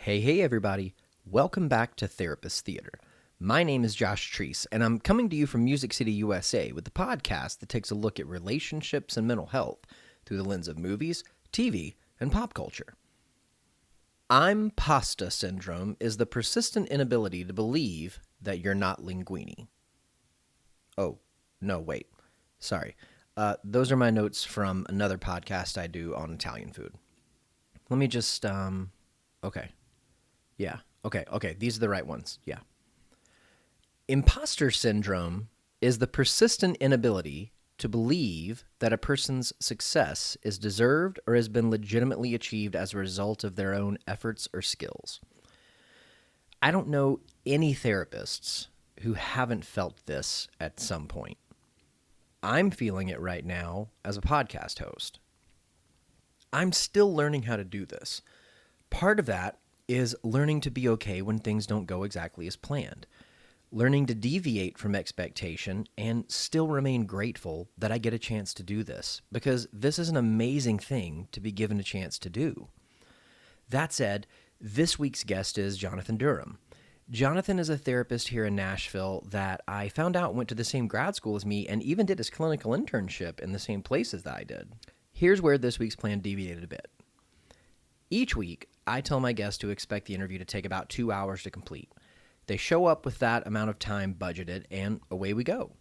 Hey, everybody. Welcome back to Therapist Theater. My name is Josh Treese, and I'm coming to you from Music City, USA, with the podcast that takes a look at relationships and mental health through the lens of movies, TV, and pop culture. Imposter syndrome is the persistent inability to believe that you're not linguini. Oh, no, wait. Sorry. Those are my notes from another podcast I do on Italian food. Let me just, okay. Yeah. Okay. These are the right ones. Yeah. Imposter syndrome is the persistent inability to believe that a person's success is deserved or has been legitimately achieved as a result of their own efforts or skills. I don't know any therapists who haven't felt this at some point. I'm feeling it right now as a podcast host. I'm still learning how to do this. Part of that is learning to be okay when things don't go exactly as planned. Learning to deviate from expectation and still remain grateful that I get a chance to do this, because this is an amazing thing to be given a chance to do. That said, this week's guest is Jonathan Durham. Jonathan is a therapist here in Nashville that I found out went to the same grad school as me and even did his clinical internship in the same places that I did. Here's where this week's plan deviated a bit. Each week, I tell my guests to expect the interview to take about 2 hours to complete. They show up with that amount of time budgeted, and away we go.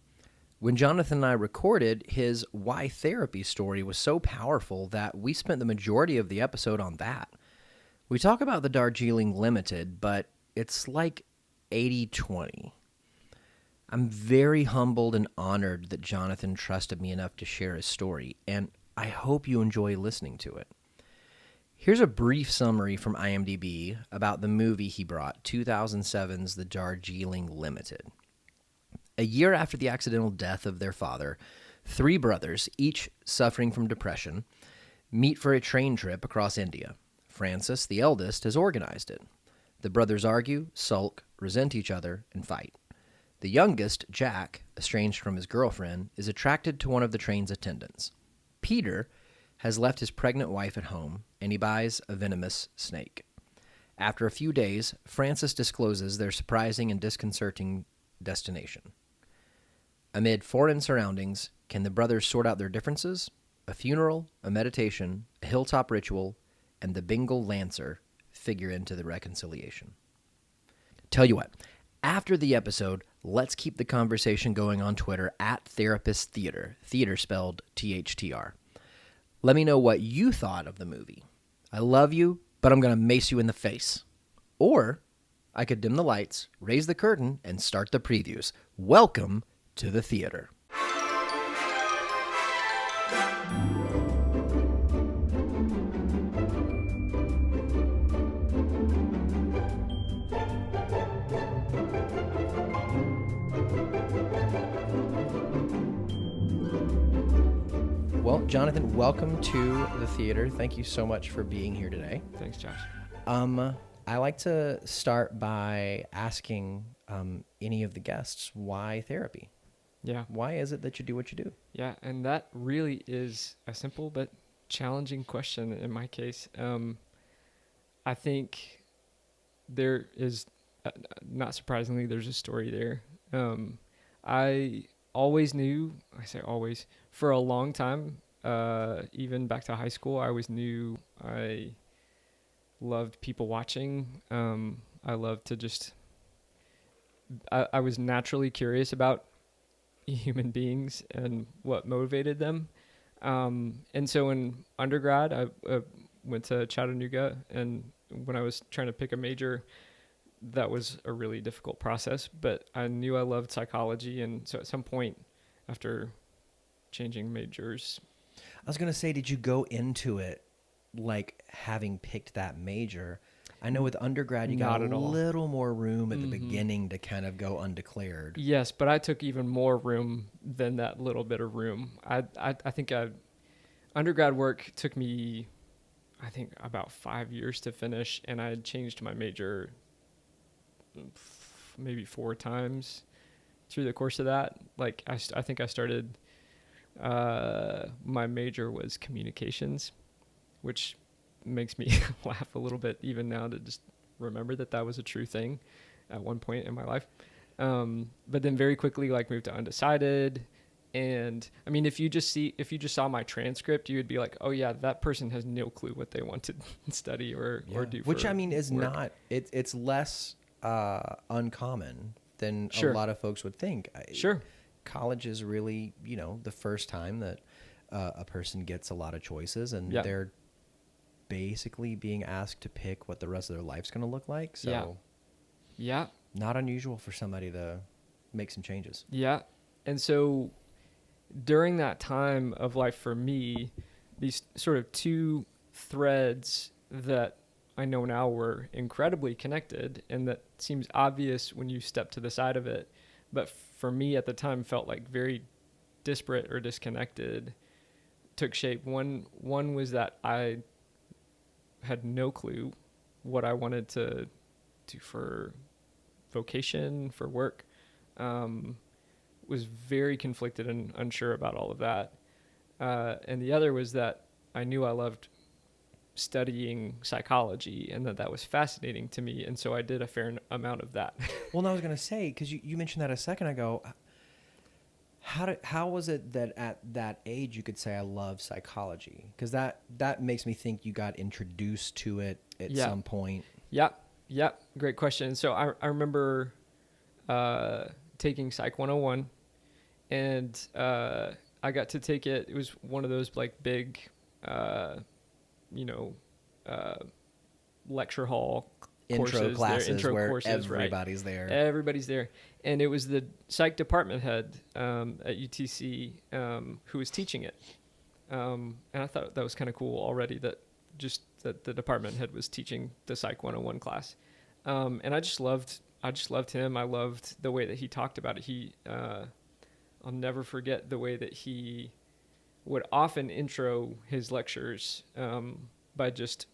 When Jonathan and I recorded, his why therapy story was so powerful that we spent the majority of the episode on that. We talk about the Darjeeling Limited, but it's like 80-20. I'm very humbled and honored that Jonathan trusted me enough to share his story, and I hope you enjoy listening to it. Here's a brief summary from IMDb about the movie he brought, 2007's The Darjeeling Limited. A year after the accidental death of their father, three brothers, each suffering from depression, meet for a train trip across India. Francis, the eldest, has organized it. The brothers argue, sulk, resent each other, and fight. The youngest, Jack, estranged from his girlfriend, is attracted to one of the train's attendants. Peter has left his pregnant wife at home, and he buys a venomous snake. After a few days, Francis discloses their surprising and disconcerting destination. Amid foreign surroundings, can the brothers sort out their differences? A funeral, a meditation, a hilltop ritual, and the Bengal Lancer figure into the reconciliation. Tell you what, after the episode, let's keep the conversation going on Twitter at Therapist Theater, theater spelled THTR. Let me know what you thought of the movie. I love you, but I'm going to mace you in the face. Or I could dim the lights, raise the curtain, and start the previews. Welcome to the theater. Well, Jonathan, welcome to the theater. Thank you so much for being here today. Thanks, Josh. I like to start by asking any of the guests, why therapy? Yeah. Why is it that you do what you do? Yeah, and that really is a simple but challenging question in my case. I think there is, not surprisingly, there's a story there. I always knew, I say always, for a long time, even back to high school, I always knew I loved people watching. I loved to just, I was naturally curious about human beings and what motivated them. And so in undergrad, I went to Chattanooga, and when I was trying to pick a major, that was a really difficult process, but I knew I loved psychology. And so at some point after changing majors, I was going to say, did you go into it like having picked that major? I know with undergrad, you got a little more room at the beginning to kind of go undeclared. Yes, but I took even more room than that little bit of room. I think undergrad work took me, I think, about 5 years to finish, and I had changed my major maybe 4 times through the course of that. Like I think I started, my major was communications, which makes me laugh a little bit even now to just remember that was a true thing at one point in my life. But then very quickly, like, moved to undecided. And I mean, if you just saw my transcript, you would be like, oh yeah, that person has no clue what they want to study or do. Which, for I mean, is work. not, it's less uncommon than Sure. a lot of folks would think. Sure. College is really, the first time that a person gets a lot of choices, and Yeah. they're basically being asked to pick what the rest of their life's going to look like. So Yeah. Yeah. not unusual for somebody to make some changes. Yeah. And so during that time of life for me, these sort of two threads that I know now were incredibly connected, and that seems obvious when you step to the side of it, but for me at the time felt like very disparate or disconnected, took shape. One was that I had no clue what I wanted to do for vocation, for work. Was very conflicted and unsure about all of that. And the other was that I knew I loved studying psychology, and that was fascinating to me. And so I did a fair amount of that. Well, no, I was going to say, because you mentioned that a second ago, how was it that at that age you could say I love psychology? Because that makes me think you got introduced to it at some point. Yeah. Great question. So I remember taking Psych 101, and I got to take it. It was one of those like big, lecture hall Intro classes where courses, everybody's right? there. Everybody's there. And it was the psych department head at UTC who was teaching it. And I thought that was kind of cool already, that the department head was teaching the Psych 101 class. And I just loved him. I loved the way that he talked about it. I'll never forget the way that he would often intro his lectures by just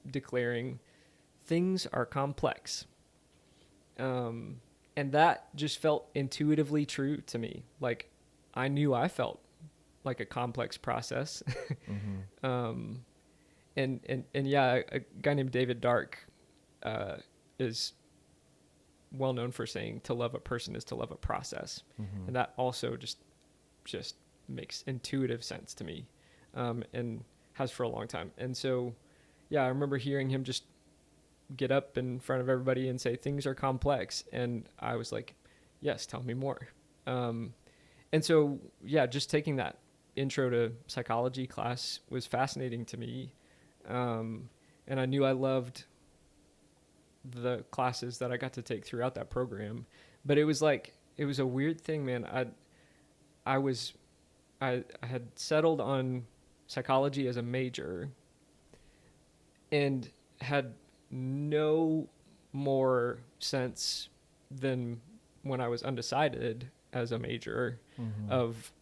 declaring, things are complex. And that just felt intuitively true to me. Like, I knew I felt like a complex process. Mm-hmm. And yeah, a guy named David Dark is well known for saying, to love a person is to love a process. Mm-hmm. And that also just makes intuitive sense to me, and has for a long time. And so, yeah, I remember hearing him just get up in front of everybody and say, things are complex. And I was like, yes, tell me more. And so, yeah, just taking that intro to psychology class was fascinating to me. And I knew I loved the classes that I got to take throughout that program, but it was a weird thing, man. I had settled on psychology as a major and had no more sense than when I was undecided as a major Mm-hmm. of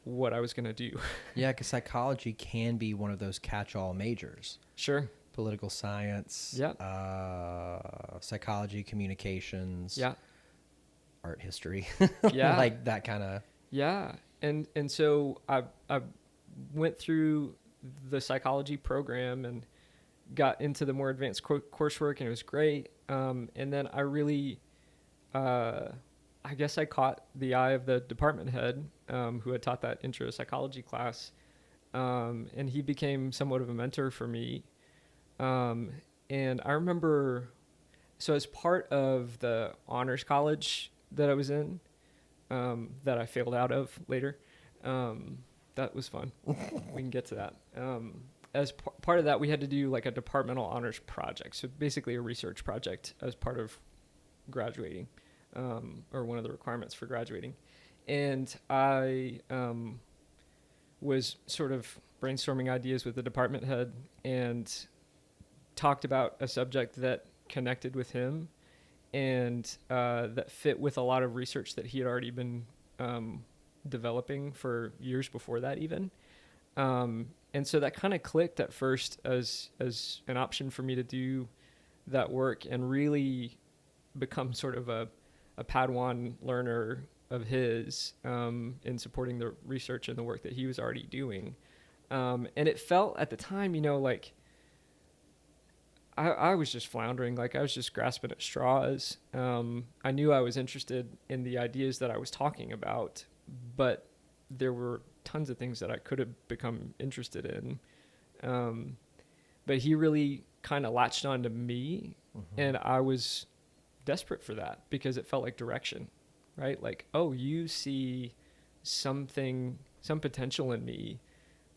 what I was going to do. Yeah, because psychology can be one of those catch-all majors. Sure. Political science, Yeah. Psychology, communications, Yeah. art history, Yeah. like that kind of. Yeah. And so I went through the psychology program and got into the more advanced coursework, and it was great. And then I really, I guess I caught the eye of the department head, who had taught that intro to psychology class. And he became somewhat of a mentor for me. And I remember, so as part of the honors college that I was in, that I failed out of later, that was fun. We can get to that. As part of that, we had to do like a departmental honors project. So basically a research project as part of graduating, or one of the requirements for graduating. And I was sort of brainstorming ideas with the department head and talked about a subject that connected with him and that fit with a lot of research that he had already been developing for years before that even. And so that kind of clicked at first as an option for me to do that work and really become sort of a Padawan learner of his in supporting the research and the work that he was already doing. And it felt at the time, like I was just floundering. Like, I was just grasping at straws. I knew I was interested in the ideas that I was talking about, but there were tons of things that I could have become interested in. But he really kind of latched on to me, and I was desperate for that because it felt like direction, right? Like, oh, you see something, some potential in me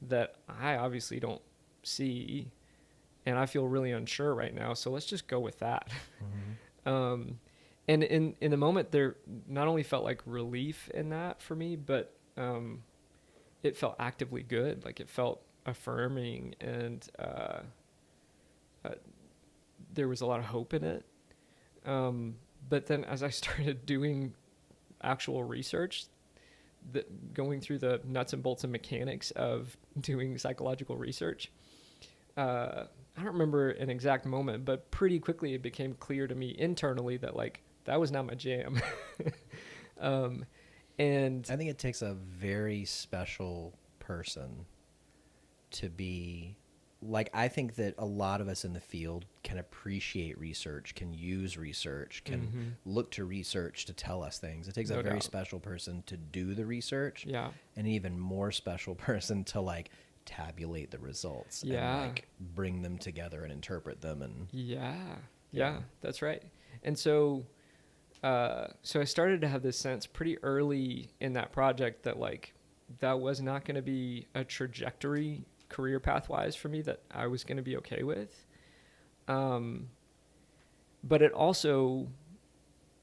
that I obviously don't see, and I feel really unsure right now. So let's just go with that. And in the moment, there not only felt like relief in that for me, but it felt actively good. Like, it felt affirming, and there was a lot of hope in it. But then as I started doing actual research, going through the nuts and bolts and mechanics of doing psychological research, I don't remember an exact moment, but pretty quickly it became clear to me internally that, like, that was not my jam. And I think it takes a very special person to be like, I think that a lot of us in the field can appreciate research, can use research, can look to research to tell us things. It takes No a very doubt. special person to do the research, Yeah. and an even more special person to like tabulate the results Yeah. and like bring them together and interpret them. And Yeah, that's right. And so so I started to have this sense pretty early in that project that, like, that was not going to be a trajectory career path-wise for me that I was going to be okay with. But it also,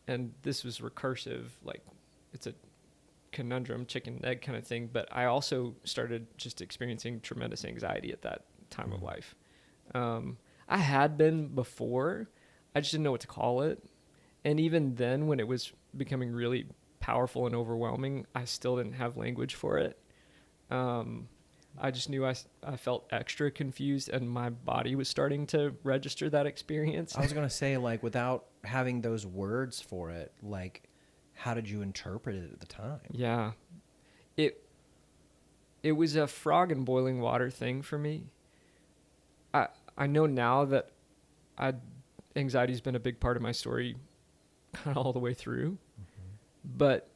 and this was recursive, like, it's a conundrum, chicken and egg kind of thing, but I also started just experiencing tremendous anxiety at that time of life. I had been before, I just didn't know what to call it. And even then, when it was becoming really powerful and overwhelming, I still didn't have language for it. I just knew I felt extra confused, and my body was starting to register that experience. I was going to say, like, without having those words for it, like, how did you interpret it at the time? Yeah. It was a frog in boiling water thing for me. I know now that anxiety's been a big part of my story kind of all the way through. But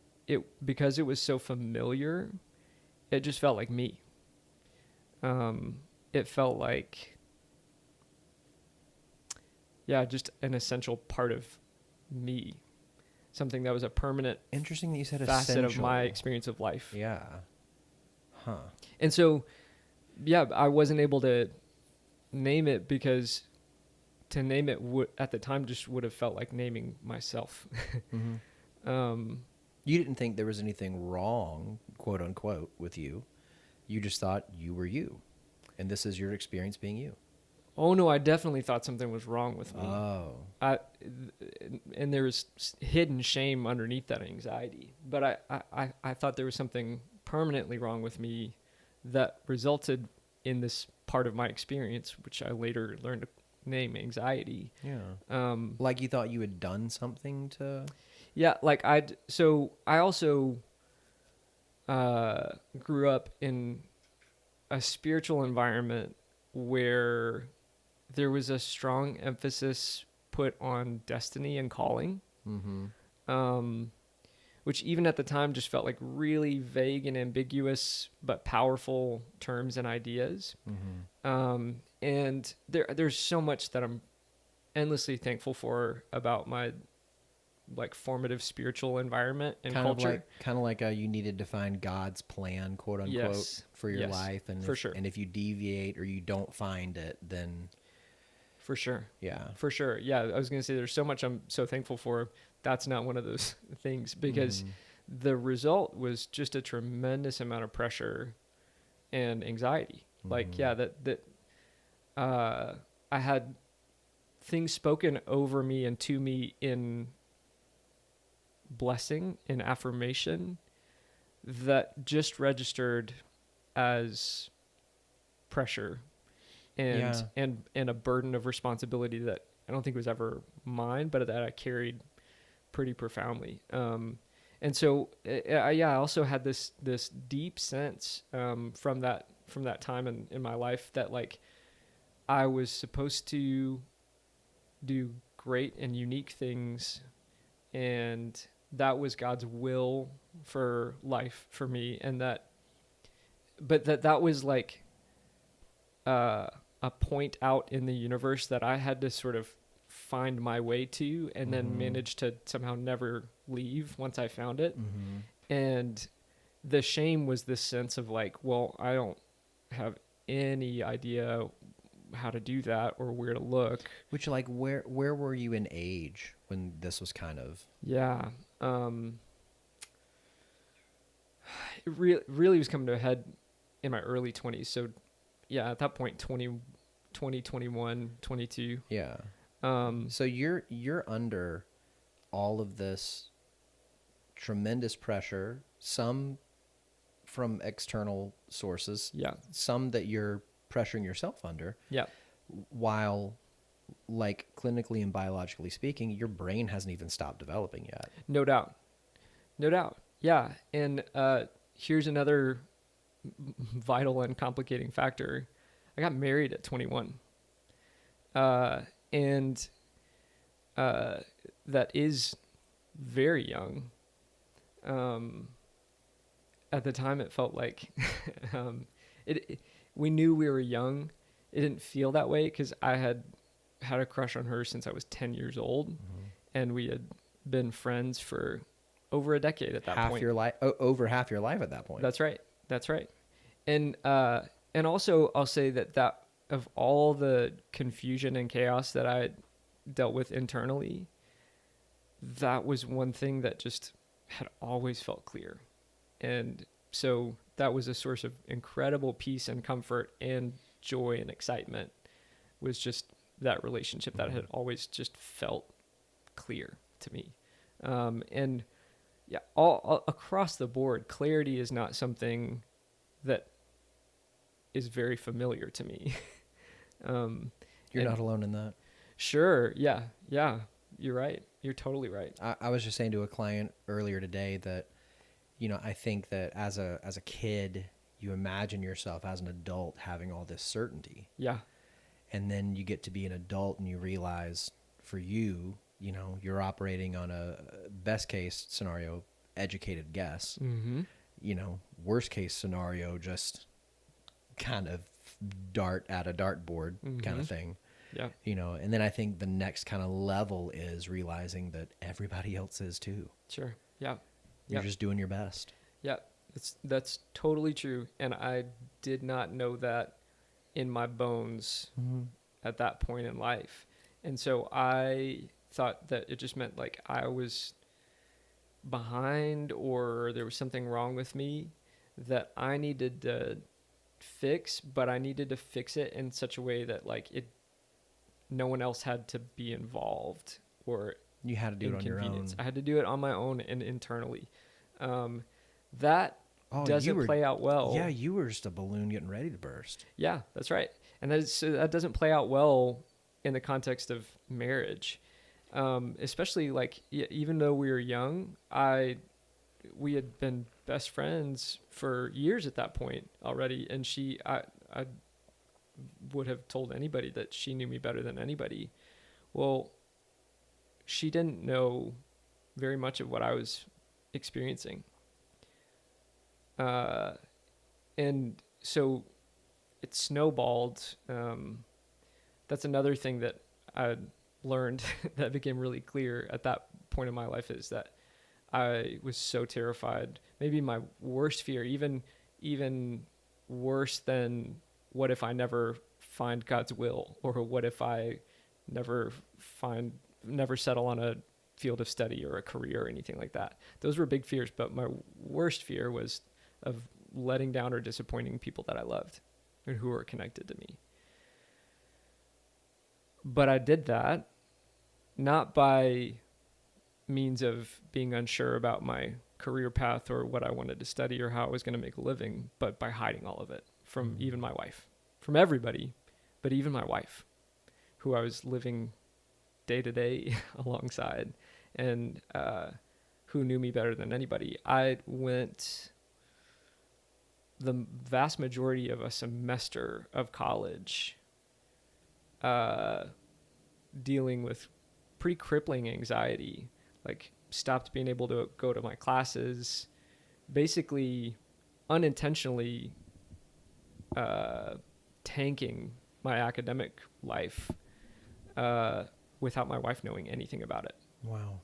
because it was so familiar, it just felt like me. It felt like, just an essential part of me. Something that was a permanent Interesting that you said facet essential. of my experience of life. Yeah. Huh. And so, I wasn't able to name it because to name it at the time just would have felt like naming myself. You didn't think there was anything wrong, quote unquote, with you. You just thought you were you. And this is your experience being you. Oh, no, I definitely thought something was wrong with me. Oh. And there was hidden shame underneath that anxiety. But I thought there was something permanently wrong with me that resulted in this part of my experience, which I later learned to name anxiety. Yeah. Like you thought you had done something to... Yeah, like I also grew up in a spiritual environment where there was a strong emphasis put on destiny and calling, which even at the time just felt like really vague and ambiguous but powerful terms and ideas. And there's so much that I'm endlessly thankful for about my like formative spiritual environment and culture. Kind of like you needed to find God's plan, quote unquote, for your life. And for sure. And if you deviate or you don't find it, then... For sure. Yeah. For sure. Yeah, I was going to say there's so much I'm so thankful for. That's not one of those things because the result was just a tremendous amount of pressure and anxiety. Like, I had things spoken over me and to me in blessing and affirmation that just registered as pressure and a burden of responsibility that I don't think was ever mine, but that I carried pretty profoundly. And so, I also had this deep sense from that time in my life that, like, I was supposed to do great and unique things, and that was God's will for life for me, and that was like a point out in the universe that I had to sort of find my way to, and then manage to somehow never leave once I found it. And the shame was this sense of like, well, I don't have any idea how to do that or where to look. Which, like, where were you in age when this was kind of? Yeah. It really was coming to a head in my early 20s. So yeah, at that point, 20, 21, 22. Yeah. So you're under all of this tremendous pressure, some from external sources, Yeah. some that you're pressuring yourself under, Yeah. while, like, clinically and biologically speaking, your brain hasn't even stopped developing yet. No doubt. No doubt. Yeah. And here's another vital and complicating factor. I got married at 21. And that is very young. At the time, it felt like we knew we were young. It didn't feel that way because I had a crush on her since I was 10 years old, and we had been friends for over a decade at that point. Over half your life at that point. That's right. That's right. And also I'll say that of all the confusion and chaos that I dealt with internally, that was one thing that just had always felt clear. And so that was a source of incredible peace and comfort and joy and excitement, was just that relationship that had always just felt clear to me. And yeah, all across the board, clarity is not something that is very familiar to me. You're not alone in that. Sure. Yeah. Yeah. You're right. You're totally right. I was just saying to a client earlier today that, I think that as a kid, you imagine yourself as an adult having all this certainty. Yeah. And then you get to be an adult and you realize for you, you're operating on a best case scenario, educated guess. Worst case scenario, just kind of dart at a dartboard kind of thing. Yeah. And then I think the next kind of level is realizing that everybody else is too. Sure. Yeah. You're just doing your best. Yeah. That's totally true. And I did not know that in my bones at that point in life. And so I thought that it just meant like I was behind or there was something wrong with me that I needed to fix, but I needed to fix it in such a way that like no one else had to be involved or you had to do it on your own. I had to do it on my own and internally. That doesn't play out well. Yeah, you were just a balloon getting ready to burst. Yeah, that's right. And that doesn't play out well in the context of marriage. Especially like, even though we were young, we had been best friends for years at that point already. And I would have told anybody that she knew me better than anybody. Well, she didn't know very much of what I was experiencing. And so it snowballed. That's another thing that I learned that became really clear at that point in my life, is that I was so terrified. Maybe my worst fear, even worse than what if I never find God's will, or what if I never settle on a field of study or a career or anything like that. Those were big fears, but my worst fear was of letting down or disappointing people that I loved and who were connected to me. But I did that not by means of being unsure about my career path or what I wanted to study or how I was going to make a living, but by hiding all of it from even my wife, from everybody, but even my wife, who I was living day to day alongside, and who knew me better than anybody. I went the vast majority of a semester of college dealing with pretty crippling anxiety, like stopped being able to go to my classes, basically unintentionally tanking my academic life without my wife knowing anything about it. Wow.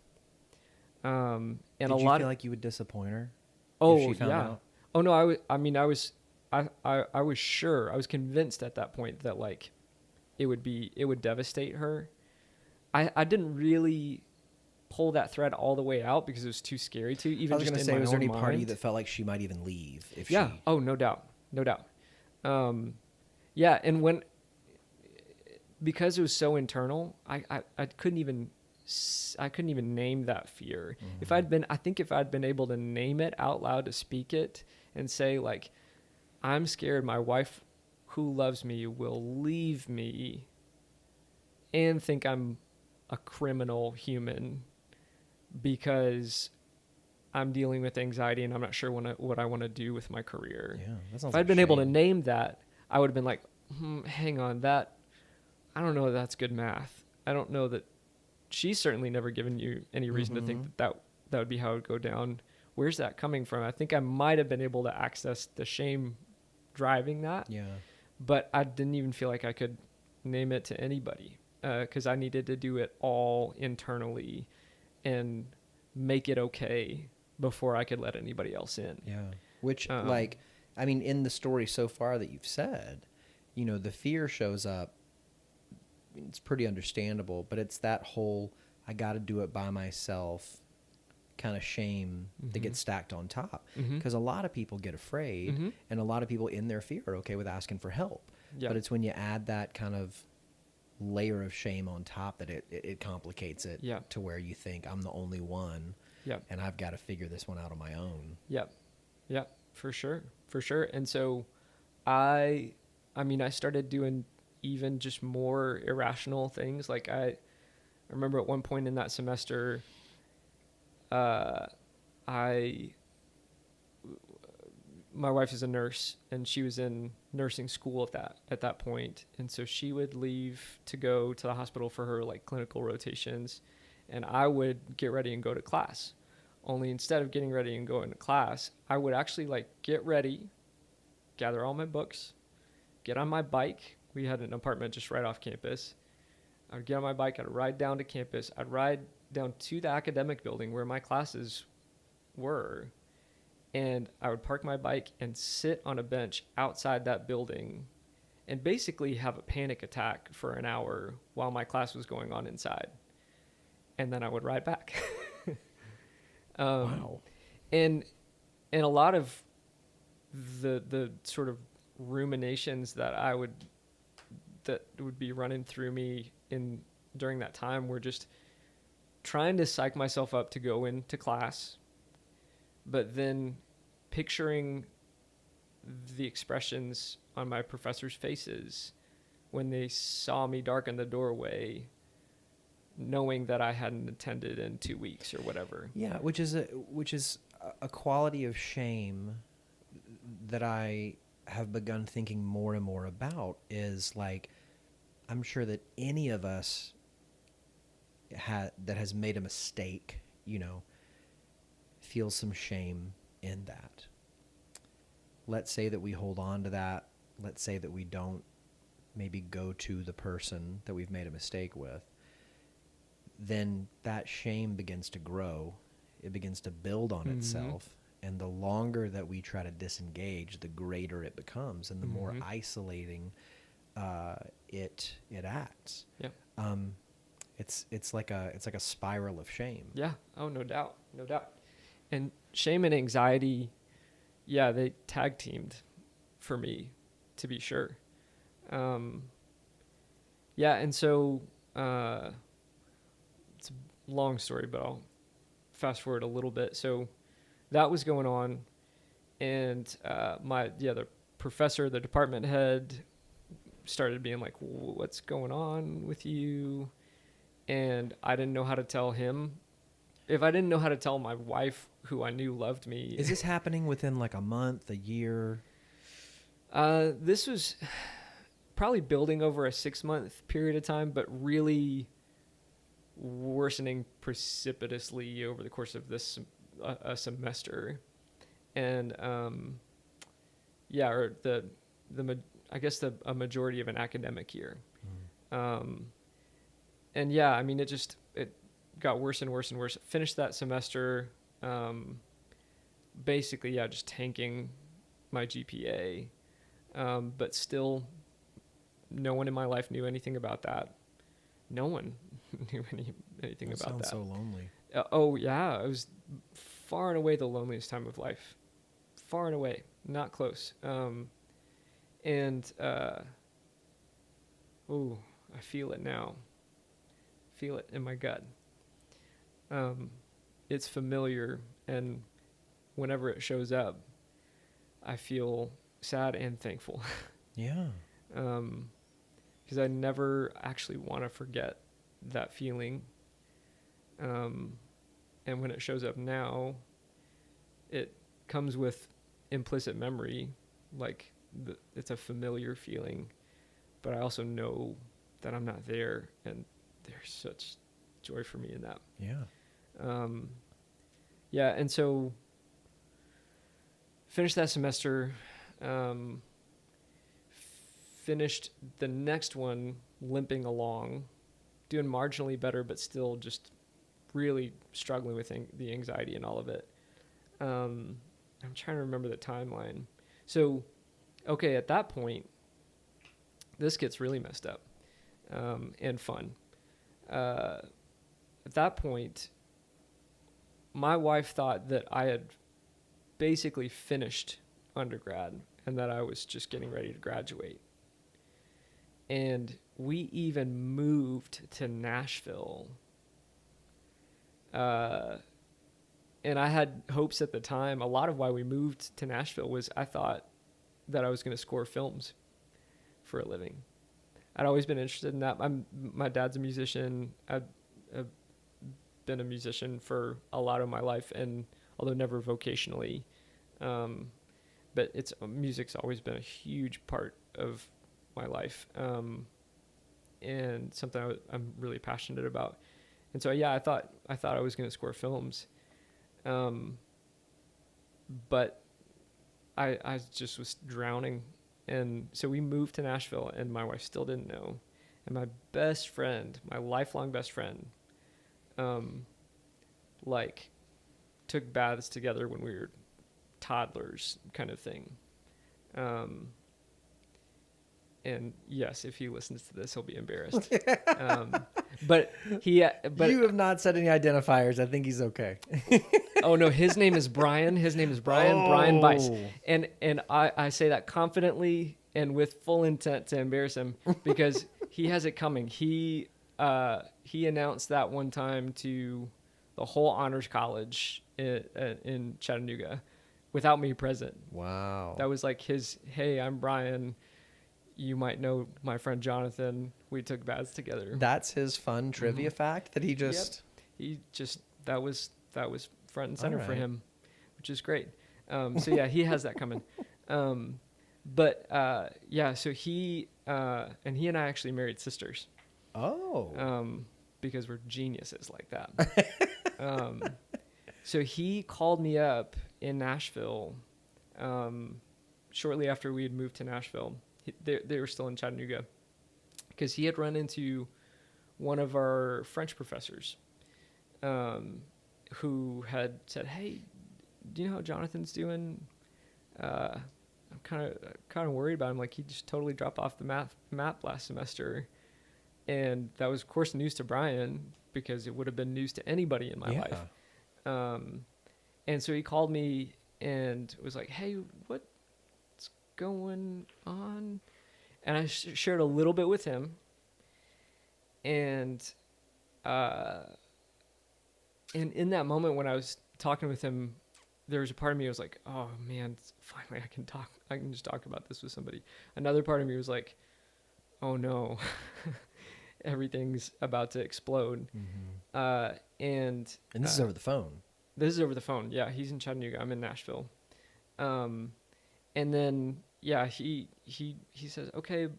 And Did a you lot feel of, like you would disappoint her oh if she found yeah. out? Oh no, I was sure, I was convinced at that point that like it would devastate her. I didn't really pull that thread all the way out because it was too scary to, I even was just going to in say, my was there own any part of you mind. that felt like she might even leave if Yeah. she... Oh, no doubt. No doubt. Yeah. And because it was so internal, I couldn't even name that fear. I think if I'd been able to name it out loud, to speak it and say like, I'm scared my wife who loves me will leave me and think I'm a criminal human because I'm dealing with anxiety and I'm not sure what I want to do with my career. Yeah, that sounds If I'd like been able to shame. name that, I would have been like, hang on, that, I don't know if that's good math. I don't know that she's certainly never given you any reason to think that would be how it would go down. Where's that coming from? I think I might have been able to access the shame driving that, Yeah. but I didn't even feel like I could name it to anybody because I needed to do it all internally and make it okay before I could let anybody else in. Yeah. Which, like, I mean, in the story so far that you've said, you know, the fear shows up. It's pretty understandable, but it's that whole, I got to do it by myself kind of shame that gets stacked on top. Because a lot of people get afraid, and a lot of people in their fear are okay with asking for help. Yeah. But it's when you add that kind of layer of shame on top that it complicates it to where you think I'm the only one. Yep. And I've got to figure this one out on my own. Yep. Yep. For sure. For sure. And so I started doing even just more irrational things. Like I remember at one point in that semester, my wife is a nurse and she was in nursing school at that point. And so she would leave to go to the hospital for her like clinical rotations, and I would get ready and go to class. Only instead of getting ready and going to class, I would actually like get ready, gather all my books, get on my bike. We had an apartment just right off campus. I would get on my bike, I'd ride down to campus. I'd ride down to the academic building where my classes were. And I would park my bike and sit on a bench outside that building and basically have a panic attack for an hour while my class was going on inside. And then I would ride back. Wow. And a lot of the sort of ruminations that would be running through me during that time were just trying to psych myself up to go into class, but then picturing the expressions on my professors' faces when they saw me darken the doorway, knowing that I hadn't attended in 2 weeks or whatever. Yeah, which is a quality of shame that I have begun thinking more and more about. Is like, I'm sure that any of us that has made a mistake, you know, feels some shame in that. Let's say that we hold on to that. Let's say that we don't maybe go to the person that we've made a mistake with. Then that shame begins to grow. It begins to build on itself. And the longer that we try to disengage, the greater it becomes and the more isolating it acts. Yeah. It's like a spiral of shame. Yeah. Oh, no doubt. No doubt. And shame and anxiety, yeah, they tag teamed for me, to be sure. Yeah, and so it's a long story, but I'll fast forward a little bit. So that was going on, and the professor, the department head, started being like, "What's going on with you?" And I didn't know how to tell him. If I didn't know how to tell my wife, who I knew loved me. Is this happening within like a month, a year? This was probably building over a 6-month period of time, but really worsening precipitously over the course of this a semester, and or I guess a majority of an academic year. And yeah, I mean, it got worse and worse and worse. Finished that semester, basically, yeah, just tanking my GPA. But still, no one in my life knew anything about that. No one knew anything That about that. sounds so lonely. Oh yeah, it was far and away the loneliest time of life. Far and away, not close. I feel it now. Feel it in my gut. It's familiar, and whenever it shows up, I feel sad and thankful. Yeah. Because I never actually want to forget that feeling. And when it shows up now, it comes with implicit memory, like it's a familiar feeling, but I also know that I'm not there, and there's such joy for me in that. Yeah. Yeah, and so finished that semester, finished the next one limping along, doing marginally better, but still just really struggling with the anxiety and all of it. I'm trying to remember the timeline. So, okay, at that point, this gets really messed up and fun. At that point, my wife thought that I had basically finished undergrad and that I was just getting ready to graduate. And we even moved to Nashville. And I had hopes at the time. A lot of why we moved to Nashville was I thought that I was going to score films for a living. I'd always been interested in that. My dad's a musician. I've been a musician for a lot of my life, and although never vocationally, but music's always been a huge part of my life, and something I'm really passionate about. And so yeah, I thought I was going to score films, but I just was drowning. And so we moved to Nashville, and my wife still didn't know. And my best friend, my lifelong best friend, took baths together when we were toddlers, kind of thing. And yes, if he listens to this, he'll be embarrassed. But you have not said any identifiers. I think he's okay. Oh no, his name is Brian. Brian Weiss. And I say that confidently and with full intent to embarrass him because he has it coming. He announced that one time to the whole honors college in Chattanooga without me present. Wow. That was like his, hey, I'm Brian. You might know my friend Jonathan. We took baths together. That's his fun trivia fact that he just... Yep. He just, that was front and center for him, which is great. So yeah, he has that coming. So he and I actually married sisters. Oh. Because we're geniuses like that. So he called me up in Nashville, shortly after we had moved to Nashville. They were still in Chattanooga because he had run into one of our French professors, who had said, "Hey, do you know how Jonathan's doing? I'm kind of worried about him. Like he just totally dropped off the map last semester." And that was, of course, news to Brian because it would have been news to anybody in my life. And so he called me and was like, "Hey, what's going on?" And I shared a little bit with him. And in that moment when I was talking with him, there was a part of me that was like, "Oh man, finally I can just talk about this with somebody." Another part of me was like, "Oh no." Everything's about to explode. Mm-hmm. And this is over the phone. This is over the phone. Yeah, he's in Chattanooga. I'm in Nashville. And then yeah, he says, "Okay,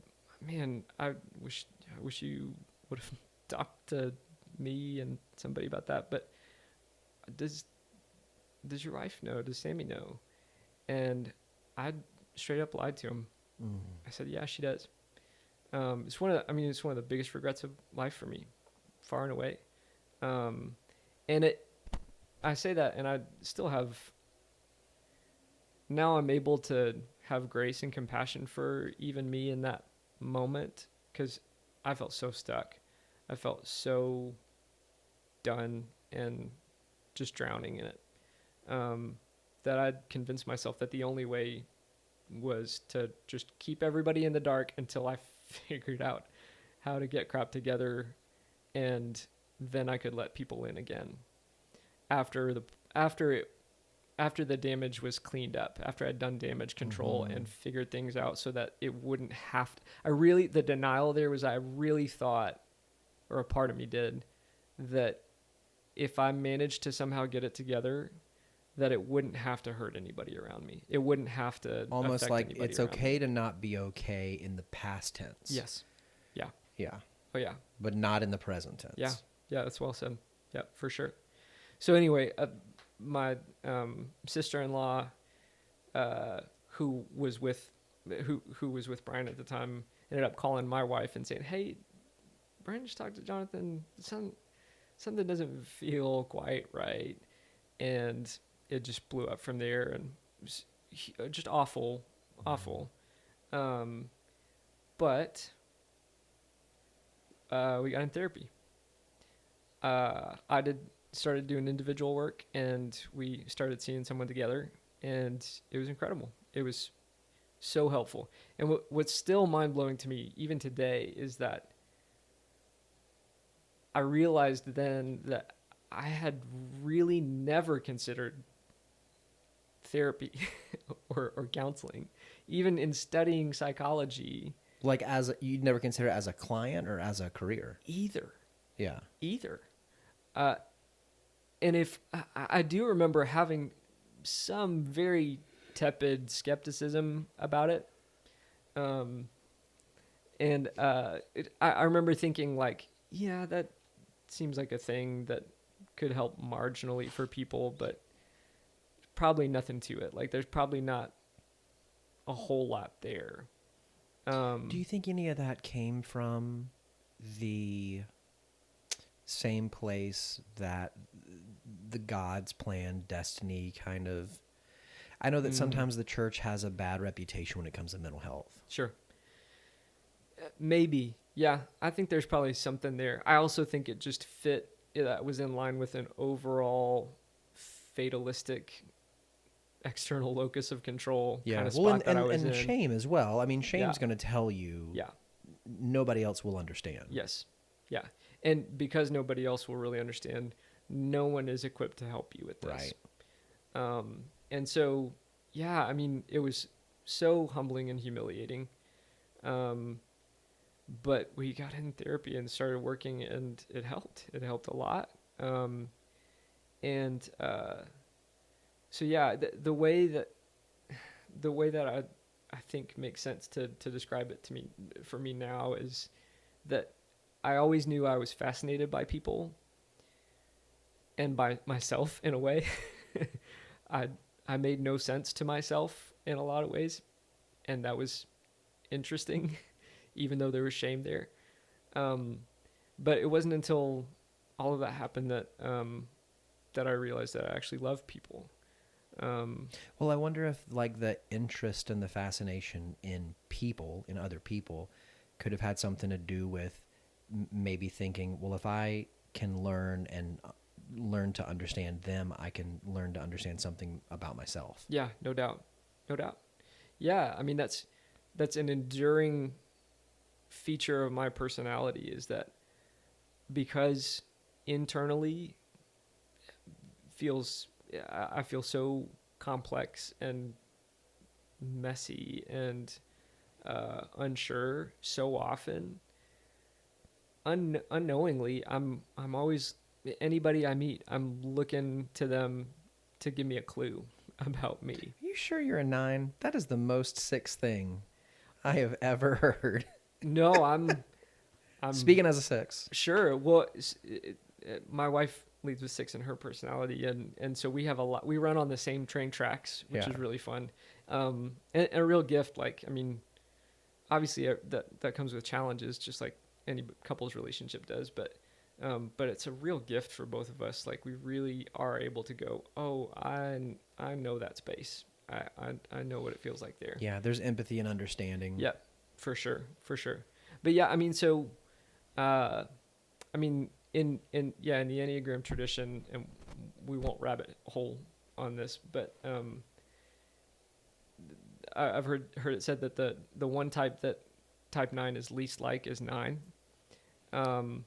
man, I wish you would have talked to me and somebody about that, but does your wife know? Does Sammy know? And I straight up lied to him. I said, yeah, she does. It's one of the biggest regrets of life for me, far and away. And I say that, and I still have. Now I'm able to have grace and compassion for even me in that moment, because I felt so stuck. I felt so done and just drowning in it. That I'd convinced myself that the only way was to just keep everybody in the dark until I figured out how to get crap together, and then I could let people in again after the damage was cleaned up, after I'd done damage control and figured things out so that it wouldn't have to. The denial there was, I really thought, or a part of me did, that if I managed to somehow get it together, that it wouldn't have to hurt anybody around me. It wouldn't have to almost affect like anybody it's around okay me. to not be okay in the past tense. Yes. Yeah. Yeah. Oh yeah. But not in the present tense. Yeah. Yeah, that's well said. Yeah, for sure. So anyway, my sister-in-law, who was with Brian at the time, ended up calling my wife and saying, "Hey, Brian just talked to Jonathan. Something doesn't feel quite right," and it just blew up from there, and it was just awful. But we got in therapy. I started doing individual work, and we started seeing someone together, and it was incredible. It was so helpful. And what's still mind-blowing to me even today is that I realized then that I had really never considered therapy or counseling, even in studying psychology. Like you'd never consider it as a client or as a career? Either. Yeah. And if I do remember having some very tepid skepticism about it. I remember thinking like, yeah, that seems like a thing that could help marginally for people, but probably nothing to it. Like there's probably not a whole lot there. Do you think any of that came from the same place that the God's plan, destiny kind of... I know that sometimes the church has a bad reputation when it comes to mental health. Sure. Maybe. Yeah. I think there's probably something there. I also think it just fit. That was in line with an overall fatalistic external locus of control kind of spot that I was in. And shame as well. I mean, shame's going to tell you nobody else will understand. Yes. Yeah. And because nobody else will really understand, no one is equipped to help you with this. Right. And so, yeah, I mean, it was so humbling and humiliating. But we got in therapy and started working, and it helped. It helped a lot. So yeah, the way that I think makes sense to describe it to me, for me now, is that I always knew I was fascinated by people and by myself in a way. I made no sense to myself in a lot of ways, and that was interesting, even though there was shame there. But it wasn't until all of that happened that I realized that I actually love people. Well, I wonder if like the interest and the fascination in people, in other people, could have had something to do with maybe thinking, well, if I can learn to understand them, I can learn to understand something about myself. Yeah, no doubt. Yeah, I mean, that's an enduring feature of my personality, is that because internally I feel so complex and messy and unsure so often. Unknowingly, I'm always, anybody I meet, I'm looking to them to give me a clue about me. Are you sure you're a 9? That is the most 6 thing I have ever heard. No, I'm speaking as a 6. Sure. Well, my wife leads with 6 in her personality, and so we have a lot. We run on the same train tracks, which is really fun, and a real gift. Like, I mean, obviously that comes with challenges, just like any couple's relationship does. But it's a real gift for both of us. Like, we really are able to go, oh, I know that space. I know what it feels like there. Yeah, there's empathy and understanding. Yeah, for sure, for sure. But yeah, I mean, so, I mean, in the Enneagram tradition, and we won't rabbit hole on this, but I've heard it said that the one type that type 9 is least like is 9.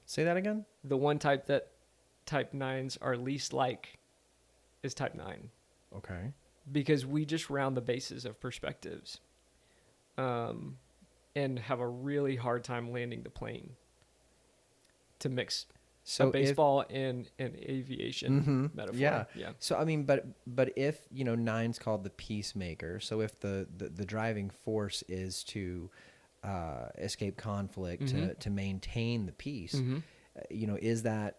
Say that again? The one type that type 9s are least like is type 9. Okay. Because we just round the bases of perspectives, and have a really hard time landing the plane to mix a baseball and an aviation metaphor. Yeah. Yeah. So, I mean, but if, nine's called the peacemaker, so if the driving force is to escape conflict, to maintain the peace, is that,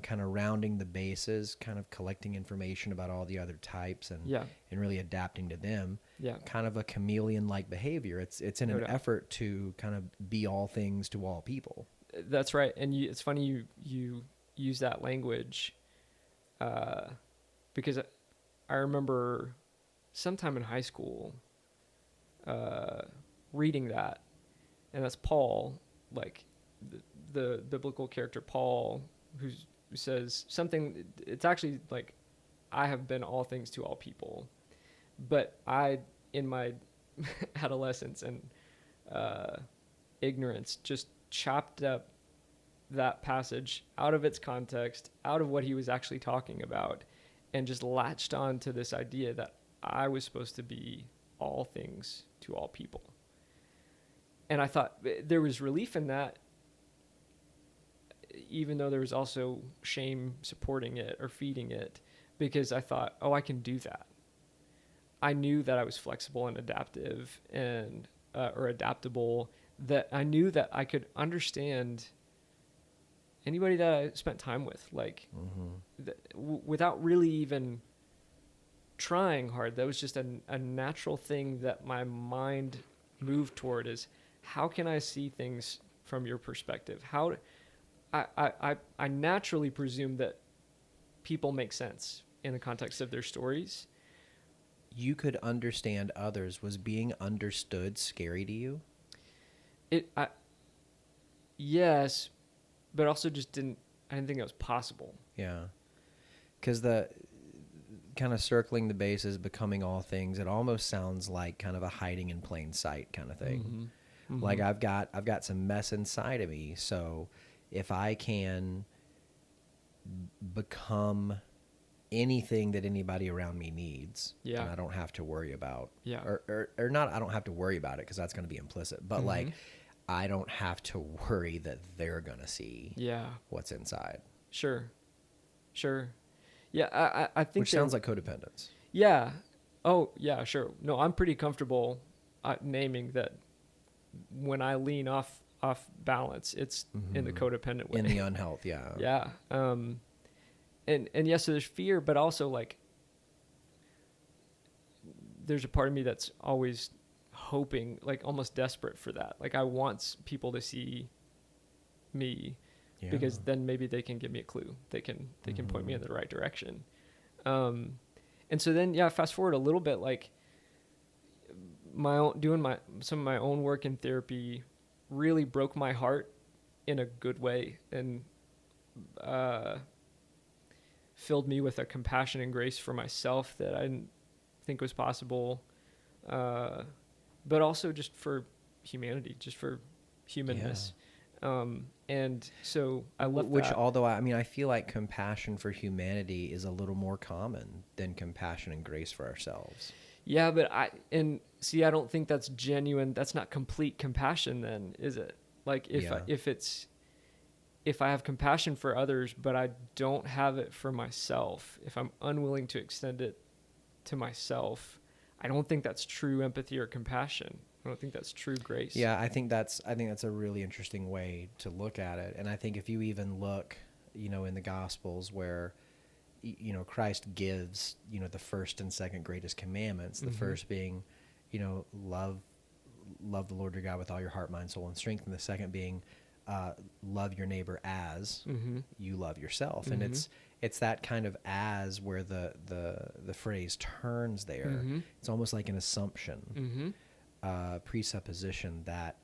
kind of rounding the bases, kind of collecting information about all the other types and really adapting to them, kind of a chameleon-like behavior. It's in an effort to kind of be all things to all people. That's right. And it's funny you use that language, because I remember sometime in high school reading that, and that's Paul, like the biblical character Paul, who says something. It's actually like, I have been all things to all people, but I, in my adolescence and ignorance, just chopped up that passage out of its context, out of what he was actually talking about, and just latched on to this idea that I was supposed to be all things to all people. And I thought there was relief in that, even though there was also shame supporting it or feeding it, because I thought, oh, I can do that. I knew that I was flexible and adaptive and or adaptable, that I knew that I could understand anybody that I spent time with, like without really even trying hard. That was just a natural thing that my mind moved toward, is how can I see things from your perspective? How I naturally presume that people make sense in the context of their stories. You could understand others. Was being understood scary to you? Yes, but also I didn't think it was possible. Yeah. Because the kind of circling the bases, becoming all things, it almost sounds like kind of a hiding in plain sight kind of thing. Like, I've got some mess inside of me, so if I can become anything that anybody around me needs, and I don't have to worry about, or not, I don't have to worry about it, because that's going to be implicit, but like, I don't have to worry that they're going to see what's inside. Sure. Yeah, I think... Which sounds like codependence. Yeah. Oh, yeah, sure. No, I'm pretty comfortable naming that when I lean off balance, it's in the codependent way. In the unhealth, yeah. Yeah. And yes, so there's fear, but also, like, there's a part of me that's always hoping, like, almost desperate for that. Like, I want people to see me, because then maybe they can give me a clue. They can point me in the right direction. And so then, fast forward a little bit, like, some of my own work in therapy really broke my heart in a good way, and filled me with a compassion and grace for myself that I didn't think was possible, but also just for humanity, just for humanness. And so I love that. Although I feel like compassion for humanity is a little more common than compassion and grace for ourselves. Yeah, but I don't think that's genuine. That's not complete compassion then, is it? Like, if I have compassion for others, but I don't have it for myself, if I'm unwilling to extend it to myself, I don't think that's true empathy or compassion. I don't think that's true grace. Yeah, I think that's a really interesting way to look at it. And I think if you even look in the Gospels where, Christ gives, the first and second greatest commandments. The first being, love the Lord your God with all your heart, mind, soul, and strength. And the second being, love your neighbor as you love yourself. And it's that kind of as where the phrase turns there. It's almost like an assumption, presupposition that,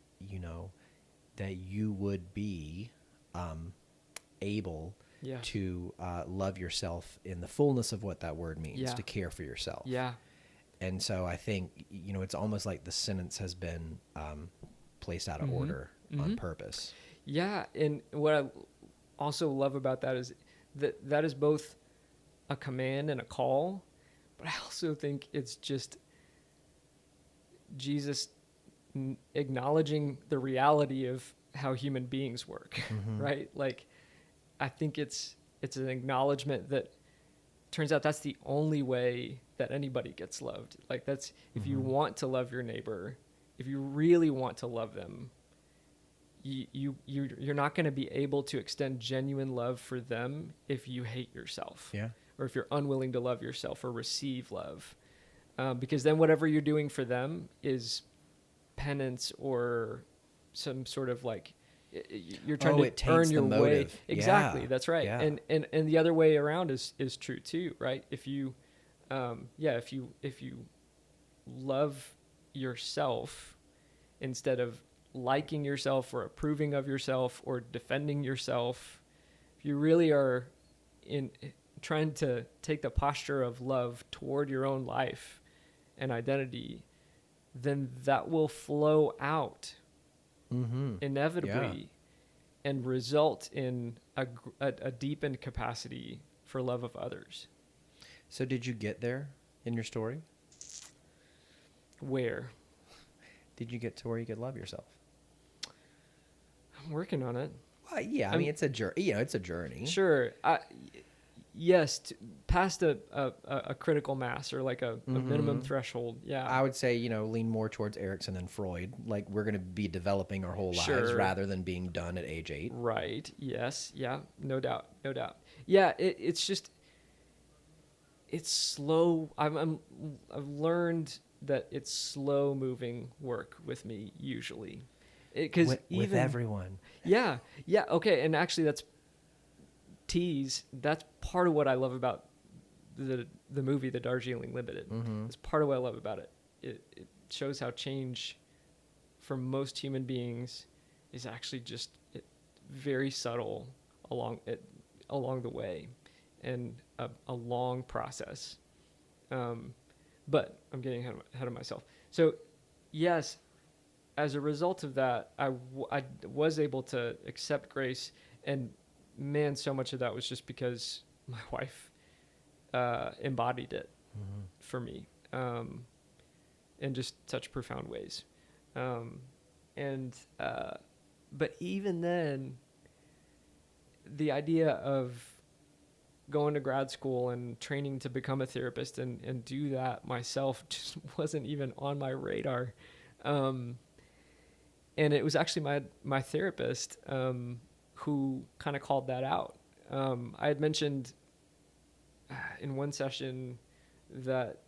that you would be able to love yourself in the fullness of what that word means, to care for yourself. Yeah. And so I think, it's almost like the sentence has been placed out of order on purpose. Yeah. And what I also love about that is that is both a command and a call, but I also think it's just Jesus acknowledging the reality of how human beings work, right? Like, I think it's an acknowledgement that turns out that's the only way that anybody gets loved. Like, that's, if you want to love your neighbor, if you really want to love them, you're not going to be able to extend genuine love for them if you hate yourself, or if you're unwilling to love yourself or receive love, because then whatever you're doing for them is penance or some sort of like you're trying to earn your way. Exactly. That's right. Yeah. And the other way around is true too, right? If you if you love yourself instead of liking yourself or approving of yourself or defending yourself, if you really are in trying to take the posture of love toward your own life and identity, then that will flow out inevitably and result in a deepened capacity for love of others. So did you get there in your story? Where? Did you get to where you could love yourself? I'm working on it. Well, yeah, I mean, it's a journey. It's a journey. Sure. Yes, past a critical mass or like a minimum threshold. Yeah. I would say, lean more towards Erikson and Freud. Like, we're going to be developing our whole lives rather than being done at age 8. Right. Yes. Yeah. No doubt. Yeah. It's just, it's slow. I've learned that it's slow moving work with me usually. Because with everyone. Yeah. Okay. And actually that's part of what I love about the movie, The Darjeeling Limited. It's part of what I love about it. It shows how change for most human beings is actually just very subtle along the way, and a long process. But I'm getting ahead of myself. So yes, as a result of that, I was able to accept grace, and man, so much of that was just because my wife embodied it for me in just such profound ways. But even then, the idea of going to grad school and training to become a therapist and do that myself just wasn't even on my radar. And it was actually my therapist who kind of called that out. I had mentioned in one session that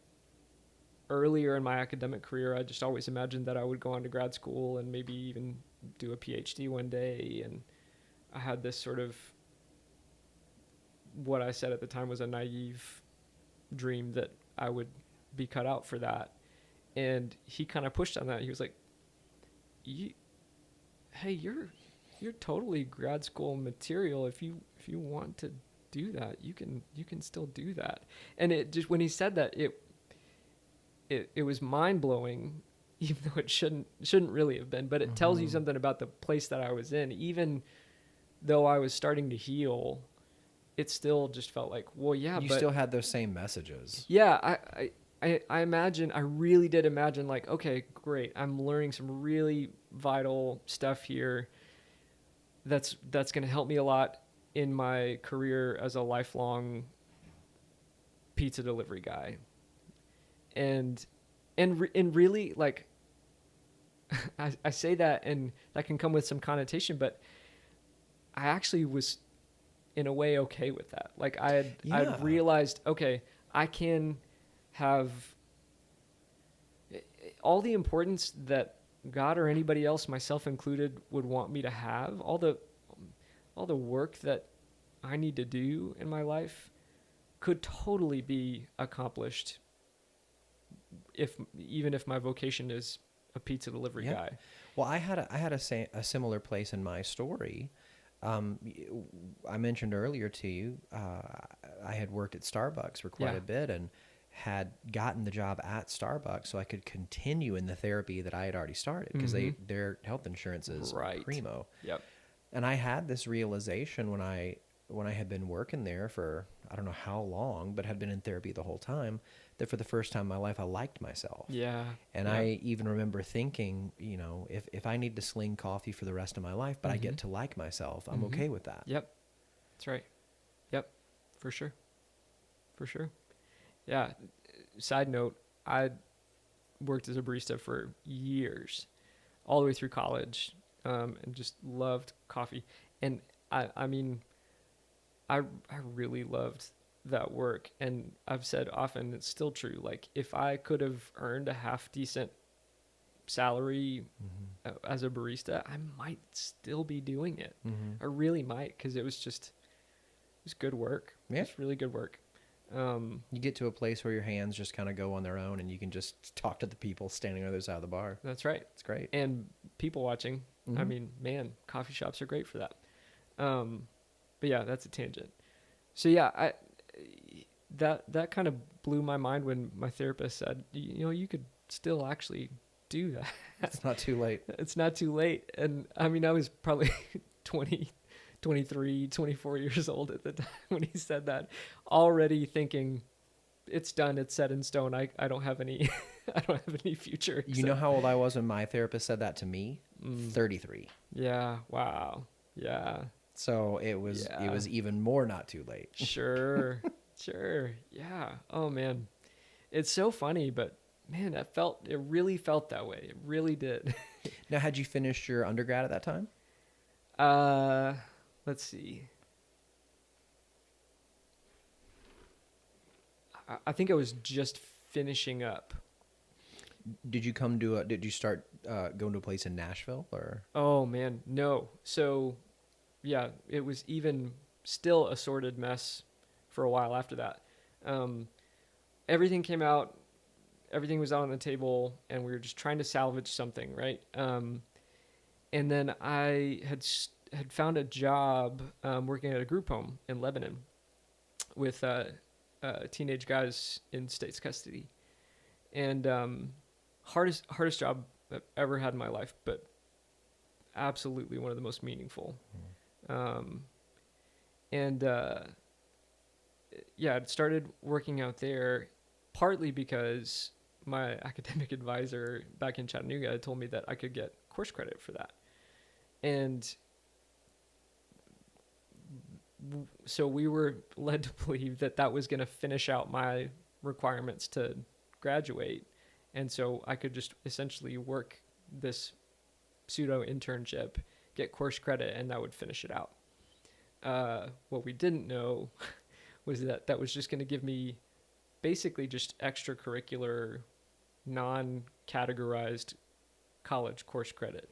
earlier in my academic career, I just always imagined that I would go on to grad school and maybe even do a PhD one day. And I had this sort of, what I said at the time was a naive dream that I would be cut out for that. And he kind of pushed on that. He was like, hey, you're totally grad school material. If you want to do that, you can still do that. And it just, when he said that, it was mind blowing, even though it shouldn't really have been, but it tells you something about the place that I was in. Even though I was starting to heal, it still just felt like, well, yeah, you still had those same messages. Yeah. I imagine, I really did imagine, like, okay, great. I'm learning some really vital stuff here. That's going to help me a lot in my career as a lifelong pizza delivery guy. And really, like, I say that, and that can come with some connotation, but I actually was in a way okay with that. Like Yeah. I'd realized, okay, I can have all the importance that God or anybody else, myself included, would want me to have, all the work that I need to do in my life could totally be accomplished if even if my vocation is a pizza delivery Yeah. guy. Well, I had a similar place in my story. Y- I mentioned earlier to you, I had worked at Starbucks for quite Yeah. a bit and had gotten the job at Starbucks so I could continue in the therapy that I had already started because Mm-hmm. their health insurance is Right. primo. Yep. And I had this realization when I had been working there for I don't know how long, but had been in therapy the whole time, that for the first time in my life I liked myself. Yeah. And Yeah. I even remember thinking, you know, if I need to sling coffee for the rest of my life, but I Mm-hmm. get to like myself, I'm Mm-hmm. okay with that. Yep. That's right. Yep. For sure. For sure. Yeah. Side note, I worked as a barista for years, all the way through college, and just loved coffee. And I mean, I really loved that work. And I've said often, it's still true. Like, if I could have earned a half decent salary as a barista, I might still be doing it. Mm-hmm. I really might, because it was good work. Yeah. Just really good work. You get to a place where your hands just kind of go on their own and you can just talk to the people standing on the other side of the bar. That's right. It's great. And people watching. I Mhm. mean, man, coffee shops are great for that. But yeah, that's a tangent. So yeah, that kind of blew my mind when my therapist said, you know, you could still actually do that. It's not too late. It's not too late. And I mean, I was probably 20, 23, 24 years old at the time when he said that, already thinking it's done, it's set in stone. I don't have any I don't have any future. You know how old I was when my therapist said that to me? Mm. 33. Yeah, wow. Yeah. So it was Yeah. even more not too late. Sure. Sure. Yeah. Oh man. It's so funny, but man, it really felt that way. It really did. Now, had you finished your undergrad at that time? Let's see. I think I was just finishing up. Did you start going to a place in Nashville or? Oh man, no. So, yeah, it was even still a sorted mess for a while after that. Everything came out, everything was out on the table, and we were just trying to salvage something, right? And then I had found a job working at a group home in Lebanon with teenage guys in state's custody, and hardest job I've ever had in my life, but absolutely one of the most meaningful. And yeah, I started working out there partly because my academic advisor back in Chattanooga had told me that I could get course credit for that. And so we were led to believe that that was going to finish out my requirements to graduate. And so I could just essentially work this pseudo internship, get course credit, and that would finish it out. What we didn't know was that that was just going to give me basically just extracurricular, non-categorized college course credit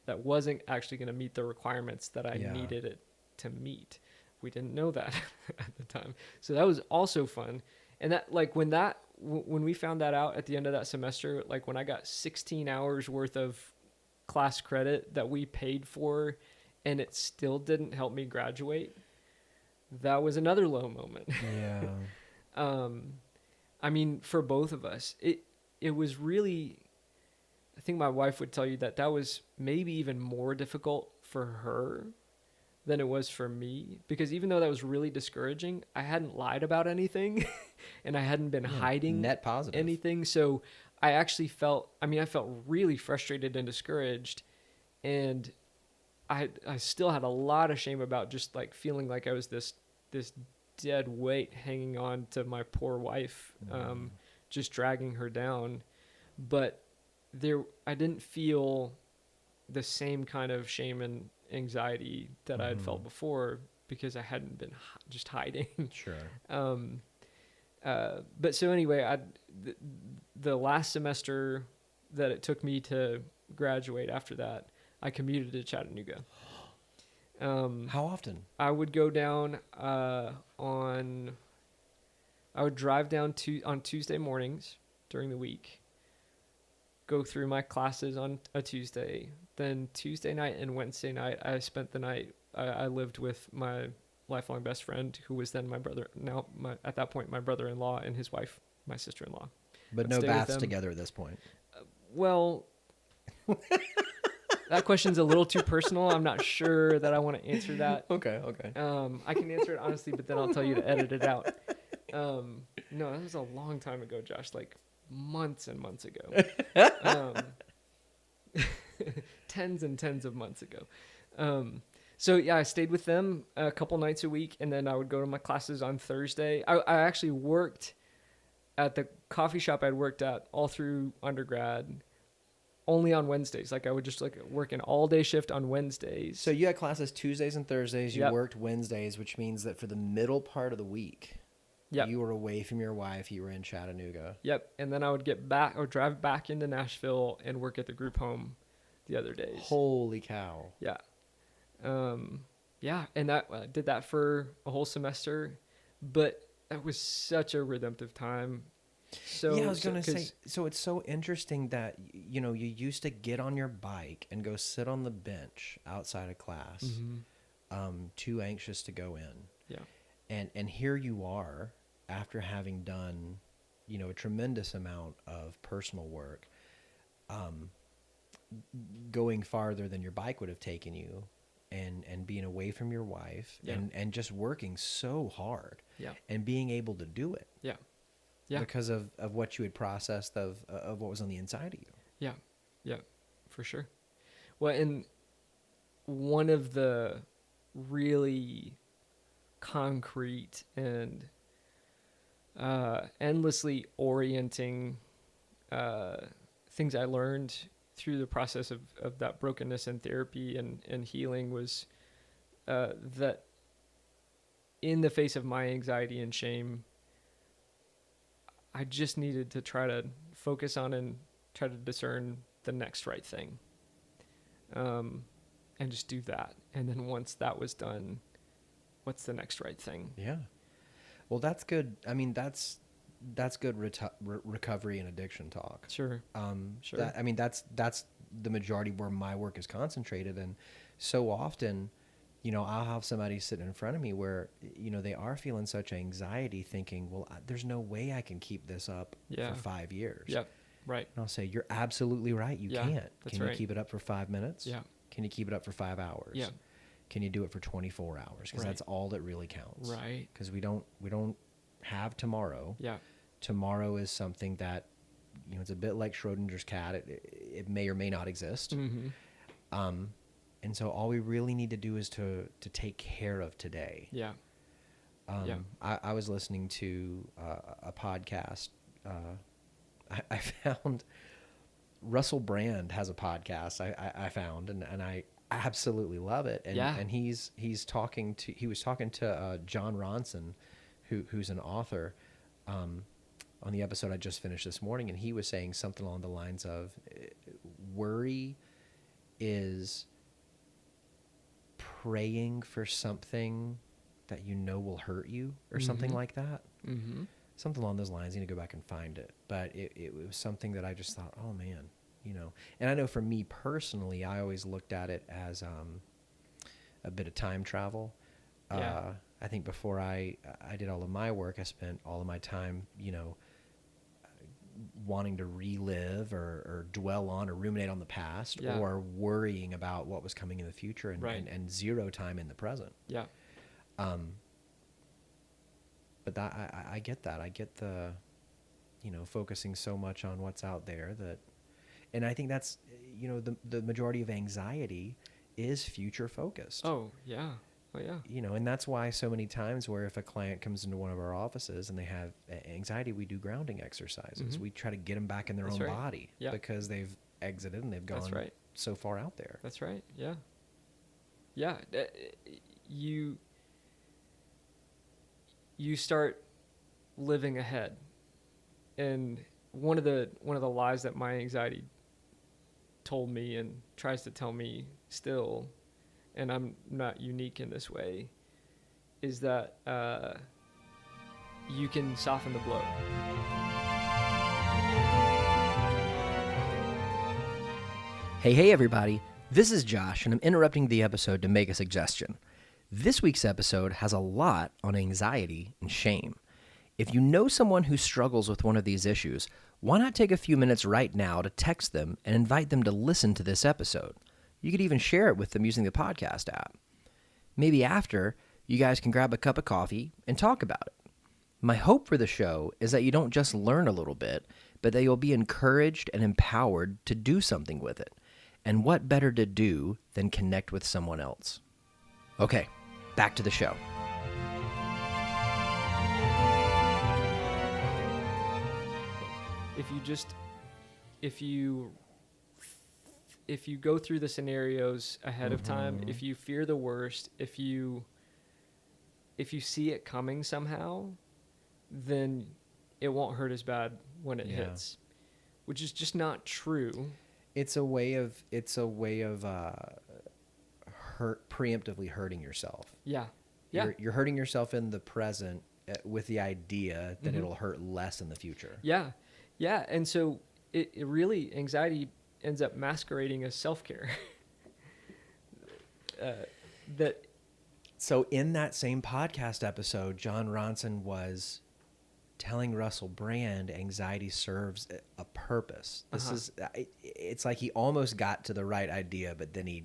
that wasn't actually going to meet the requirements that I needed it to meet. We didn't know that at the time. So that was also fun. And that, like, when we found that out at the end of that semester, like when I got 16 hours worth of class credit that we paid for and it still didn't help me graduate, that was another low moment. Yeah. I mean, for both of us, it was really, I think my wife would tell you that that was maybe even more difficult for her than it was for me, because even though that was really discouraging, I hadn't lied about anything and I hadn't been hiding net positive anything. So I actually felt really frustrated and discouraged, and I still had a lot of shame about just like feeling like I was this dead weight hanging on to my poor wife, just dragging her down. But I didn't feel the same kind of shame and anxiety that I had felt before, because I hadn't been just hiding. Sure. But so anyway, the last semester that it took me to graduate after that, I commuted to Chattanooga. How often? I would go down I would drive down on Tuesday mornings during the week, go through my classes on a Tuesday. Then Tuesday night and Wednesday night, I spent the night. I lived with my lifelong best friend, who was then my brother. Now, at that point, my brother-in-law and his wife, my sister-in-law. But I'd no stay with baths them. together at this point. Well, that question's a little too personal. I'm not sure that I want to answer that. Okay. I can answer it honestly, but then I'll tell you to edit it out. No, that was a long time ago, Josh. Like months and months ago. Tens and tens of months ago. So yeah, I stayed with them a couple nights a week, and then I would go to my classes on Thursday. I actually worked at the coffee shop I'd worked at all through undergrad, only on Wednesdays. Like I would just like work an all-day shift on Wednesdays. So you had classes Tuesdays and Thursdays. You Yep. worked Wednesdays, which means that for the middle part of the week, Yep. you were away from your wife. You were in Chattanooga. Yep. And then I would get back or drive back into Nashville and work at the group home the other days. Holy cow. Yeah. Yeah. And that I did that for a whole semester, but that was such a redemptive time. So yeah, I was going to say, so it's so interesting that, you know, you used to get on your bike and go sit on the bench outside of class, too anxious to go in. Yeah. And here you are, after having done, you know, a tremendous amount of personal work, going farther than your bike would have taken you, and being away from your wife, Yeah. and just working so hard, Yeah. and being able to do it. Yeah. Yeah. Because of what you had processed of what was on the inside of you. Yeah. Yeah. For sure. Well, and one of the really concrete and endlessly orienting things I learned through the process of that brokenness and therapy and healing was that in the face of my anxiety and shame, I just needed to try to focus on and try to discern the next right thing, and just do that. And then once that was done, what's the next right thing? Yeah. Well, that's good. I mean, that's good recovery and addiction talk. Sure. Sure. That's the majority where my work is concentrated. And so often, you know, I'll have somebody sitting in front of me where, you know, they are feeling such anxiety, thinking, well, there's no way I can keep this up for 5 years. Yep. Right. And I'll say, you're absolutely right. You can't. That's Can right. you keep it up for 5 minutes? Yeah. Can you keep it up for 5 hours? Yeah. Can you do it for 24 hours? Because Right. that's all that really counts. Right. Because we don't have tomorrow. Yeah. Tomorrow is something that, you know, it's a bit like Schrodinger's cat. It may or may not exist. Mm-hmm. And so all we really need to do is to take care of today. Yeah. I was listening to a podcast. I found Russell Brand has a podcast. I found and I absolutely love it. And Yeah. and he was talking to John Ronson, who's an author, on the episode I just finished this morning, and he was saying something along the lines of, worry is praying for something that you know will hurt you, or something like that. Mm-hmm. Something along those lines. You need to go back and find it. But it was something that I just thought, oh man, you know. And I know for me personally, I always looked at it as a bit of time travel. Yeah. I think before I did all of my work, I spent all of my time, you know, wanting to relive or dwell on or ruminate on the past, Yeah. or worrying about what was coming in the future, and, Right. and zero time in the present. Yeah. But that I get that. I get the, you know, focusing so much on what's out there that, and I think that's, you know, the majority of anxiety is future focused. Oh, yeah. Oh, yeah. You know, and that's why so many times where if a client comes into one of our offices and they have anxiety, we do grounding exercises. Mhm. We try to get them back in their That's own right. body, Yeah. because they've exited and they've gone That's right. so far out there. That's right. Yeah. Yeah. You you start living ahead. And one of the lies that my anxiety told me and tries to tell me still, and I'm not unique in this way, is that you can soften the blow. Hey, everybody. This is Josh, and I'm interrupting the episode to make a suggestion. This week's episode has a lot on anxiety and shame. If you know someone who struggles with one of these issues, why not take a few minutes right now to text them and invite them to listen to this episode? You could even share it with them using the podcast app. Maybe after, you guys can grab a cup of coffee and talk about it. My hope for the show is that you don't just learn a little bit, but that you'll be encouraged and empowered to do something with it. And what better to do than connect with someone else? Okay, back to the show. If you go through the scenarios ahead of time, if you fear the worst, if you see it coming somehow, then it won't hurt as bad when it hits, which is just not true. It's a way of preemptively hurting yourself. Yeah. You're hurting yourself in the present with the idea that it'll hurt less in the future. Yeah. And so it really, anxiety ends up masquerading as self-care. So in that same podcast episode, John Ronson was telling Russell Brand anxiety serves a purpose. It's like he almost got to the right idea, but then he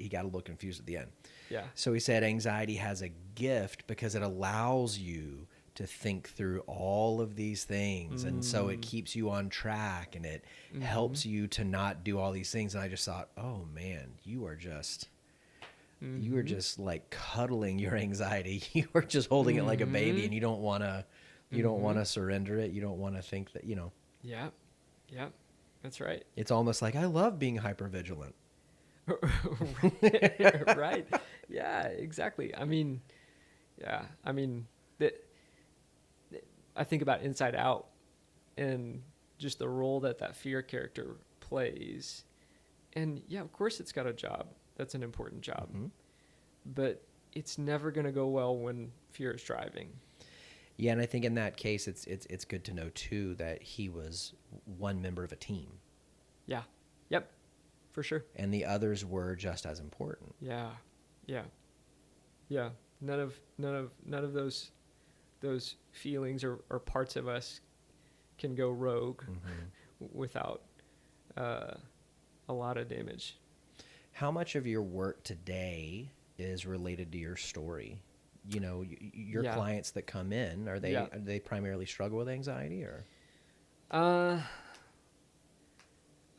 got a little confused at the end. Yeah. So he said anxiety has a gift because it allows you to think through all of these things. And so it keeps you on track and it helps you to not do all these things. And I just thought, oh man, you are just like cuddling your anxiety. You are just holding it like a baby, and you don't want to surrender it. You don't want to think that, Yeah. That's right. It's almost like I love being hypervigilant. Right. Yeah, exactly. I mean, I think about Inside Out and just the role that fear character plays. And yeah, of course it's got a job. That's an important job. But it's never going to go well when fear is driving. Yeah, and I think in that case, it's good to know, too, that he was one member of a team. Yeah. Yep. For sure. And the others were just as important. Yeah. None of those feelings or parts of us can go rogue without a lot of damage. How much of your work today is related to your story? Your clients that come in, do they primarily struggle with anxiety, or? I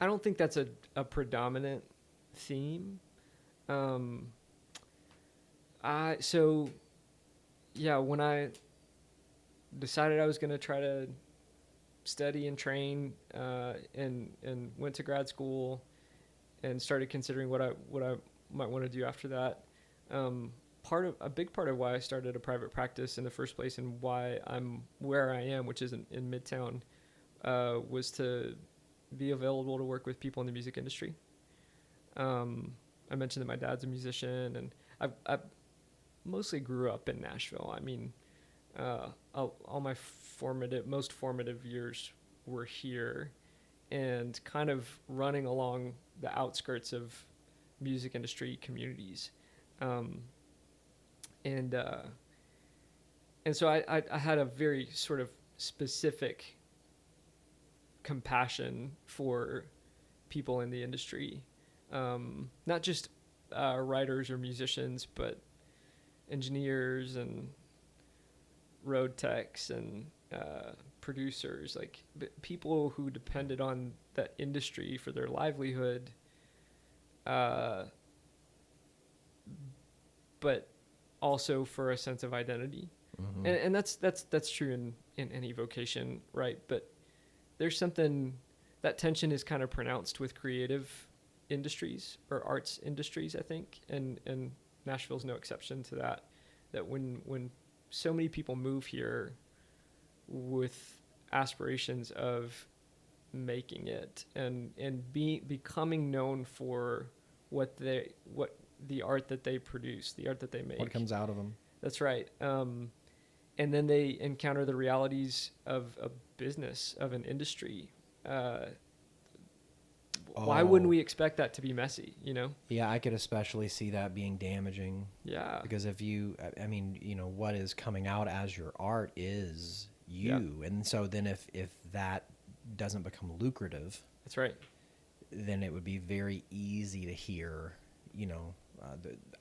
don't think that's a predominant theme. When I decided I was going to try to study and train, and went to grad school and started considering what I might want to do after that. A big part of why I started a private practice in the first place and why I'm where I am, which is in Midtown, was to be available to work with people in the music industry. I mentioned that my dad's a musician, and I mostly grew up in Nashville. I mean, all my most formative years were here, and kind of running along the outskirts of music industry communities. And so I had a very sort of specific compassion for people in the industry, not just writers or musicians, but engineers and road techs and producers, like people who depended on that industry for their livelihood, but also for a sense of identity. And that's true in any vocation, right? But there's something, that tension is kind of pronounced with creative industries or arts industries, I think, and Nashville's no exception to that when so many people move here with aspirations of making it and becoming known for what the art that they produce, the art that they make. What comes out of them. That's right. And then they encounter the realities of a business, of an industry. Why wouldn't we expect that to be messy, you know? Yeah, I could especially see that being damaging. Yeah. Because if you, I mean, you know, what is coming out as your art is you. And so then if that doesn't become lucrative, that's right, then it would be very easy to hear, you know,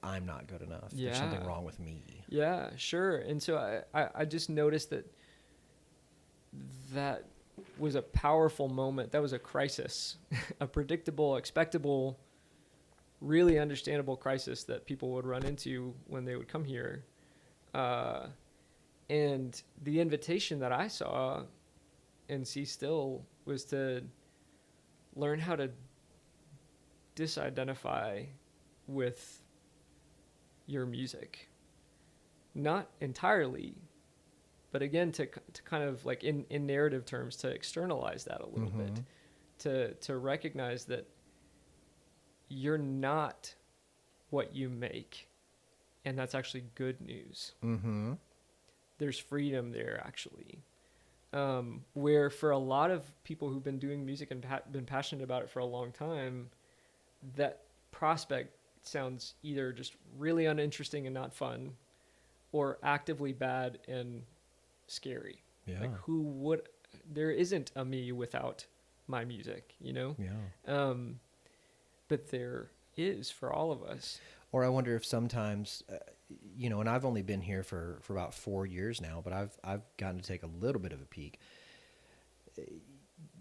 I'm not good enough. Yeah. There's something wrong with me. Yeah, sure. And so I just noticed that was a powerful moment. That was a crisis, a predictable, expectable, really understandable crisis that people would run into when they would come here. And the invitation that I saw and see still was to learn how to disidentify with your music. Not entirely, but again, to kind of like in narrative terms, to externalize that a little bit, to recognize that you're not what you make, and that's actually good news. Mm-hmm. There's freedom there, actually. Where for a lot of people who've been doing music and been passionate about it for a long time, that prospect sounds either just really uninteresting and not fun, or actively bad and scary. Yeah. Like there isn't a me without my music, you know? Yeah. But there is for all of us. Or I wonder if sometimes, you know, and I've only been here for about 4 years now, but I've gotten to take a little bit of a peek.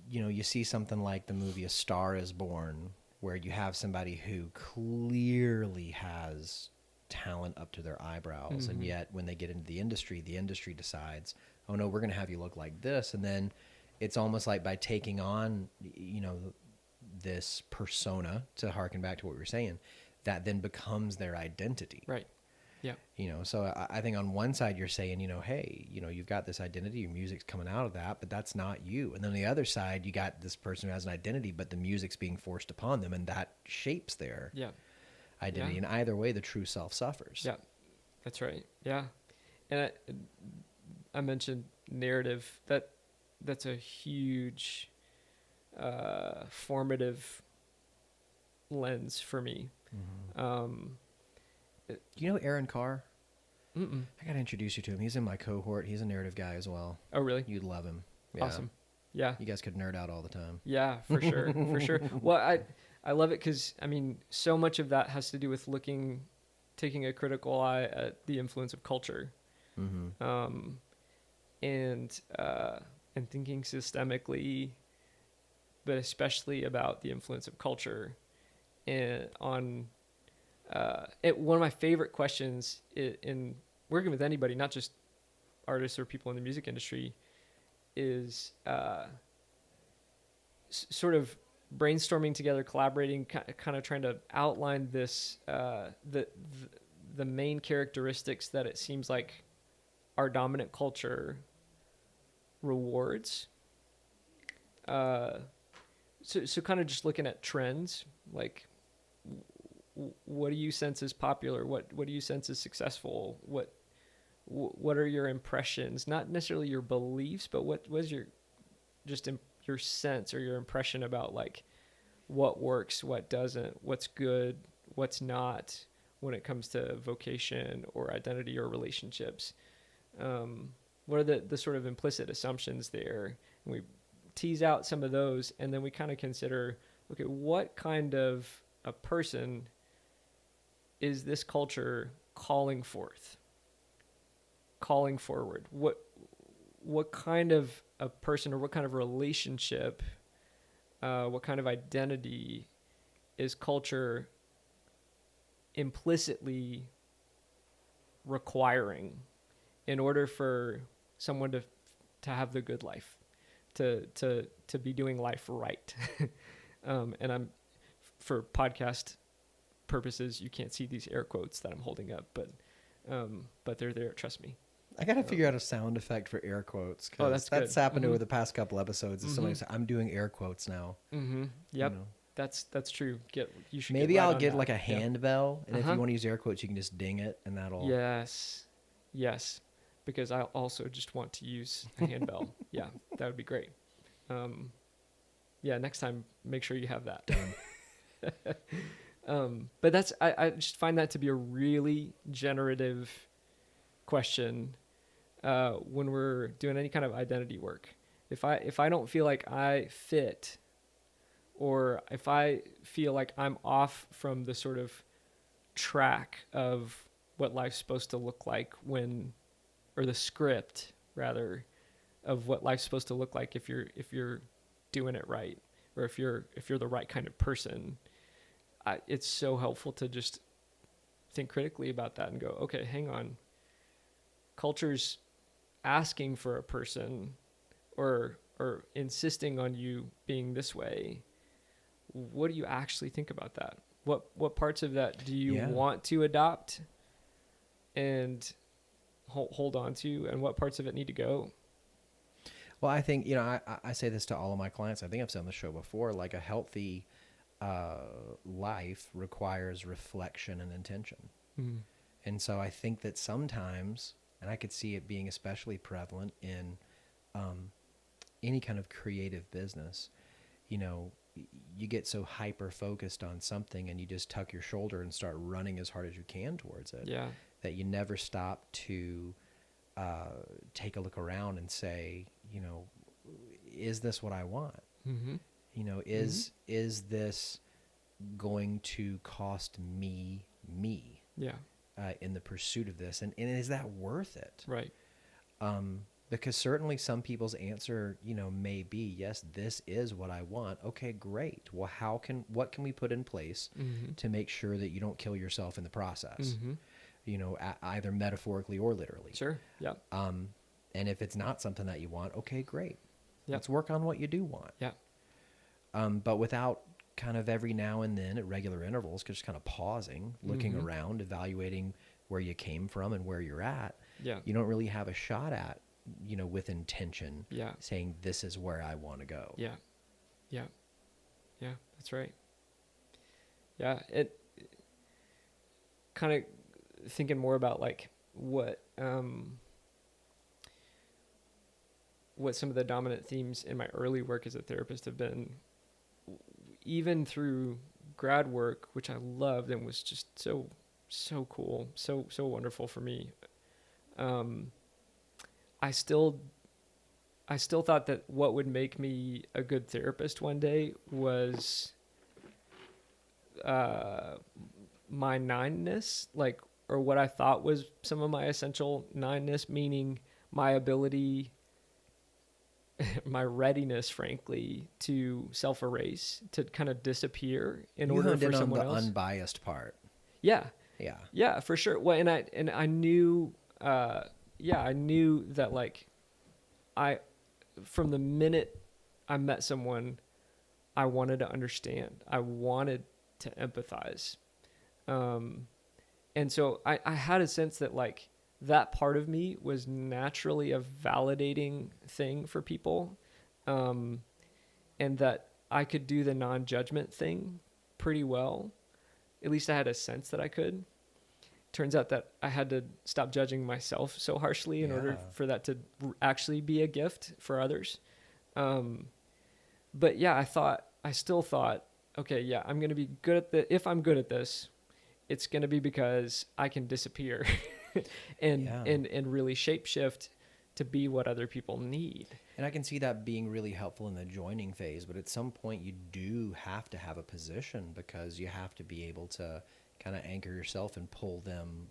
You know, you see something like the movie A Star Is Born, where you have somebody who clearly has talent up to their eyebrows, and yet when they get into the industry decides, oh no, we're going to have you look like this. And then it's almost like by taking on, you know, this persona, to harken back to what we were saying, that then becomes their identity. Right. Yeah. You know, so I think on one side you're saying, you know, hey, you know, you've got this identity, your music's coming out of that, but that's not you. And then on the other side, you got this person who has an identity, but the music's being forced upon them, and that shapes their identity. Yeah. And either way, the true self suffers. Yeah, that's right. Yeah. And I mentioned narrative. That's a huge formative lens for me. You know Aaron Carr? Mm-mm. I got to introduce you to him. He's in my cohort. He's a narrative guy as well. Oh, really? You'd love him. Yeah. Awesome. Yeah. You guys could nerd out all the time. Yeah, for sure. For sure. Well, I love it because, I mean, so much of that has to do with taking a critical eye at the influence of culture. And thinking systemically, but especially about the influence of culture and on one of my favorite questions in working with anybody, not just artists or people in the music industry, is sort of brainstorming together, collaborating, kind of trying to outline this the main characteristics that it seems like our dominant culture rewards. So kind of just looking at trends, like what do you sense is popular? What do you sense is successful? What are your impressions? Not necessarily your beliefs, but what was your your sense or your impression about like what works, what doesn't, what's good, what's not when it comes to vocation or identity or relationships. What are the sort of implicit assumptions there? And we tease out some of those, and then we kind of consider, okay, what kind of a person is this culture calling forward? What kind of a person or what kind of relationship, what kind of identity is culture implicitly requiring in order for someone to have the good life, to be doing life right? And I'm, for podcast purposes, you can't see these air quotes that I'm holding up, but they're there. Trust me. I gotta figure out a sound effect for air quotes Oh, because that's good. that's happened over the past couple episodes. Is somebody Mm-hmm. said, "I'm doing air quotes now." Mm-hmm. You Yep. know, That's true. You should get maybe right I'll on get that. like a Yeah. hand bell, and if you Uh-huh. want to use air quotes, you can just ding it, and that'll. Yes. Yes. Because I also just want to use a handbell. Yeah, that would be great. Yeah, next time make sure you have that. But I just find that to be a really generative question when we're doing any kind of identity work. If I don't feel like I fit, or if I feel like I'm off from the sort of track of what life's supposed to look like or the script rather of what life's supposed to look like if you're doing it right, or if you're the right kind of person, it's so helpful to just think critically about that and go, okay, hang on, culture's asking for a person, or insisting on you being this way. What do you actually think about that? What parts of that do you Yeah. want to adopt and hold on to, and what parts of it need to go? Well, I think I say this to all of my clients. I think I've said on the show before. Like a healthy life requires reflection and intention, Mm. and so I think that sometimes, and I could see it being especially prevalent in any kind of creative business. You know, you get so hyper focused on something, and you just tuck your shoulder and start running as hard as you can towards it. Yeah. That you never stop to take a look around and say, is this what I want? Mm-hmm. Is this going to cost me Yeah. in the pursuit of this, and is that worth it? Right. Because certainly some people's answer, may be, yes, this is what I want. Okay, great. Well, what can we put in place Mm-hmm. to make sure that you don't kill yourself in the process? Mm-hmm. Either metaphorically or literally. Sure. Yeah. And if it's not something that you want, okay, great. Yep. Let's work on what you do want. Yeah. But without kind of every now and then at regular intervals, just kind of pausing, looking Mm-hmm. around, evaluating where you came from and where you're at, Yeah. you don't really have a shot at, with intention, Yeah. saying this is where I want to go. Yeah. Yeah. Yeah. That's right. Yeah. It kind of thinking more about like what some of the dominant themes in my early work as a therapist have been, even through grad work, which I loved and was just so cool, so wonderful for me. I still thought that what would make me a good therapist one day was my nineness, or what I thought was some of my essential nineness, meaning my ability, my readiness, frankly, to self-erase, to kind of disappear in You order honed for in on someone the else. unbiased part. Yeah. Yeah. Yeah, for sure. Well, and I knew, I knew that from the minute I met someone, I wanted to understand. I wanted to empathize. And so I had a sense that that part of me was naturally a validating thing for people. And that I could do the non-judgment thing pretty well. At least I had a sense that I could. Turns out that I had to stop judging myself so harshly in order for that to actually be a gift for others. But yeah, I still thought, okay, yeah, I'm going to be good at if I'm good at this, it's going to be because I can disappear and really shapeshift to be what other people need. And I can see that being really helpful in the joining phase, but at some point you do have to have a position, because you have to be able to kind of anchor yourself and pull them,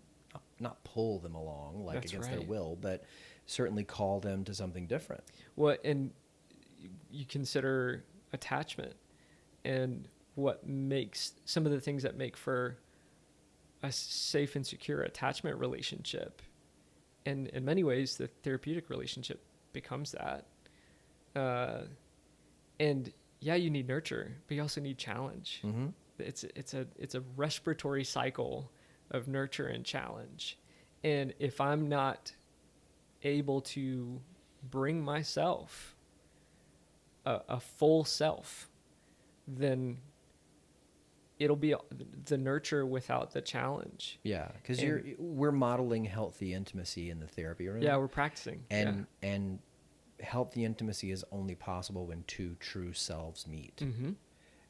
not pull them along That's against right. their will, but certainly call them to something different. Well, and you consider attachment and what makes some of the things that make for a safe and secure attachment relationship. And in many ways, the therapeutic relationship becomes that. And yeah, you need nurture, but you also need challenge. Mm-hmm. It's a respiratory cycle of nurture and challenge. And if I'm not able to bring myself a full self, then it'll be the nurture without the challenge. Yeah, because we're modeling healthy intimacy in the therapy room. Yeah, we're practicing. And healthy intimacy is only possible when two true selves meet. Mm-hmm.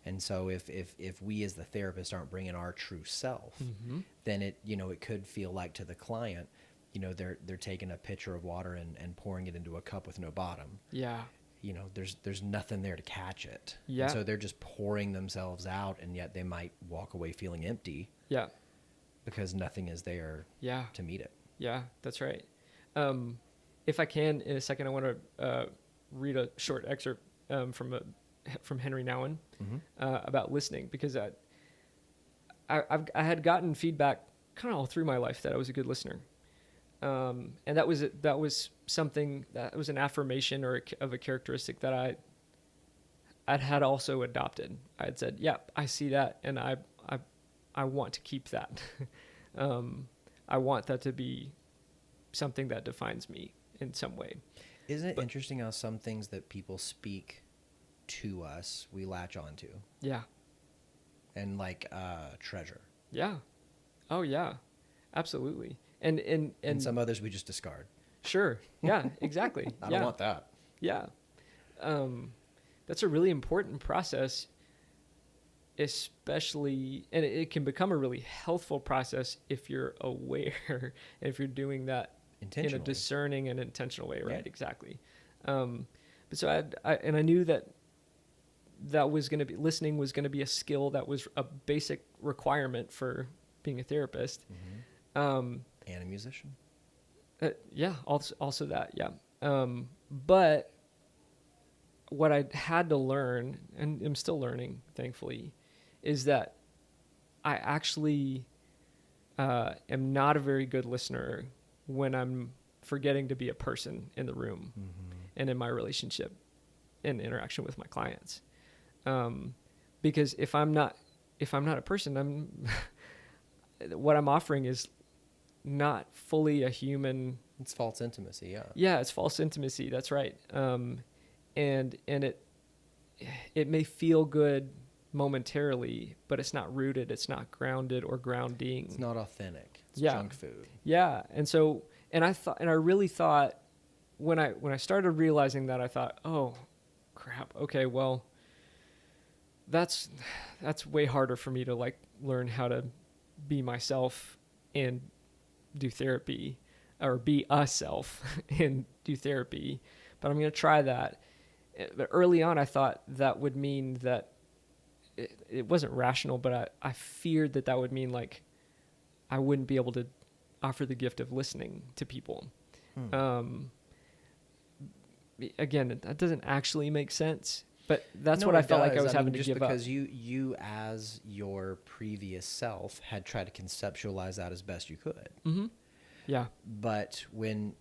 And so if we as the therapist aren't bringing our true self, Mm-hmm. then it could feel like to the client, they're taking a pitcher of water and pouring it into a cup with no bottom. Yeah. There's nothing there to catch it. Yeah. And so they're just pouring themselves out, and yet they might walk away feeling empty. Yeah. Because nothing is there. Yeah. To meet it. Yeah, that's right. If I can, in a second, I want to read a short excerpt from Henry Nouwen about listening, because I had gotten feedback kind of all through my life that I was a good listener. And that was something that was an affirmation of a characteristic that I'd had also adopted. I had said, "Yeah, I see that, and I want to keep that. I want that to be something that defines me in some way." Isn't it interesting how some things that people speak to us we latch onto? Yeah. And like treasure. Yeah. Oh yeah, absolutely. And some others we just discard. Sure. Yeah, exactly. I don't want that. Yeah. That's a really important process, especially, and it can become a really healthful process if you're aware and if you're doing that in a discerning and intentional way, right? Yeah. Exactly. But so I knew that was going to be, listening was going to be a skill that was a basic requirement for being a therapist. Mm-hmm. And a musician. Yeah, also that, yeah. But what I had to learn, and I'm still learning, thankfully, is that I actually am not a very good listener when I'm forgetting to be a person in the room and in my relationship and interaction with my clients. Because if I'm not a person, what I'm offering is not fully a human. It's false intimacy. Yeah. Yeah. It's false intimacy. That's right. And it may feel good momentarily, but it's not rooted. It's not grounded or grounding. It's not authentic. It's junk food. Yeah. And so, and I really thought when I started realizing that, I thought, oh crap. Okay. Well, that's way harder for me to like learn how to be myself and do therapy, or be a self and do therapy, but I'm going to try that. But early on, I thought that would mean that it wasn't rational, but I feared that would mean like I wouldn't be able to offer the gift of listening to people. Again, that doesn't actually make sense, but that's what I felt like I was having to give up. Just because you as your previous self had tried to conceptualize that as best you could. Mm-hmm. Yeah. But when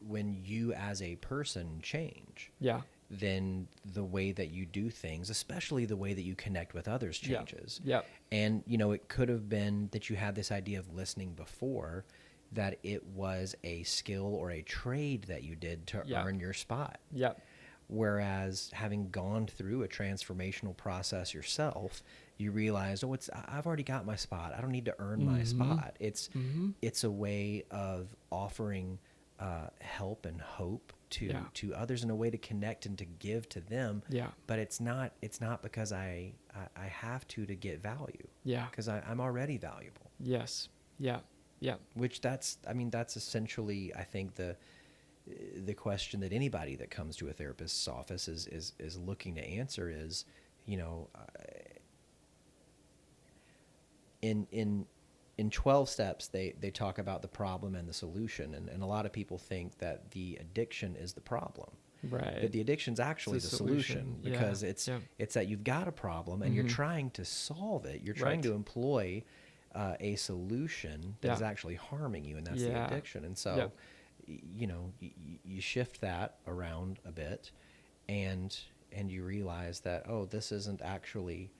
you as a person change, yeah, then the way that you do things, especially the way that you connect with others, changes. Yeah. And it could have been that you had this idea of listening before, that it was a skill or a trade that you did to earn your spot. Yeah. Whereas having gone through a transformational process yourself, you realize, I've already got my spot. I don't need to earn my spot. It's a way of offering help and hope to others, in a way to connect and to give to them. Yeah. But it's not because I have to get value. Yeah. Because I'm already valuable. Yes. Yeah. Yeah. Which that's essentially, I think, the question that anybody that comes to a therapist's office is looking to answer is, in 12 steps, they talk about the problem and the solution. And a lot of people think that the addiction is the problem. Right. But the addiction's actually the solution, because it's that you've got a problem and you're trying to solve it. You're trying to employ a solution that is actually harming you, and that's the addiction. And so, you shift that around a bit, and you realize that, this isn't actually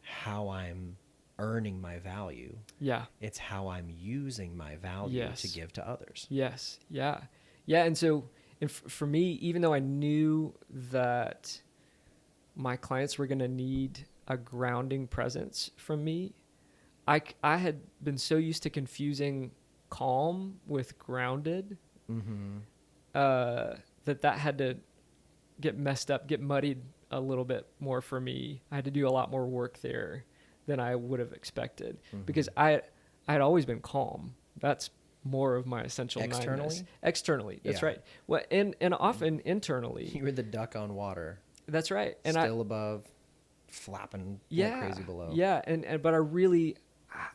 how I'm earning my value. Yeah. It's how I'm using my value to give to others. Yes. Yeah. Yeah, and so for me, even though I knew that my clients were going to need a grounding presence from me, I had been so used to confusing calm with grounded, Mm-hmm. that had to get messed up, get muddied a little bit more for me. I had to do a lot more work there than I would have expected, Mm-hmm. because I had always been calm. That's more of my essential nimbus. Externally? Externally, that's Yeah. right. Well, and often internally, You were the duck on water, that's right. And still above, flapping like yeah, crazy below. yeah, and but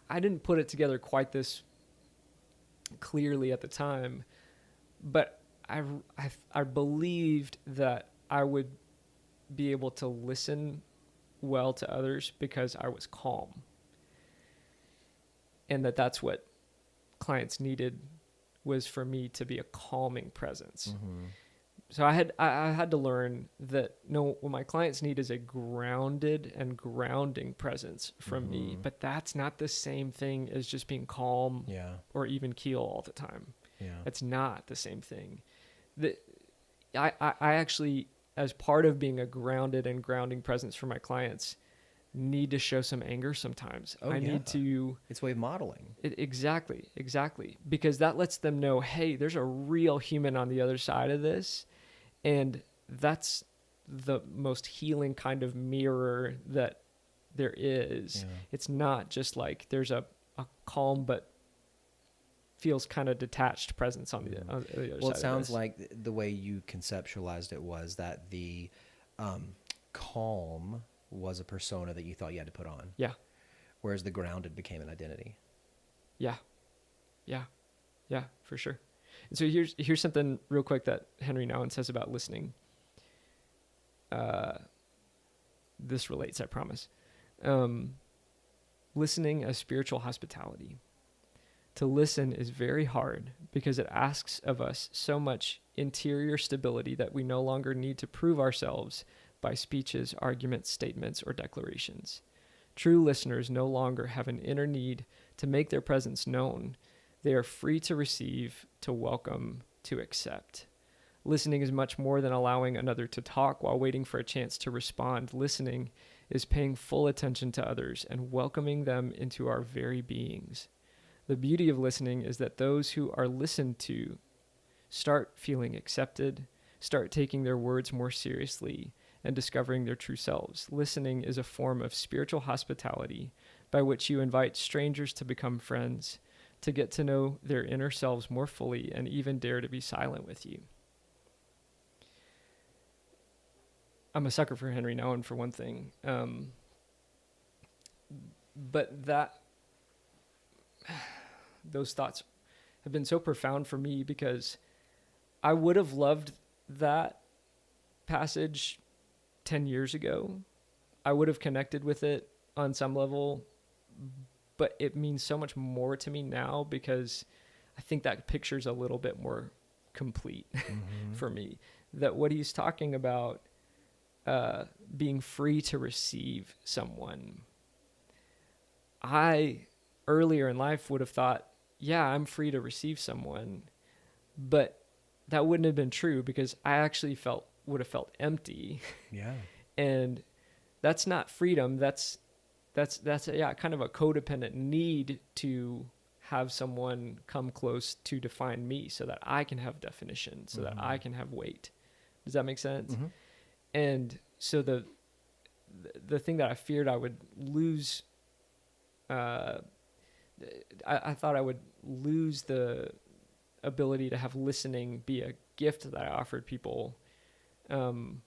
I didn't put it together quite this clearly at the time, but I believed that I would be able to listen well to others because I was calm, and that's what clients needed, was for me to be a calming presence. Mm-hmm. So I had to learn that no, what my clients need is a grounded and grounding presence from me, Mm-hmm. but that's not the same thing as just being calm Yeah. or even keel all the time. Yeah. It's not the same thing. I actually, as part of being a grounded and grounding presence for my clients, need to show some anger sometimes. Oh, I yeah. need to It's a way of modeling. exactly, because that lets them know, hey, there's a real human on the other side of this, and that's the most healing kind of mirror that there is. Yeah. It's not just like there's a calm but feels kind of detached presence on the other side. Well, it of sounds this. like the way you conceptualized it was that the calm was a persona that you thought you had to put on, Yeah, whereas the grounded became an identity. yeah, yeah, yeah, for sure. And so here's something real quick that Henry Nouwen says about listening. This relates, I promise. Listening as spiritual hospitality. To listen is very hard because it asks of us so much interior stability that we no longer need to prove ourselves by speeches, arguments, statements, or declarations. True listeners no longer have an inner need to make their presence known. They are free to receive, to welcome, to accept. Listening is much more than allowing another to talk while waiting for a chance to respond. Listening is paying full attention to others and welcoming them into our very beings. The beauty of listening is that those who are listened to start feeling accepted, start taking their words more seriously, and discovering their true selves. Listening is a form of spiritual hospitality by which you invite strangers to become friends, to get to know their inner selves more fully, and even dare to be silent with you. I'm a sucker for Henry Nouwen, for one thing. But those thoughts have been so profound for me because I would have loved that passage 10 years ago. I would have connected with it on some level, but it means so much more to me now because I think that picture's a little bit more complete for me. That what he's talking about, being free to receive someone. I, earlier in life, would have thought, yeah, I'm free to receive someone, but that wouldn't have been true because I actually would have felt empty. Yeah. And that's not freedom. That's kind of a codependent need to have someone come close to define me so that I can have definition, so that I can have weight. Does that make sense? Mm-hmm. And so the thing that I feared I would lose, I thought I would lose the ability to have listening be a gift that I offered people. I'm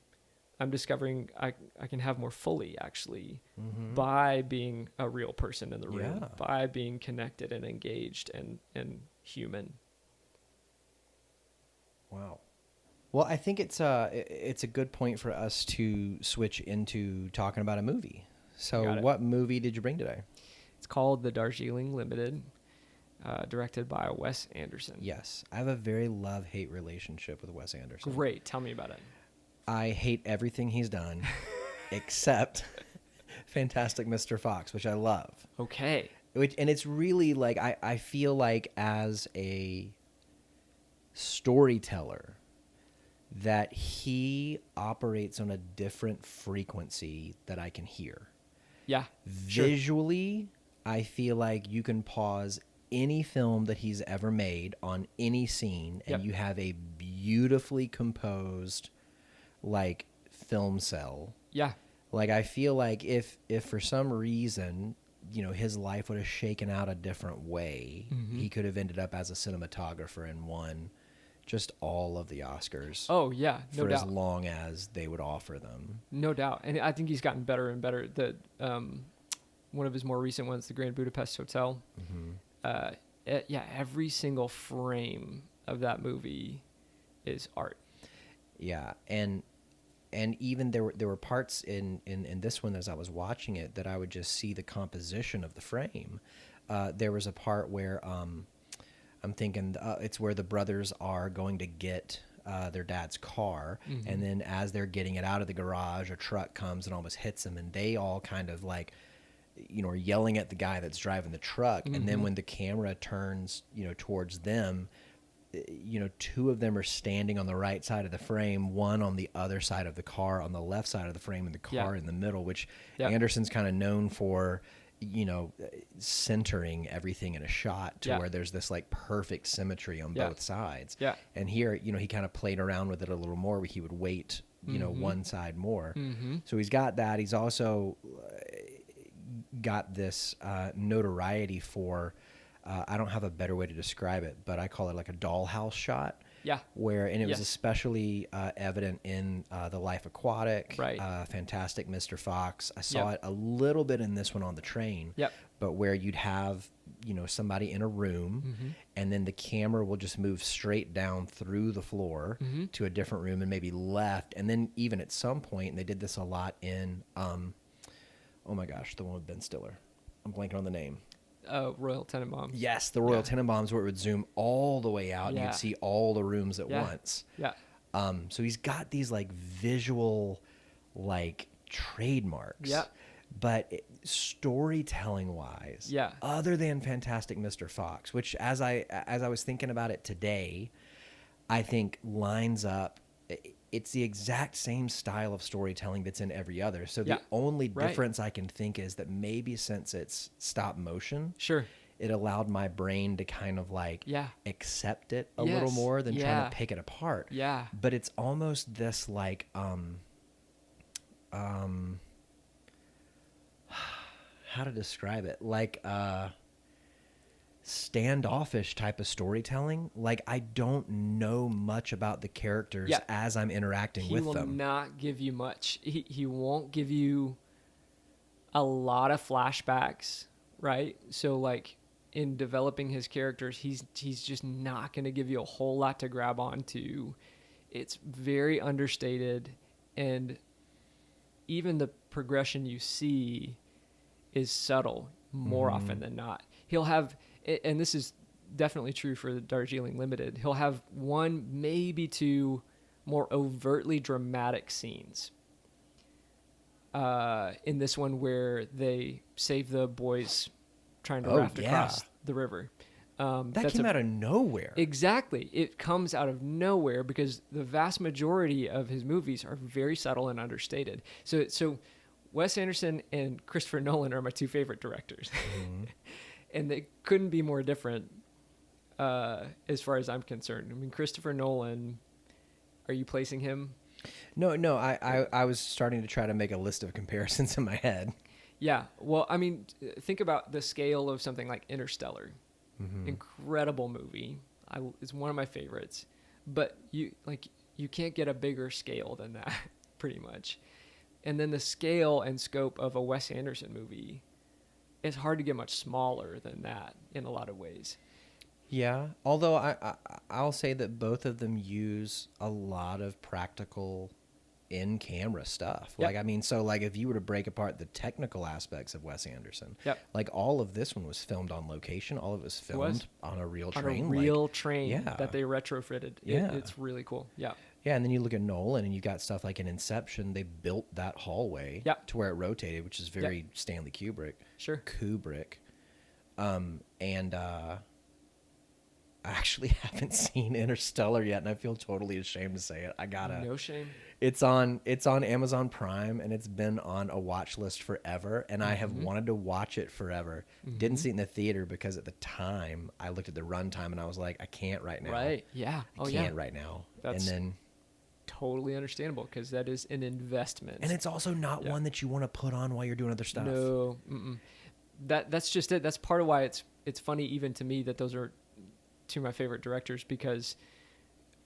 discovering I can have more fully, actually, by being a real person in the room, Yeah. by being connected and engaged and human. Wow. Well, I think it's a good point for us to switch into talking about a movie. So Got it. what movie did you bring today? It's called The Darjeeling Limited, directed by Wes Anderson. Yes. I have a very love-hate relationship with Wes Anderson. Great. Tell me about it. I hate everything he's done except Fantastic Mr. Fox, which I love. Okay. And it's really like I feel like as a storyteller that he operates on a different frequency that I can hear. Yeah. Sure. Visually, I feel like you can pause any film that he's ever made on any scene, and Yep. you have a beautifully composed, like, film cell. Yeah. Like, I feel like if for some reason, you know, his life would have shaken out a different way, he could have ended up as a cinematographer and won just all of the Oscars Oh yeah, no for as doubt. long as they would offer them. No doubt. And I think he's gotten better and better. One of his more recent ones, the Grand Budapest Hotel. Yeah, every single frame of that movie is art. Yeah, and even there were parts in this one as I was watching it that I would just see the composition of the frame. There was a part where I'm thinking it's where the brothers are going to get their dad's car, and then as they're getting it out of the garage, a truck comes and almost hits them, and they all kind of like, you know, are yelling at the guy that's driving the truck, and then when the camera turns, you know, towards them, you know, two of them are standing on the right side of the frame, one on the other side of the car, on the left side of the frame, and the car in the middle, which Anderson's kind of known for, you know, centering everything in a shot to where there's this like perfect symmetry on both sides. Yeah. And here, you know, he kind of played around with it a little more, where he would weight, you know, one side more. So he's got that. He's also got this notoriety for, I don't have a better way to describe it, but I call it like a dollhouse shot. Yeah. Where, and it was especially evident in The Life Aquatic, right. Fantastic Mr. Fox. I saw it a little bit in this one on the train, but where you'd have, you know, somebody in a room, and then the camera will just move straight down through the floor to a different room and maybe left. And then even at some point, and they did this a lot in, oh my gosh, the one with Ben Stiller. I'm blanking on the name. Royal Tenenbaums. Yes, the Royal Tenenbaums, where it would zoom all the way out and you'd see all the rooms at once. Yeah. So he's got these like visual like trademarks. Yeah. But storytelling wise, other than Fantastic Mr. Fox, which as I was thinking about it today, I think lines up. It's the exact same style of storytelling that's in every other. So the only difference I can think is that maybe since it's stop motion, it allowed my brain to kind of like accept it a little more than trying to pick it apart. Yeah. But it's almost this like how to describe it? Like standoffish type of storytelling. Like, I don't know much about the characters as I'm interacting with them. He will not give you much. He won't give you a lot of flashbacks, right? So like in developing his characters, he's just not going to give you a whole lot to grab onto. It's very understated, and even the progression you see is subtle more often than not. He'll have, and this is definitely true for the Darjeeling Limited, he'll have one, maybe two more overtly dramatic scenes. In this one where they save the boys trying to raft across the river. That came out of nowhere. Exactly. It comes out of nowhere because the vast majority of his movies are very subtle and understated. So Wes Anderson and Christopher Nolan are my two favorite directors. And they couldn't be more different as far as I'm concerned. I mean, Christopher Nolan, are you placing him? No, I was starting to try to make a list of comparisons in my head. Yeah, well, I mean, think about the scale of something like Interstellar. Incredible movie. It's one of my favorites. But you can't get a bigger scale than that, pretty much. And then the scale and scope of a Wes Anderson movie, it's hard to get much smaller than that in a lot of ways. Yeah, although I'll say that both of them use a lot of practical in-camera stuff. Like, I mean, so like if you were to break apart the technical aspects of Wes Anderson, like all of this one was filmed on location. All of it was filmed on a real train. On a real train that they retrofitted. It's really cool. Yeah. Yeah, and then you look at Nolan, and you got stuff like in Inception. They built that hallway to where it rotated, which is very Stanley Kubrick. Sure. Kubrick. I actually haven't seen Interstellar yet, and I feel totally ashamed to say it. I gotta. No shame. It's on Amazon Prime, and it's been on a watch list forever, and I have Mm-hmm. wanted to watch it forever. Didn't Mm-hmm. see it in the theater because at the time I looked at the runtime and I was like, I can't right now. Right. Yeah. I can't right now. That's and then totally understandable because that is an investment. and it's also not Yeah. one that you want to put on while you're doing other stuff. No. Mm-mm. That's just it. That's part of why it's funny even to me that those are two of my favorite directors, because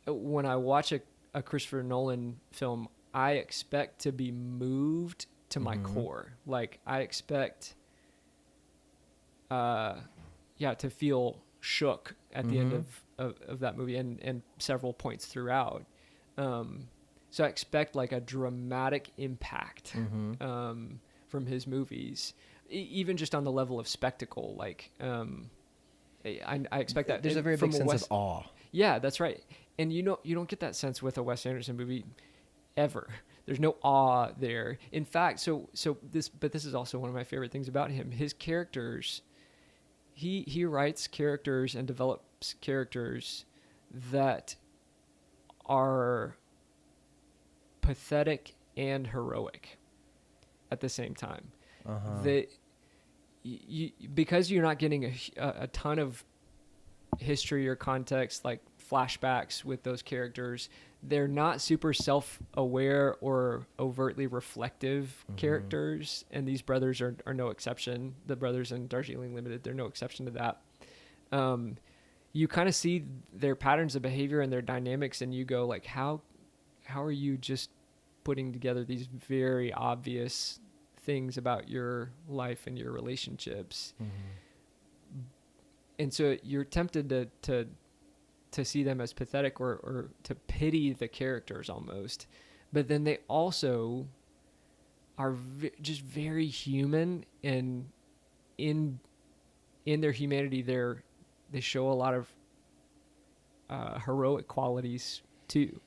when I watch a Christopher Nolan film, I expect to be moved to my core. Like I expect to feel shook at the end of that movie and several points throughout. So I expect like a dramatic impact from his movies, even just on the level of spectacle. Like I expect that There's a very from big sense of awe. Yeah, that's right. And you don't get that sense with a Wes Anderson movie ever. There's no awe there. In fact, this is also one of my favorite things about him. His characters, he writes characters and develops characters that are pathetic and heroic at the same time. Because you're not getting a ton of history or context, like flashbacks with those characters, they're not super self-aware or overtly reflective characters, and these brothers are no exception. The brothers in Darjeeling Limited, they're no exception to that. You kind of see their patterns of behavior and their dynamics, and you go like, how are you just putting together these very obvious things about your life and your relationships? And so you're tempted to see them as pathetic or to pity the characters almost, but then they also are just very human, and in their humanity they show a lot of heroic qualities too.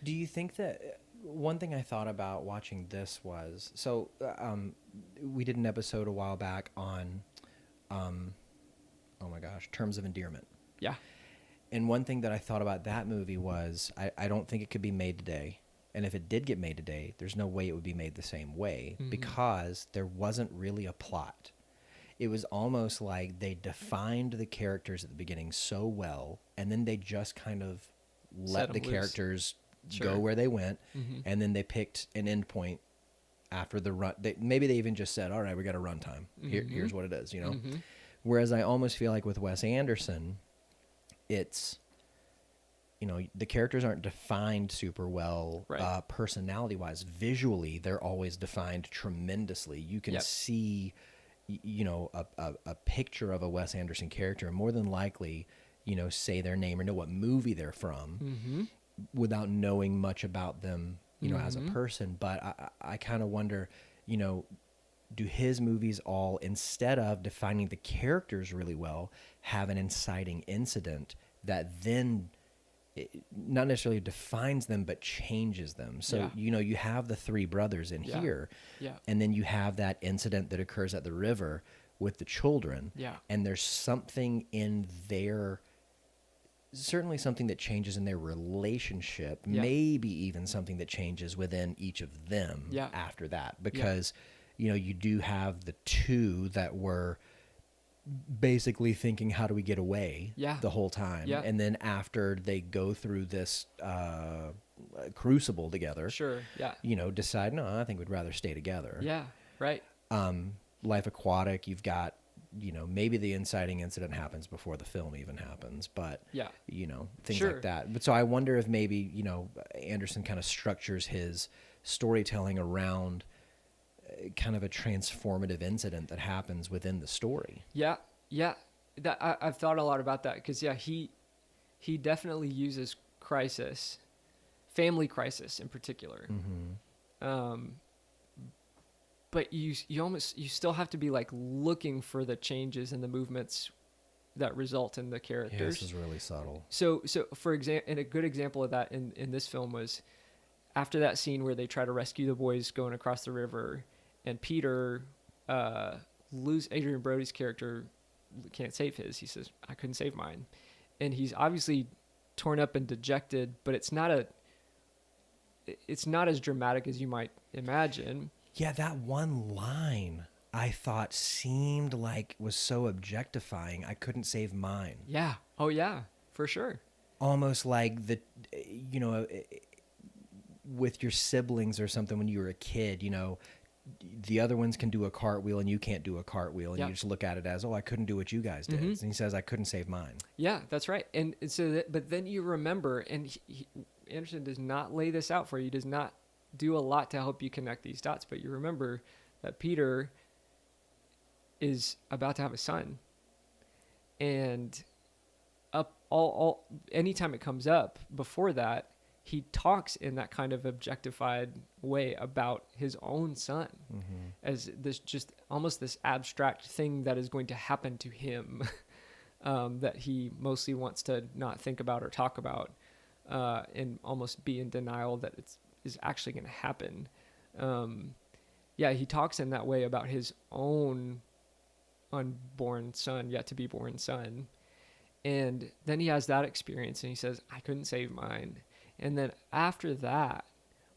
Do you think that one thing I thought about watching this was, so we did an episode a while back on oh my gosh, Terms of Endearment. Yeah. And one thing that I thought about that movie was I don't think it could be made today. And if it did get made today, there's no way it would be made the same way because there wasn't really a plot. It was almost like they defined the characters at the beginning so well, and then they just kind of let the characters go where they went, and then they picked an end point after the run. Maybe they even just said, all right, we got a runtime. Here's what it is, you know? Whereas I almost feel like with Wes Anderson, it's, you know, the characters aren't defined super well, personality-wise. Visually, they're always defined tremendously. You can see, you know, a picture of a Wes Anderson character, and more than likely, you know, say their name or know what movie they're from without knowing much about them, you know, as a person. But I kind of wonder, you know, do his movies all, instead of defining the characters really well, have an inciting incident that then not necessarily defines them, but changes them? So, you know, you have the three brothers in here, and then you have that incident that occurs at the river with the children, and there's something in their, certainly something that changes in their relationship, maybe even something that changes within each of them after that, because you know, you do have the two that were basically thinking, how do we get away the whole time? And then after they go through this crucible together, you know, decide, no, I think we'd rather stay together. Life Aquatic, you've got, you know, maybe the inciting incident happens before the film even happens, but, you know, things like that. But so I wonder if maybe, you know, Anderson kind of structures his storytelling around kind of a transformative incident that happens within the story. That I've thought a lot about that, because he definitely uses crisis, family crisis in particular. But you still have to be like looking for the changes and the movements that result in the characters. Yeah, this is really subtle. So for example, and a good example of that in this film was after that scene where they try to rescue the boys going across the river, and Peter, Adrian Brody's character can't save his. He says, I couldn't save mine. and he's obviously torn up and dejected, but it's not as dramatic as you might imagine. Yeah, that one line I thought seemed like was so objectifying. I couldn't save mine. Yeah. Oh yeah, for sure. Almost like with your siblings or something when you were a kid, the other ones can do a cartwheel and you can't do a cartwheel, and Yep. you just look at it as, oh, I couldn't do what you guys did. Mhm. And he says, I couldn't save mine. Yeah, that's right. And so, but then you remember, and Anderson does not lay this out for you. He does not do a lot to help you connect these dots. But you remember that Peter is about to have a son, and all anytime it comes up before that, he talks in that kind of objectified way about his own son as this just almost this abstract thing that is going to happen to him. That he mostly wants to not think about or talk about, and almost be in denial that is actually going to happen. He talks in that way about his own unborn son, yet to be born son. And then he has that experience and he says, I couldn't save mine. And then after that,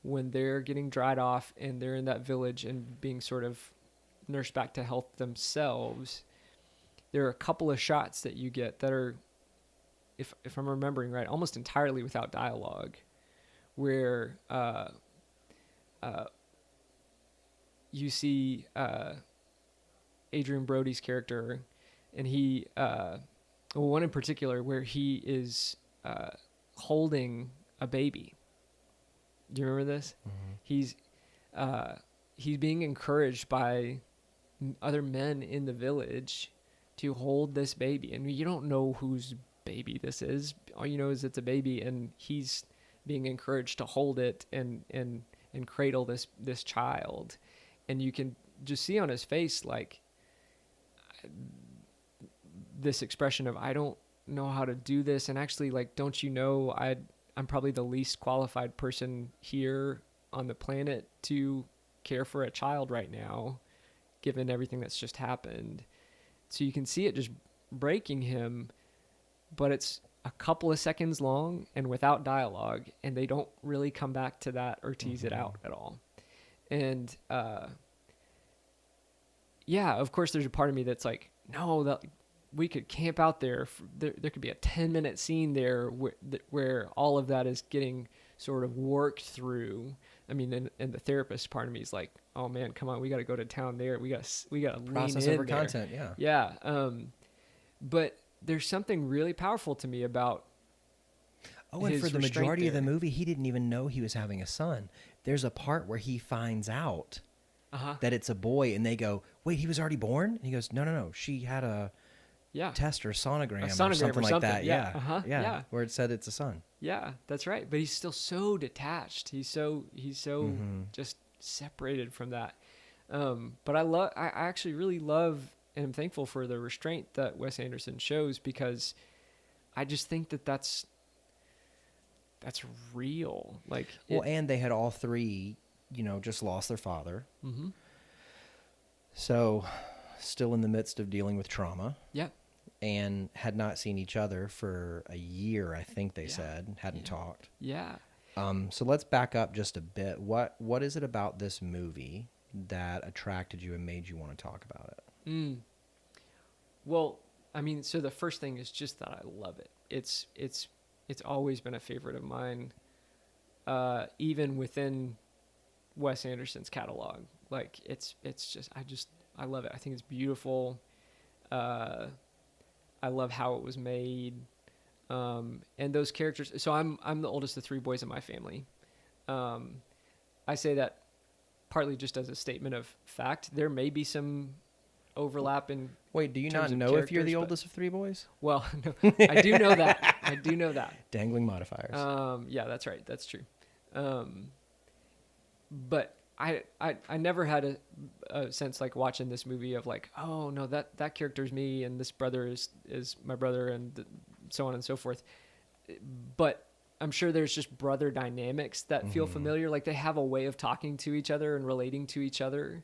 when they're getting dried off and they're in that village and being sort of nursed back to health themselves, there are a couple of shots that you get that are, if I'm remembering right, almost entirely without dialogue, where you see Adrian Brody's character, and he, one in particular where he is holding a baby. Do you remember this? Mm-hmm. He's being encouraged by other men in the village to hold this baby, and you don't know whose baby this is. All you know is it's a baby, and he's being encouraged to hold it and cradle this child, and you can just see on his face like this expression of, I don't know how to do this, and actually, like, don't you know I'm probably the least qualified person here on the planet to care for a child right now, given everything that's just happened. So you can see it just breaking him, but it's a couple of seconds long and without dialogue, and they don't really come back to that or tease it out at all. And of course there's a part of me that's like, no, that we could camp out there. There could be a 10-minute scene there where all of that is getting sort of worked through. I mean, and the therapist part of me is like, oh man, come on, we got to go to town there. We got to process lean in over there. content. Yeah. Yeah. But there's something really powerful to me about. Oh, and for the majority of the movie, he didn't even know he was having a son. There's a part where he finds out that it's a boy, and they go, wait, he was already born? And he goes, no, she had a test or sonogram or something like that. Yeah. Where it said it's a son. Yeah, that's right. But he's still so detached. He's so just separated from that. But I actually really love and I'm thankful for the restraint that Wes Anderson shows, because I just think that's real. Like, and they had all three, just lost their father. Mm-hmm. So still in the midst of dealing with trauma. Yeah. And had not seen each other for a year, I think they said, hadn't talked. Yeah. So let's back up just a bit. What is it about this movie that attracted you and made you want to talk about it? Well, I mean, so the first thing is just that I love it. It's always been a favorite of mine, even within Wes Anderson's catalog. Like, it's just I love it. I think it's beautiful. I love how it was made, and those characters. So I'm the oldest of three boys in my family. I say that partly just as a statement of fact. There may be some overlap in. Wait, do you not know if you're the oldest of three boys? Well, no, I do know that. I do know that. Dangling modifiers. Yeah, that's right. That's true. But I never had a sense like watching this movie of like, oh no, that character's me and this brother is my brother and so on and so forth. But I'm sure there's just brother dynamics that feel familiar. Like they have a way of talking to each other and relating to each other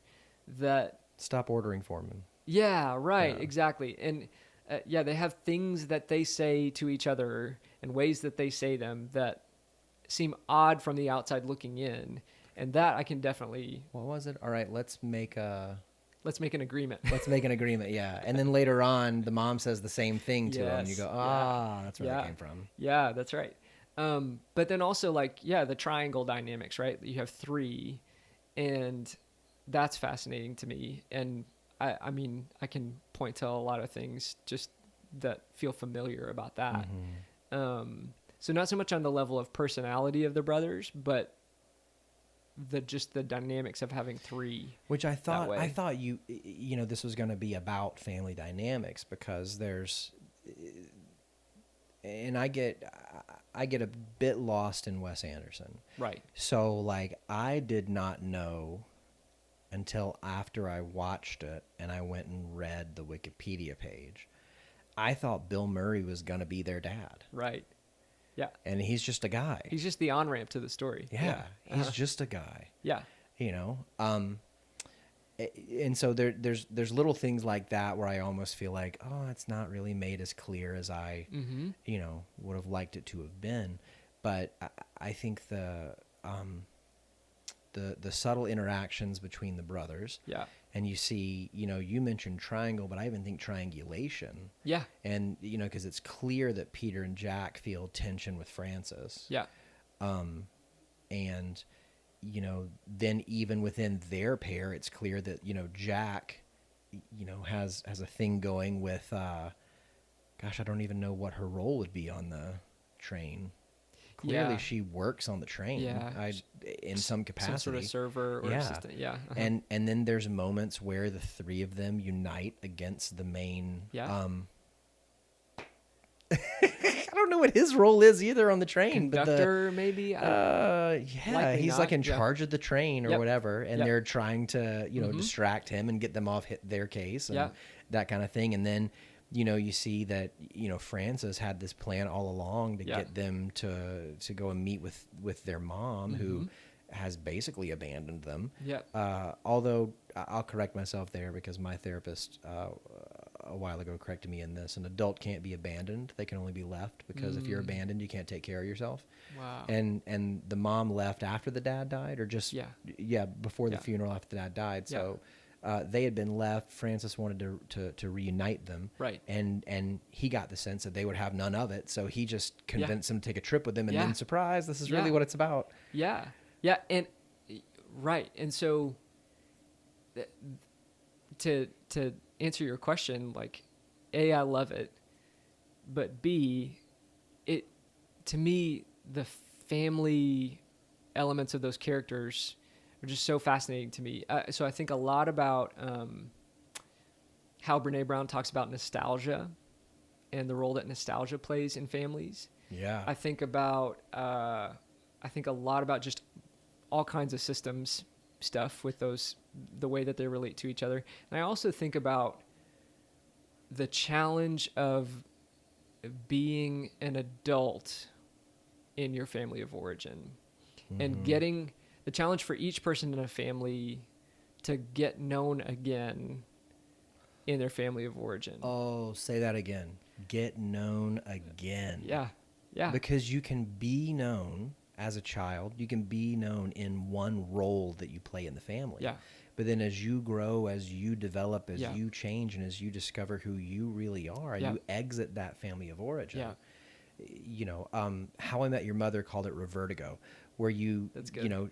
that. Stop ordering Foreman. Yeah, right. Yeah. Exactly. And yeah, they have things that they say to each other and ways that they say them that seem odd from the outside looking in, and that I can definitely What was it? All right, let's make an agreement. agreement. Yeah, and then later on, the mom says the same thing to him, and you Yes. go, Yeah. ah, that's where that Yeah. came from. Yeah, that's right. But then also like, yeah, the triangle dynamics, right? You have three, and that's fascinating to me. And I mean, I can point to a lot of things just that feel familiar about that. So not so much on the level of personality of the brothers, but just the dynamics of having three. Which I that way. thought this was going to be about family dynamics, because there's, and I get a bit lost in Wes Anderson. Right. So like I did not know until after I watched it and I went and read the Wikipedia page. I thought Bill Murray was going to be their dad. Right. Yeah. And he's just a guy. He's just the on-ramp to the story. Yeah. He's just a guy. Yeah. You know? And so there's little things like that where I almost feel like, oh, it's not really made as clear as I, would have liked it to have been. But I think the subtle interactions between the brothers. Yeah. And you see, you mentioned triangle, but I even think triangulation. Yeah. And, because it's clear that Peter and Jack feel tension with Francis. Yeah. And, then even within their pair, it's clear that, Jack, has a thing going with, gosh, I don't even know what her role would be on the train. Clearly, she works on the train. Yeah. In some capacity. Some sort of server or assistant. Yeah. And then there's moments where the three of them unite against the main. Yeah. I don't know what his role is either on the train. Conductor, maybe. He's like in charge of the train or whatever, and they're trying to distract him and get them off their case and that kind of thing. And then you see that Francis had this plan all along to get them to go and meet with their mom, who has basically abandoned them. Although I'll correct myself there, because my therapist a while ago corrected me in this: an adult can't be abandoned; they can only be left, because if you're abandoned, you can't take care of yourself. Wow. And the mom left after the dad died, or just before the funeral after the dad died. So they had been left. Francis wanted to reunite them, right? And he got the sense that they would have none of it, so he just convinced them to take a trip with him, and then surprise, this is really what it's about. Yeah, and right, and so to answer your question, like, A, I love it, but B, to me, the family elements of those characters are just so fascinating to me. So I think a lot about how Brene Brown talks about nostalgia and the role that nostalgia plays in families. Yeah, I think a lot about just all kinds of systems stuff with the way that they relate to each other. And I also think about the challenge of being an adult in your family of origin, and getting the challenge for each person in a family to get known again in their family of origin. Oh, say that again. Get known again. Yeah. Because you can be known as a child, you can be known in one role that you play in the family. Yeah. But then as you grow, as you develop, as you change, and as you discover who you really are, and you exit that family of origin. How I Met Your Mother called it revertigo, where you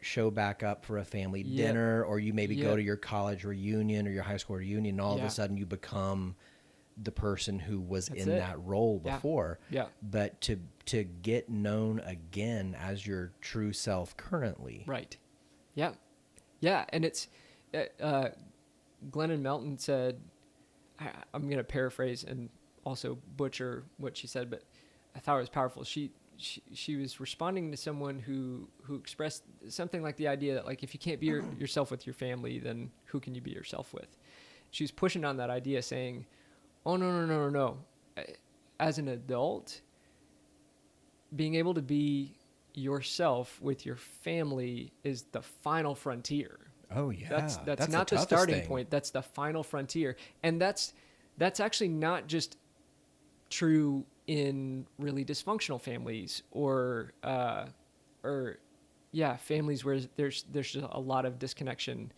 show back up for a family dinner, or you maybe go to your college reunion or your high school reunion, and all of a sudden you become the person who was that role before. But to get known again as your true self currently. Right. Yeah. And it's Glennon Melton said, I'm going to paraphrase and also butcher what she said, but I thought it was powerful. She was responding to someone who expressed something like the idea that, like, if you can't be yourself with your family, then who can you be yourself with? She was pushing on that idea, saying, oh, no. As an adult, being able to be yourself with your family is the final frontier. Oh yeah. That's not the starting point. That's the final frontier. And that's actually not just true in really dysfunctional families or yeah, families where there's just a lot of disconnection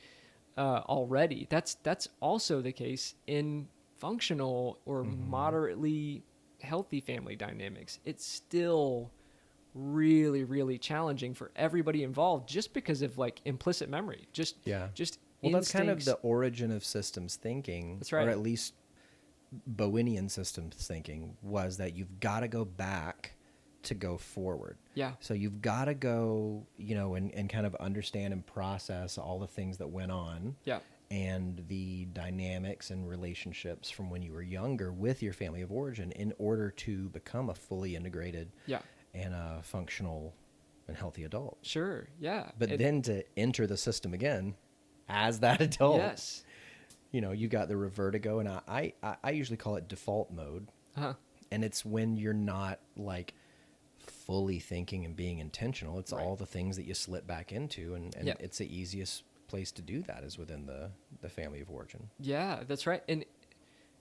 already. That's also the case in functional or moderately healthy family dynamics. It's still really, really challenging for everybody involved just because of like implicit memory, Yeah. just Well, that's kind of instincts. the origin of systems thinking, That's or right. at least Bowenian systems thinking, was that you've got to go back to go forward. Yeah. So you've got to go, and kind of understand and process all the things that went on Yeah. and the dynamics and relationships from when you were younger with your family of origin in order to become a fully integrated Yeah. and a functional and healthy adult. Sure. Yeah. But then to enter the system again as that adult, Yes. you got the revertigo, and I usually call it default mode. Uh-huh. And it's when you're not like fully thinking and being intentional. It's Right. all the things that you slip back into, and Yeah. it's the easiest place to do that is within the family of origin. Yeah, that's right. And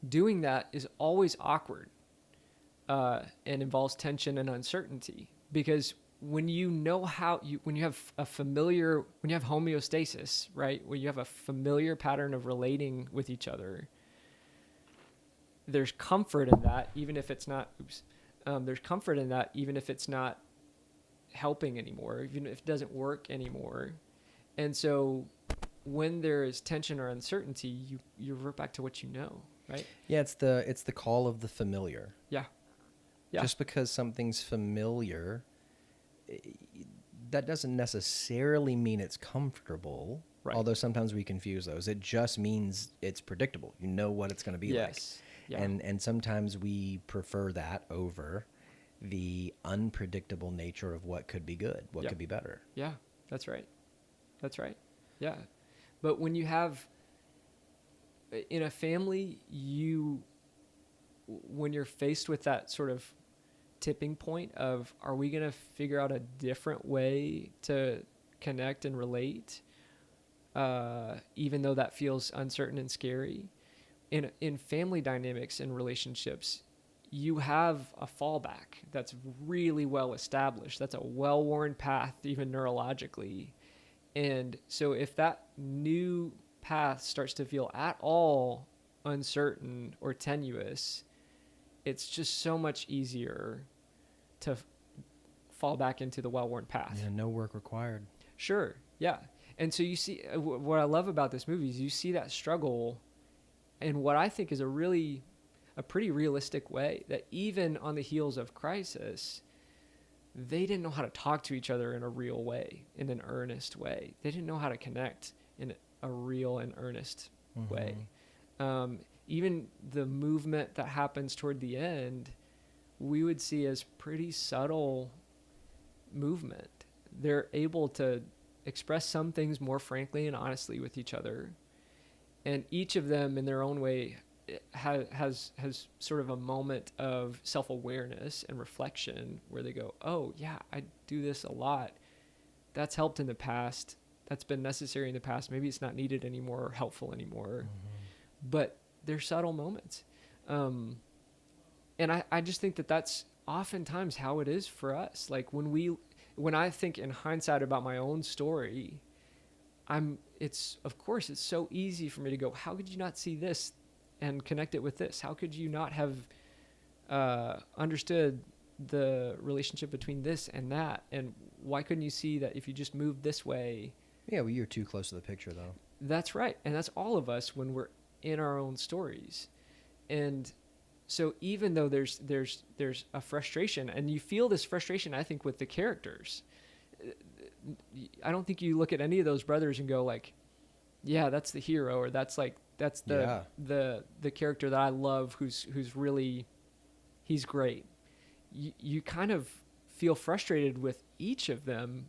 doing that is always awkward and involves tension and uncertainty because when you know when you have when you have homeostasis, right? When you have a familiar pattern of relating with each other, there's comfort in that, even if it's not, there's comfort in that, even if it's not helping anymore, even if it doesn't work anymore. And so when there is tension or uncertainty, you revert back to what you know, right? Yeah, it's the call of the familiar. Yeah. Yeah. Just because something's familiar, that doesn't necessarily mean it's comfortable. Right. Although sometimes we confuse those. It just means it's predictable. You know what it's going to be like. Yes. Yeah. And sometimes we prefer that over the unpredictable nature of what could be good, what Yeah. could be better. Yeah, that's right. That's right. Yeah. But when you have in a family, when you're faced with that sort of tipping point of, are we going to figure out a different way to connect and relate, even though that feels uncertain and scary? In family dynamics and relationships, you have a fallback that's really well established. That's a well-worn path, even neurologically. And so if that new path starts to feel at all uncertain or tenuous, it's just so much easier to fall back into the well-worn path. Yeah, no work required. Sure, yeah. And so you see, what I love about this movie is you see that struggle in what I think is a pretty realistic way, that even on the heels of crisis, they didn't know how to talk to each other in a real way, in an earnest way. They didn't know how to connect in a real and earnest way. Even the movement that happens toward the end, we would see as pretty subtle movement. They're able to express some things more frankly and honestly with each other. And each of them in their own way has sort of a moment of self-awareness and reflection where they go, oh yeah, I do this a lot. That's helped in the past. That's been necessary in the past. Maybe it's not needed anymore or helpful anymore. But they're subtle moments. And I just think that that's oftentimes how it is for us. Like when I think in hindsight about my own story, it's so easy for me to go, how could you not see this and connect it with this? How could you not have understood the relationship between this and that? And why couldn't you see that if you just moved this way? Yeah, well, you're too close to the picture, though. That's right. And that's all of us when we're in our own stories. And so even though there's a frustration, and you feel this frustration, I think, with the characters, I don't think you look at any of those brothers and go like, yeah, that's the hero, or that's the character that I love who's really, he's great. You kind of feel frustrated with each of them,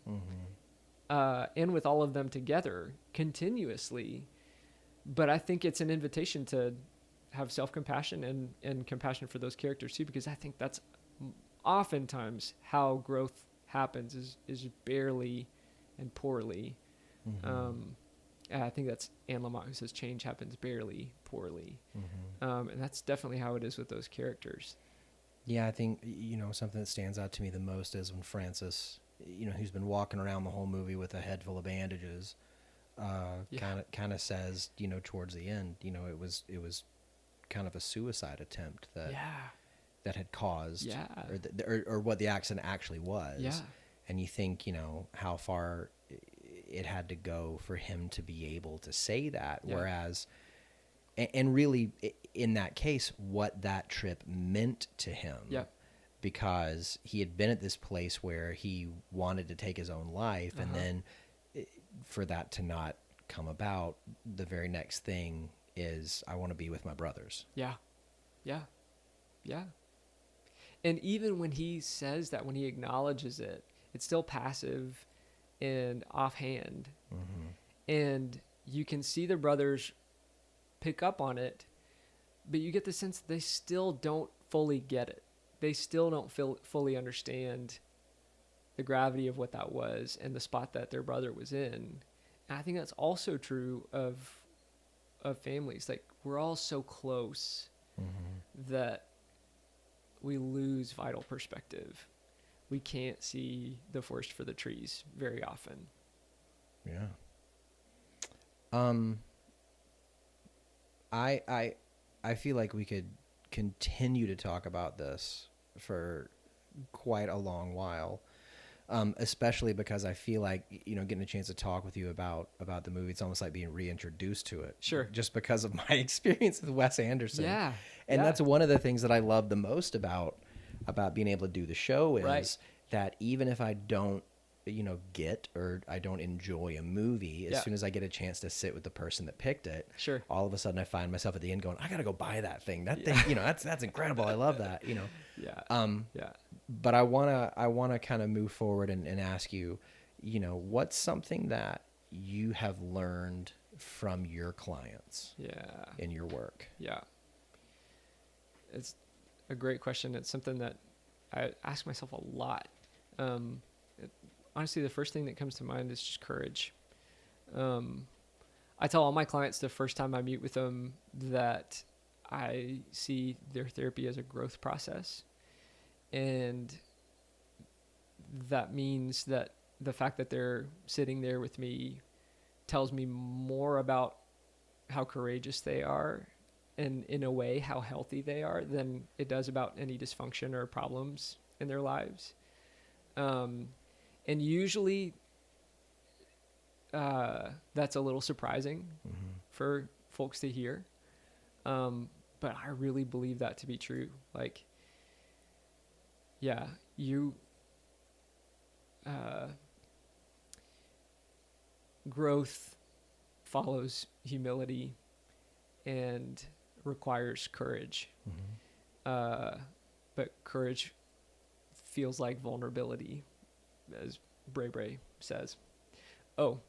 and with all of them together continuously. But I think it's an invitation to have self-compassion and compassion for those characters too, because I think that's oftentimes how growth happens is barely and poorly. And I think that's Anne Lamott who says change happens barely, poorly. And that's definitely how it is with those characters. Yeah, I think, something that stands out to me the most is when Francis, who's been walking around the whole movie with a head full of bandages, Yeah. kind of says, towards the end, it was kind of a suicide attempt Yeah. that had caused, Yeah. or what the accident actually was. Yeah. And you think, how far it had to go for him to be able to say that. Yeah. Whereas, and really, in that case, what that trip meant to him. Yeah. Because he had been at this place where he wanted to take his own life, and then for that to not come about, the very next thing is, I want to be with my brothers. Yeah. Yeah. Yeah. And even when he says that, when he acknowledges it, it's still passive and offhand. And you can see the brothers pick up on it, but you get the sense that they still don't fully get it. They still don't fully understand the gravity of what that was and the spot that their brother was in. And I think that's also true of families. Like, we're all so close that we lose vital perspective. We can't see the forest for the trees very often. Yeah. I feel like we could continue to talk about this for quite a long while, especially because I feel like, getting a chance to talk with you about the movie, it's almost like being reintroduced to it. Sure. Just because of my experience with Wes Anderson. Yeah. And yeah. that's one of the things that I love the most about being able to do the show is Right. that even if I don't, get or I don't enjoy a movie, as soon as I get a chance to sit with the person that picked it, Sure. all of a sudden I find myself at the end going, I got to go buy that thing. That thing, that's incredible. I love that, Yeah. Yeah. But I want to kind of move forward and ask you, what's something that you have learned from your clients Yeah. in your work? Yeah. It's a great question. It's something that I ask myself a lot. Honestly, the first thing that comes to mind is just courage. I tell all my clients the first time I meet with them that I see their therapy as a growth process. And that means that the fact that they're sitting there with me tells me more about how courageous they are and, in a way, how healthy they are than it does about any dysfunction or problems in their lives. And usually that's a little surprising for folks to hear. But I really believe that to be true. Like, yeah, growth follows humility and requires courage. But courage feels like vulnerability, as Bray Bray says. Oh,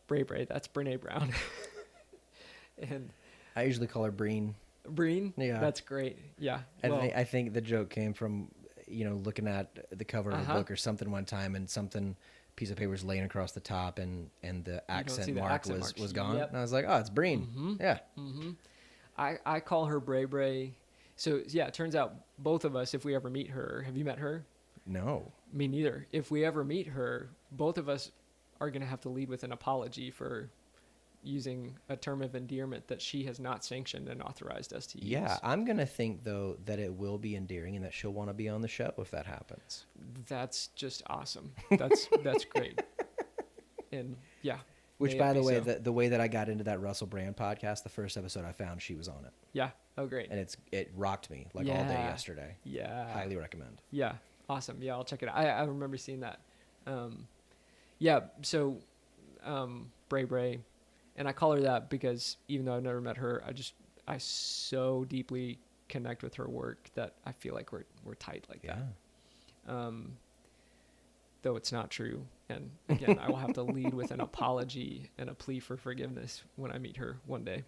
Bray Bray, that's Brene Brown. And I usually call her Breen. Breen? Yeah. That's great. Yeah. I think the joke came from, looking at the cover of a book or something one time, and piece of paper was laying across the top, and the accent mark was gone. Yep. And I was like, oh, it's Breen. Yeah. I call her Bray Bray. So, yeah, it turns out both of us, if we ever meet her, have you met her? No. Me neither. If we ever meet her, both of us are going to have to lead with an apology for using a term of endearment that she has not sanctioned and authorized us to use. Yeah, I'm going to think, though, that it will be endearing and that she'll want to be on the show if that happens. That's just awesome. That's great. And, yeah. Which, by the way, the way that I got into that Russell Brand podcast, the first episode I found, she was on it. Yeah. Oh, great. And it rocked me all day yesterday. Yeah. Highly recommend. Yeah. Awesome. Yeah, I'll check it out. I remember seeing that. Yeah, so Bray Bray, and I call her that because even though I've never met her, I so deeply connect with her work that I feel like we're tight like that. Though it's not true. And again, I will have to lead with an apology and a plea for forgiveness when I meet her one day.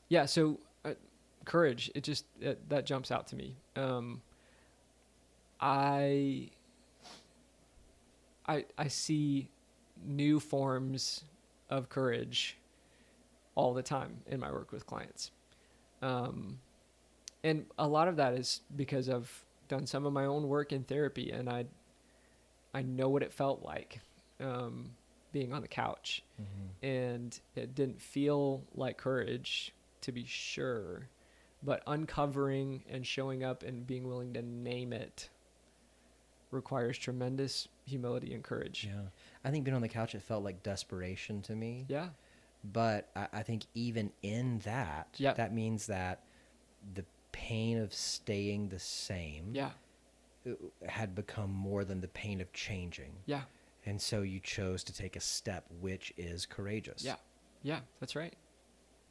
Yeah, so courage, that jumps out to me. I see new forms of courage all the time in my work with clients. And a lot of that is because I've done some of my own work in therapy, and I know what it felt like being on the couch. And it didn't feel like courage, to be sure, but uncovering and showing up and being willing to name it requires tremendous humility and courage. Yeah. I think being on the couch, it felt like desperation to me. Yeah. But I think even in that, Yeah. that means that the pain of staying the same Yeah. had become more than the pain of changing. Yeah. And so you chose to take a step, which is courageous. Yeah. Yeah. That's right.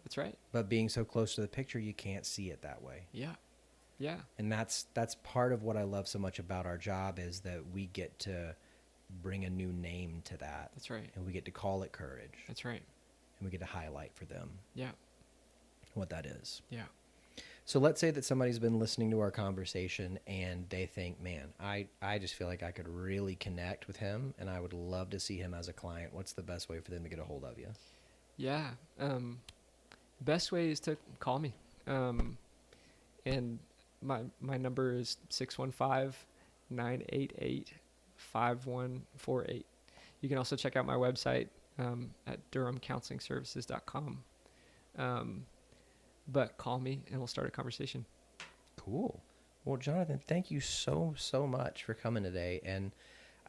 That's right. But being so close to the picture, you can't see it that way. Yeah. Yeah. And that's part of what I love so much about our job, is that we get to bring a new name to that. That's right. And we get to call it courage. That's right. And we get to highlight for them Yeah. what that is. Yeah. So let's say that somebody's been listening to our conversation and they think, man, I just feel like I could really connect with him and I would love to see him as a client. What's the best way for them to get a hold of you? Yeah. Best way is to call me. And my number is 615-988-5148. You can also check out my website at durhamcounselingservices.com. But call me and we'll start a conversation. Cool. Well, Jonathan, thank you so much for coming today. And,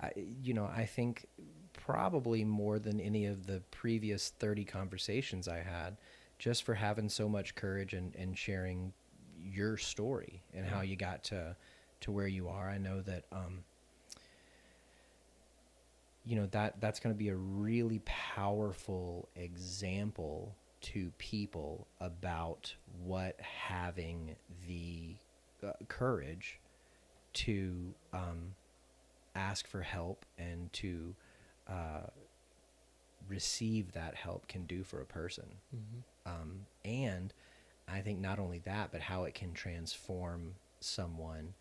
I think probably more than any of the previous 30 conversations I had, just for having so much courage and sharing your story and how you got to where you are. I know that, that's going to be a really powerful example to people about what having the courage to ask for help and to receive that help can do for a person. And I think not only that, but how it can transform someone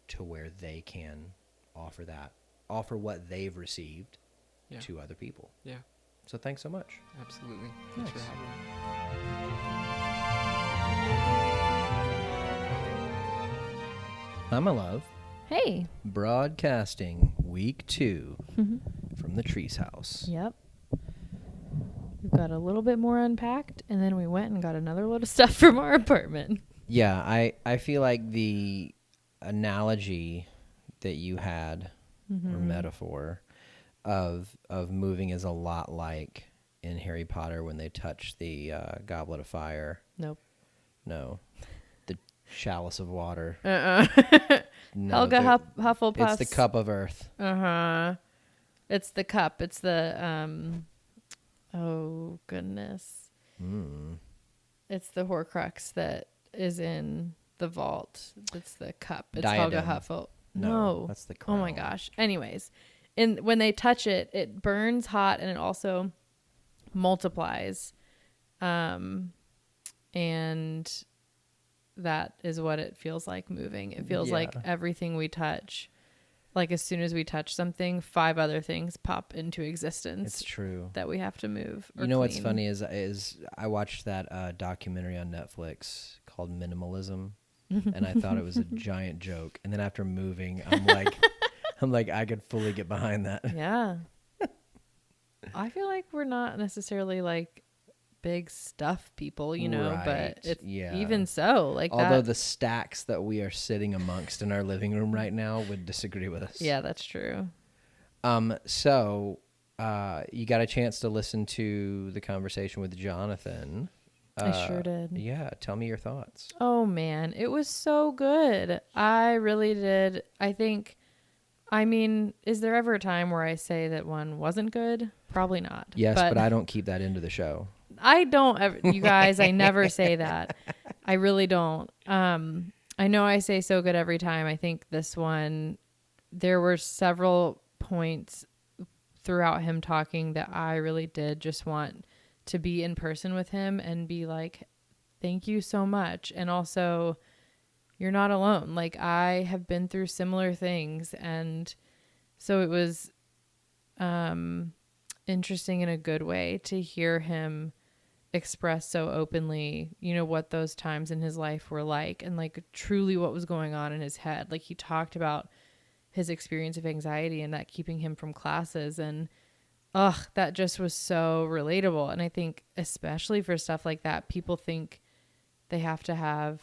to where they can offer what they've received to other people. Yeah. So thanks so much. Absolutely. Thanks for having me. Hi, my love. Hey. Broadcasting week 2 from the Trees house. Yep. We've got a little bit more unpacked, and then we went and got another load of stuff from our apartment. Yeah, I feel like the analogy that you had, or metaphor, of moving is a lot like in Harry Potter when they touch the goblet of fire. Nope. No. The chalice of water. No, Helga Hufflepuff's. It's the cup of earth. It's the cup. It's the, oh, goodness. It's the Horcrux that is in the vault. It's the cup. It's Diadem. Helga Hufflepuff. No, that's the crown. Oh, my gosh. Anyways. And when they touch it, it burns hot and it also multiplies. And that is what it feels like moving. It feels like everything we touch, like as soon as we touch something, 5 other things pop into existence. It's true. That we have to move or You know clean. what's funny is I watched that documentary on Netflix called Minimalism, and I thought it was a giant joke. And then after moving, I'm like, I could fully get behind that. Yeah. I feel like we're not necessarily like big stuff people, Right. but it's Yeah. even so, like Although that. the stacks that we are sitting amongst in our living room right now would disagree with us. Yeah, that's true. So you got a chance to listen to the conversation with Jonathan. I sure did. Yeah, tell me your thoughts. Oh man, it was so good. I really did. I mean, is there ever a time where I say that one wasn't good? Probably not. Yes, but I don't keep that into the show. I don't ever, you guys, I never say that. I really don't. I know I say so good every time. I think this one, there were several points throughout him talking that I really did just want to be in person with him and be like, thank you so much. And also, you're not alone. Like, I have been through similar things. And so it was interesting in a good way to hear him express so openly, you know, what those times in his life were like and like truly what was going on in his head. Like he talked about his experience of anxiety and that keeping him from classes, and that just was so relatable. And I think especially for stuff like that, people think they have to have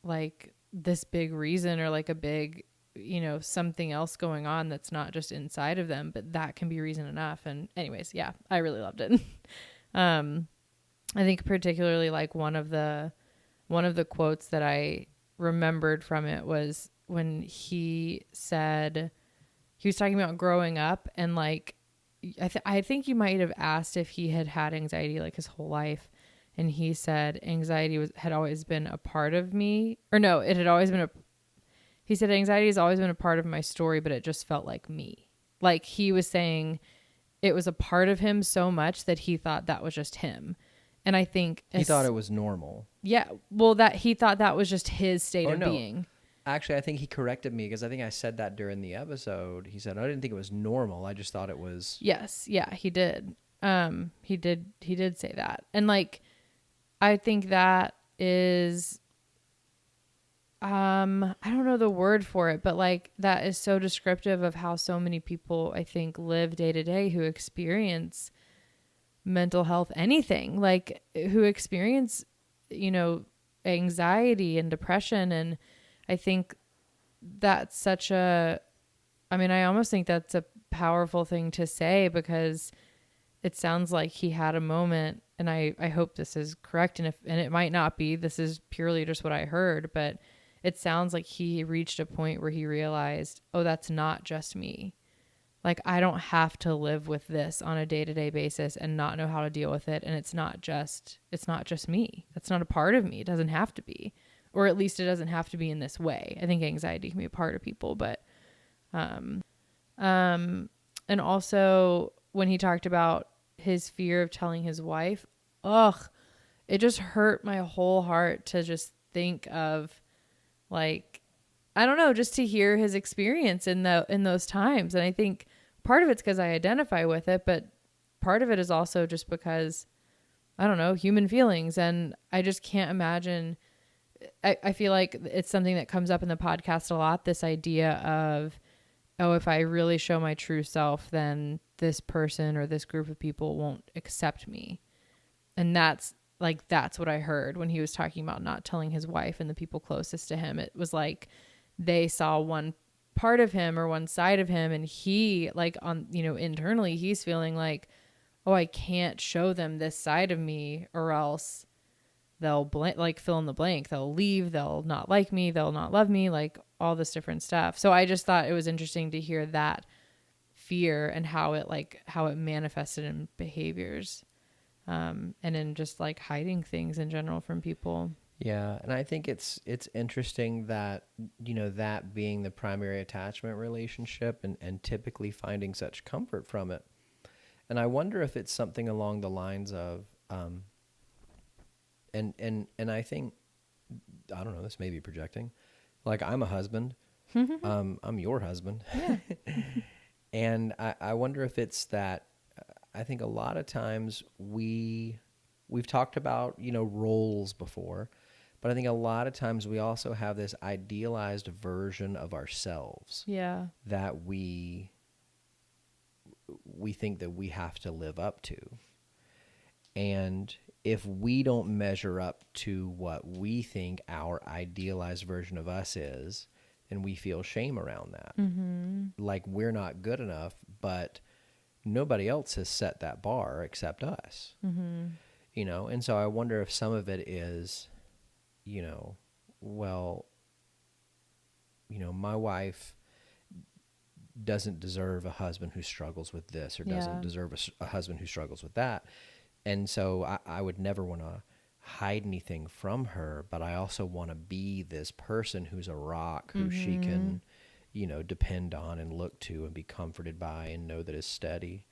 like this big reason or like a big, you know, something else going on that's not just inside of them, but that can be reason enough. And anyways, yeah, I really loved it. I think particularly like one of the quotes that I remembered from it was when he said, he was talking about growing up, and like, I think you might have asked if he had had anxiety like his whole life. And he said anxiety had always been a part of me, or no, it had always been he said anxiety has always been a part of my story, but it just felt like me. Like he was saying it was a part of him so much that he thought that was just him. And I think he thought it was normal. Yeah. Well, that he thought that was just his state of being. Actually, I think he corrected me because I think I said that during the episode. He said, I didn't think it was normal. I just thought it was. Yes. Yeah, he did. He did say that. And like, I think that is, I don't know the word for it, but like that is so descriptive of how so many people, I think, live day to day who experience mental health, anything, like who experience, you know, anxiety and depression. And I think that's such a, I mean, I almost think that's a powerful thing to say, because it sounds like he had a moment, and I hope this is correct. And it might not be, this is purely just what I heard, but it sounds like he reached a point where he realized, oh, that's not just me. Like, I don't have to live with this on a day-to-day basis and not know how to deal with it. And it's not just me. That's not a part of me. It doesn't have to be, or at least it doesn't have to be in this way. I think anxiety can be a part of people, but, and also when he talked about his fear of telling his wife, it just hurt my whole heart to just think of, like, I don't know, just to hear his experience in those times. And I think part of it's because I identify with it, but part of it is also just because, I don't know, human feelings. And I just can't imagine. I feel like it's something that comes up in the podcast a lot, this idea of, oh, if I really show my true self, then this person or this group of people won't accept me. And that's what I heard when he was talking about not telling his wife and the people closest to him. It was like they saw one part of him or one side of him, and he, like, on, you know, internally he's feeling like, oh, I can't show them this side of me or else they'll fill in the blank. They'll leave. They'll not like me. They'll not love me, like all this different stuff. So I just thought it was interesting to hear that fear and how it manifested in behaviors, and in just like hiding things in general from people. Yeah. And I think it's interesting that, you know, that being the primary attachment relationship and typically finding such comfort from it. And I wonder if it's something along the lines of, and I think, I don't know, this may be projecting, like, I'm a husband, I'm your husband. Yeah. And I wonder if it's that, I think a lot of times we've talked about, you know, roles before, but I think a lot of times we also have this idealized version of ourselves. Yeah. That we think that we have to live up to. And if we don't measure up to what we think our idealized version of us is, then we feel shame around that. Mm-hmm. Like we're not good enough, but nobody else has set that bar except us. Mm-hmm. You know, and so I wonder if some of it is, you know, well, you know, my wife doesn't deserve a husband who struggles with this, or doesn't deserve a husband who struggles with that. And so I would never want to hide anything from her, but I also want to be this person who's a rock, who she can, you know, depend on and look to and be comforted by and know that is steady.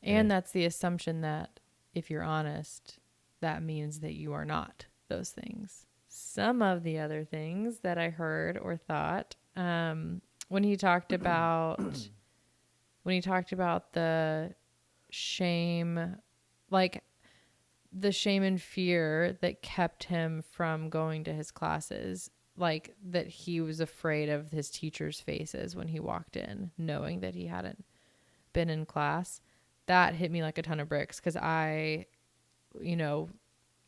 And that's the assumption that if you're honest, that means that you are not those things. Some of the other things that I heard or thought, when he talked about the shame, like, the shame and fear that kept him from going to his classes, like that he was afraid of his teachers' faces when he walked in, knowing that he hadn't been in class. That hit me like a ton of bricks because I, you know,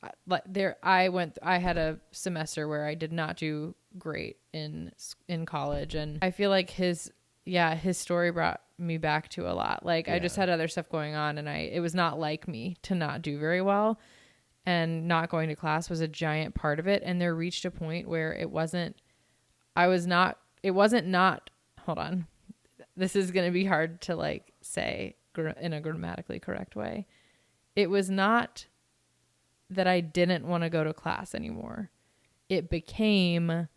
I had a semester where I did not do great in college, and I feel like his story brought me back to a lot. Like I just had other stuff going on, and it was not like me to not do very well, and not going to class was a giant part of it. And there reached a point where it wasn't not, hold on. This is going to be hard to like say in a grammatically correct way. It was not that I didn't want to go to class anymore. It became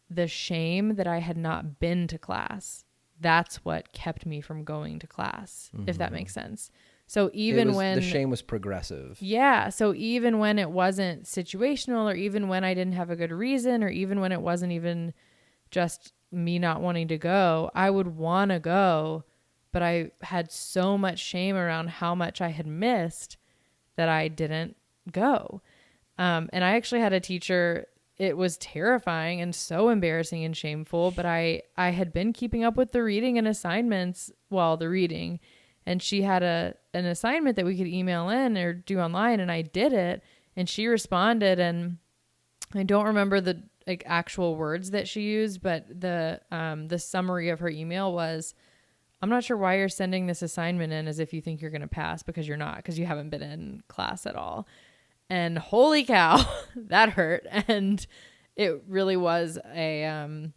the shame that I had not been to class. That's what kept me from going to class, if that makes sense. So even when the shame was progressive. Yeah. So even when it wasn't situational, or even when I didn't have a good reason, or even when it wasn't even just me not wanting to go, I would want to go, but I had so much shame around how much I had missed that I didn't go. And I actually had a teacher, it was terrifying and so embarrassing and shameful, but I had been keeping up with the reading and assignments, the reading, and she had an assignment that we could email in or do online, and I did it, and she responded, and I don't remember the like actual words that she used, but the summary of her email was, "I'm not sure why you're sending this assignment in as if you think you're going to pass, because you're not, because you haven't been in class at all." And holy cow, that hurt. And it really was I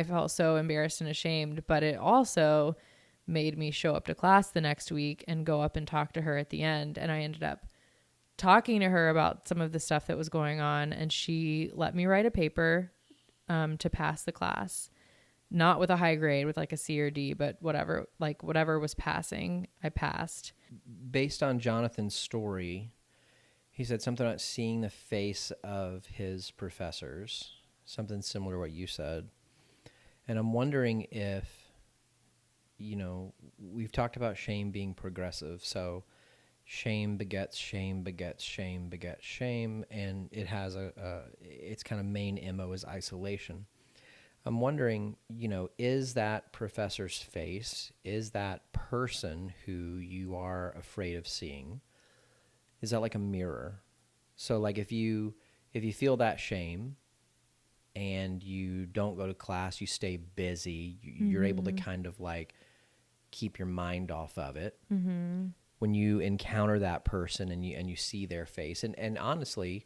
felt so embarrassed and ashamed, but it also made me show up to class the next week and go up and talk to her at the end. And I ended up talking to her about some of the stuff that was going on, and she let me write a paper to pass the class. Not with a high grade, with like a C or D, but whatever was passing, I passed. Based on Jonathan's story, he said something about seeing the face of his professors, something similar to what you said. And I'm wondering if, we've talked about shame being progressive. So shame begets shame begets shame begets shame, and it has its kind of main MO is isolation. I'm wondering, is that professor's face, is that person who you are afraid of seeing, is that like a mirror? So like if you feel that shame and you don't go to class, you stay busy, you're able to kind of like keep your mind off of it. Mm-hmm. When you encounter that person and you see their face, and honestly,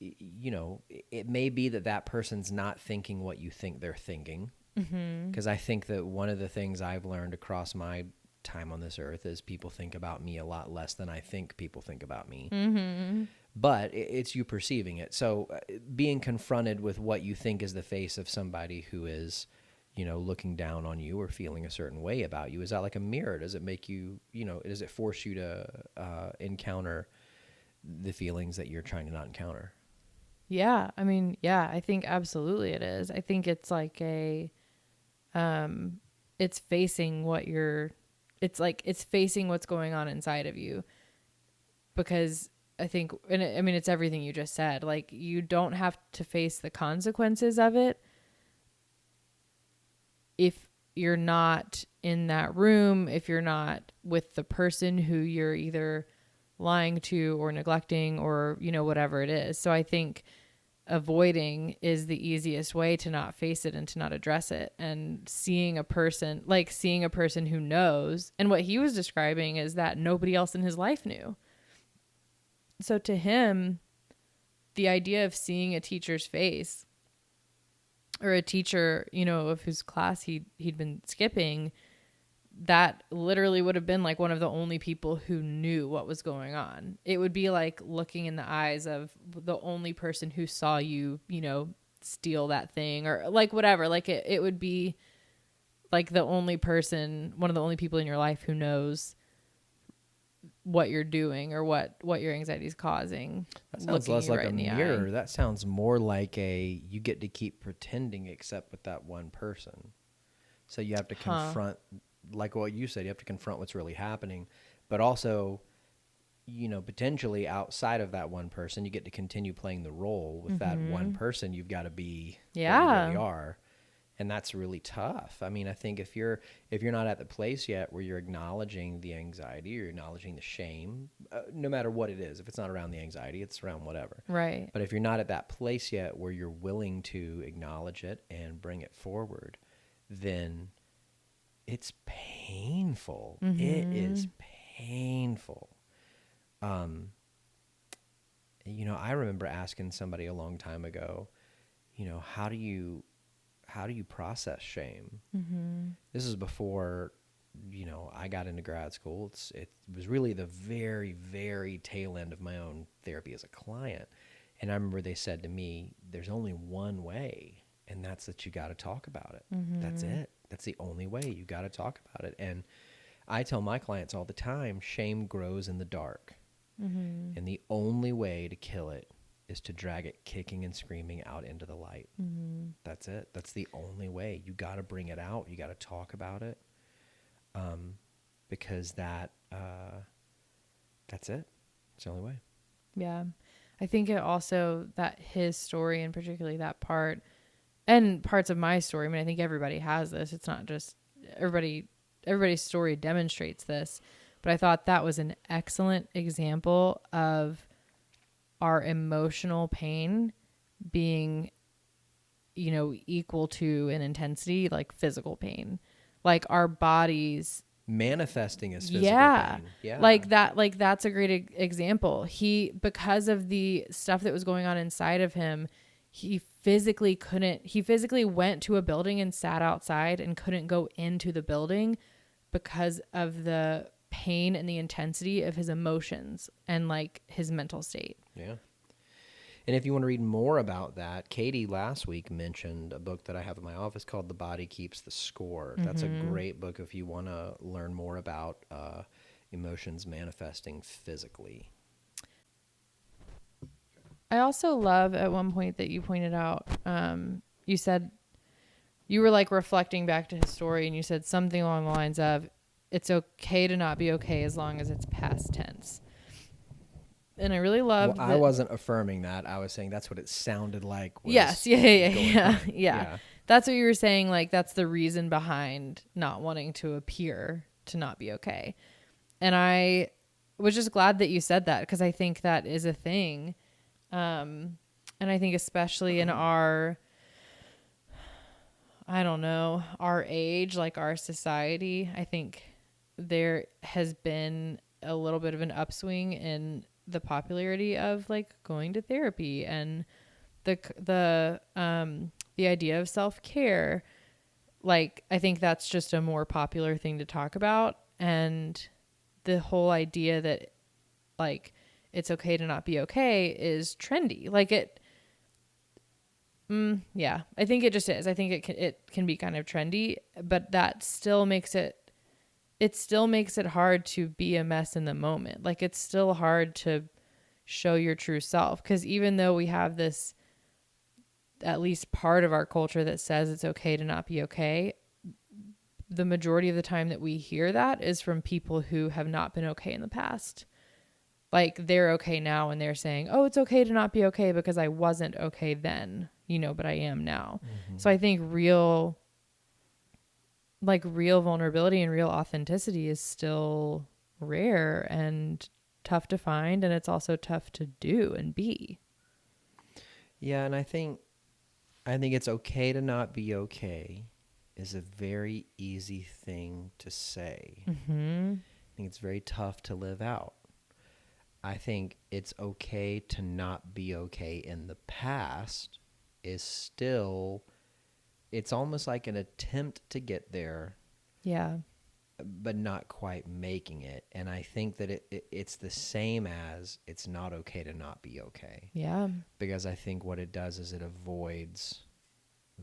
it may be that person's not thinking what you think they're thinking. Because I think that one of the things I've learned across my time on this earth is people think about me a lot less than I think people think about me. Mm-hmm. But it's you perceiving it. So being confronted with what you think is the face of somebody who is, looking down on you or feeling a certain way about you, is that like a mirror? Does it make you, does it force you to encounter the feelings that you're trying to not encounter? Yeah. I mean, yeah, I think absolutely it is. I think it's like it's facing it's facing what's going on inside of you. Because I think, it's everything you just said. Like, you don't have to face the consequences of it if you're not in that room, if you're not with the person who you're either lying to or neglecting or, whatever it is. So I think avoiding is the easiest way to not face it and to not address it. And seeing a person who knows, and what he was describing is that nobody else in his life knew. So to him, the idea of seeing a teacher's face, or a teacher, of whose class he'd been skipping, that literally would have been like one of the only people who knew what was going on. It would be like looking in the eyes of the only person who saw you, steal that thing, or like whatever. Like it would be like the only person, one of the only people in your life who knows what you're doing or what your anxiety is causing. That sounds less like a mirror. That sounds more like you get to keep pretending except with that one person. So you have to confront, like what you said, you have to confront what's really happening. but also, potentially outside of that one person, you get to continue playing the role with that one person. You've got to be what you really are. And that's really tough. I mean, I think if you're not at the place yet where you're acknowledging the anxiety or you're acknowledging the shame, no matter what it is, if it's not around the anxiety, it's around whatever. Right. But if you're not at that place yet where you're willing to acknowledge it and bring it forward, then it's painful. It is painful. I remember asking somebody a long time ago, how do you process shame? This is before, I got into grad school. It was really the very, very tail end of my own therapy as a client. And I remember they said to me, there's only one way, and that's that you got to talk about it. That's it. That's the only way. You got to talk about it. And I tell my clients all the time, shame grows in the dark. And the only way to kill it is to drag it kicking and screaming out into the light. That's it. That's the only way. You got to bring it out. You got to talk about it. Because that's it. It's the only way. Yeah. I think it also, that his story and particularly that part and parts of my story, I mean, I think everybody has this. It's not just everybody's story demonstrates this, but I thought that was an excellent example of our emotional pain being, equal to in intensity, like physical pain, like our bodies manifesting as physical pain. Yeah. Like that's a great example. Because of the stuff that was going on inside of him, he physically went to a building and sat outside and couldn't go into the building because of the pain and the intensity of his emotions and like his mental state. Yeah. And if you want to read more about that, Katie last week mentioned a book that I have in my office called The Body Keeps the Score. That's a great book if you want to learn more about emotions manifesting physically. I also love at one point that you pointed out, you said you were like reflecting back to his story and you said something along the lines of, it's okay to not be okay as long as it's past tense. And I really loved I wasn't affirming that. I was saying that's what it sounded like. Yes. Yeah. That's what you were saying. Like, that's the reason behind not wanting to appear to not be okay. And I was just glad that you said that, because I think that is a thing. And I think especially in our age, like our society, I think there has been a little bit of an upswing in the popularity of like going to therapy and the idea of self-care. Like, I think that's just a more popular thing to talk about. And the whole idea that like it's okay to not be okay is trendy. Like I think it just is. I think it can be kind of trendy, but that still makes it hard to be a mess in the moment. Like, it's still hard to show your true self, because even though we have this, at least part of our culture that says it's okay to not be okay, the majority of the time that we hear that is from people who have not been okay in the past. Like, they're okay now and they're saying, oh, it's okay to not be okay because I wasn't okay then, but I am now. So I think real vulnerability and real authenticity is still rare and tough to find, and it's also tough to do and be. Yeah, and I think it's okay to not be okay is a very easy thing to say. I think it's very tough to live out. I think it's okay to not be okay in the past is still, it's almost like an attempt to get there. Yeah. But not quite making it. And I think that it's the same as it's not okay to not be okay. Yeah. Because I think what it does is it avoids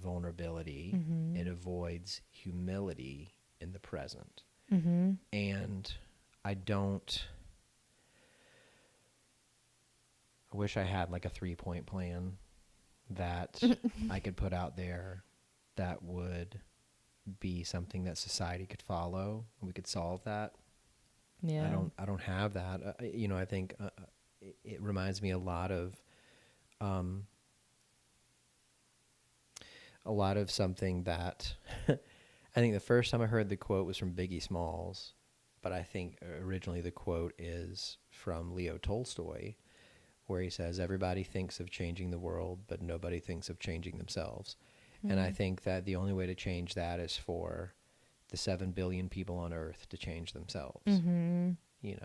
vulnerability. It avoids humility in the present. And I wish I had like a 3-point plan that I could put out there that would be something that society could follow and we could solve that. Yeah. I don't have that. I think it reminds me um, a lot of something that I think the first time I heard the quote was from Biggie Smalls, but I think originally the quote is from Leo Tolstoy, where he says, "Everybody thinks of changing the world, but nobody thinks of changing themselves." And I think that the only way to change that is for the 7 billion people on Earth to change themselves. Mm-hmm. It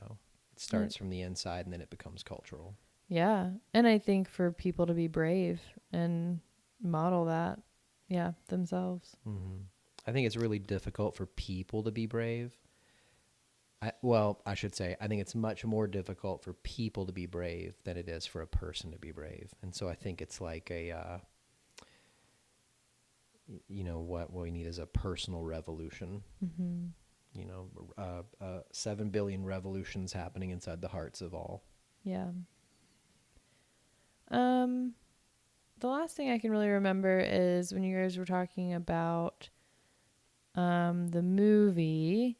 starts from the inside and then it becomes cultural. Yeah. And I think for people to be brave and model that, yeah, themselves. I think it's really difficult for people to be brave. I should say, I think it's much more difficult for people to be brave than it is for a person to be brave. And so I think it's like what we need is a personal revolution. Mm-hmm. 7 billion revolutions happening inside the hearts of all. Yeah. The last thing I can really remember is when you guys were talking about the movie,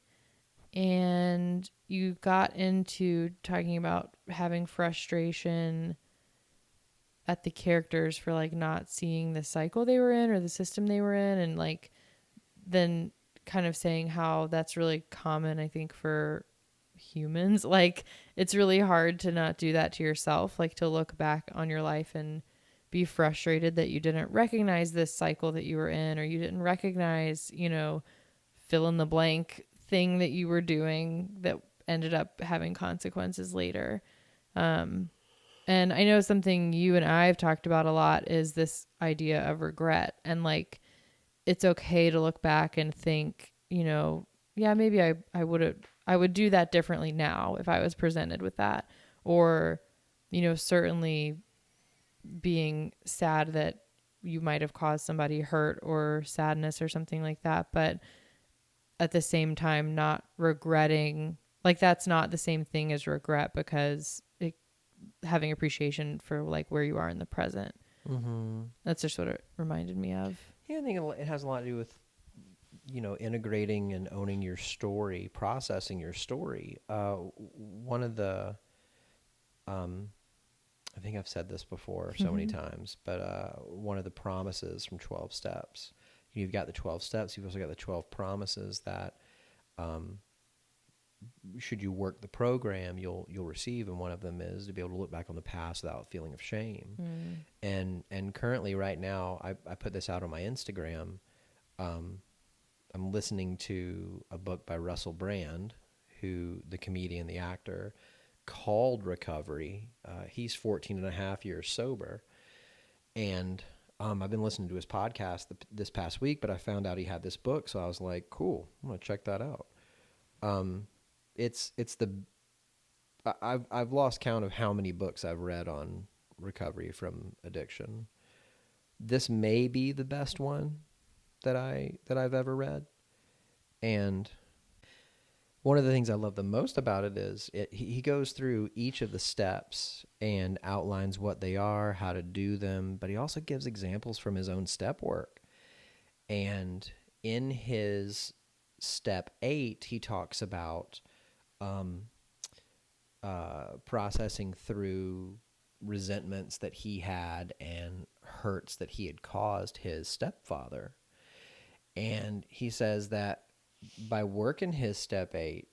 and you got into talking about having frustration at the characters for like not seeing the cycle they were in or the system they were in, and like then kind of saying how that's really common, I think, for humans. Like it's really hard to not do that to yourself, like to look back on your life and be frustrated that you didn't recognize this cycle that you were in, or you didn't recognize, fill in the blank thing that you were doing that ended up having consequences later. And I know something you and I have talked about a lot is this idea of regret, and like it's okay to look back and think, yeah, maybe I would do that differently now if I was presented with that, or certainly being sad that you might have caused somebody hurt or sadness or something like that, but at the same time not regretting, like that's not the same thing as regret, because having appreciation for like where you are in the present. That's just what it reminded me of. Yeah, I think it has a lot to do with integrating and owning your story, processing your story. One of the I think I've said this before so many times, but one of the promises from 12 steps, you've got the 12 steps, you've also got the 12 promises that should you work the program, you'll receive, and one of them is to be able to look back on the past without a feeling of shame. And currently right now, I put this out on my Instagram. I'm listening to a book by Russell Brand, who the comedian, the actor, called recovery. He's 14 and a half years sober. And I've been listening to his podcast this past week, but I found out he had this book. So I was like, cool, I'm going to check that out. I've lost count of how many books I've read on recovery from addiction. This may be the best one that I've ever read. And one of the things I love the most about it is he goes through each of the steps and outlines what they are, how to do them, but he also gives examples from his own step work. And in his step 8, he talks about processing through resentments that he had and hurts that he had caused his stepfather. And he says that by working his step 8,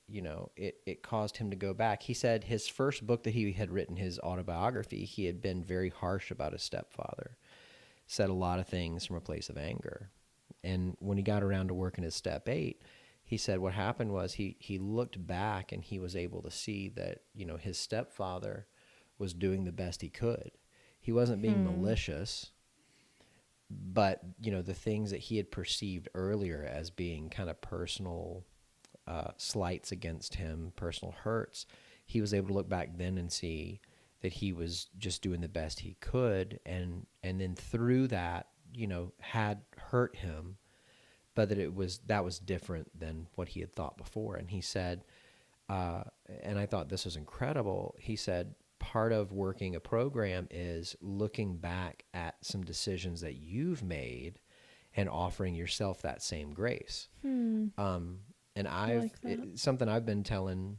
it caused him to go back. He said his first book that he had written, his autobiography, he had been very harsh about his stepfather, said a lot of things from a place of anger. And when he got around to working his step 8, he said what happened was he looked back and he was able to see that, his stepfather was doing the best he could. He wasn't being malicious, but, the things that he had perceived earlier as being kind of personal slights against him, personal hurts, he was able to look back then and see that he was just doing the best he could. And then through that, had hurt him, but that was different than what he had thought before. And he said, and I thought this was incredible, he said, part of working a program is looking back at some decisions that you've made and offering yourself that same grace. And like that. something I've been telling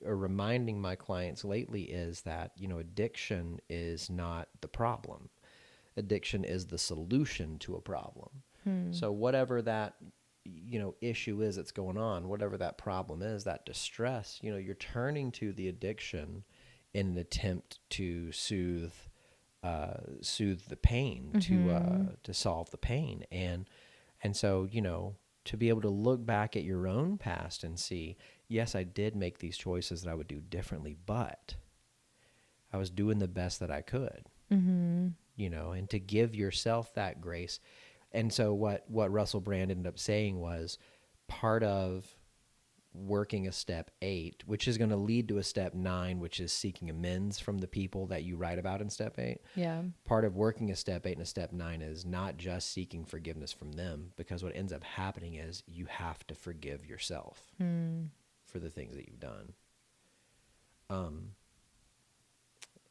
or reminding my clients lately is that, addiction is not the problem. Addiction is the solution to a problem. So whatever that, issue is that's going on, whatever that problem is, that distress, you're turning to the addiction in an attempt to soothe the pain, to solve the pain. And so, to be able to look back at your own past and see, yes, I did make these choices that I would do differently, but I was doing the best that I could, and to give yourself that grace. And so what Russell Brand ended up saying was part of working a step 8, which is going to lead to a step 9, which is seeking amends from the people that you write about in step 8. Yeah. Part of working a step 8 and a step 9 is not just seeking forgiveness from them, because what ends up happening is you have to forgive yourself for the things that you've done.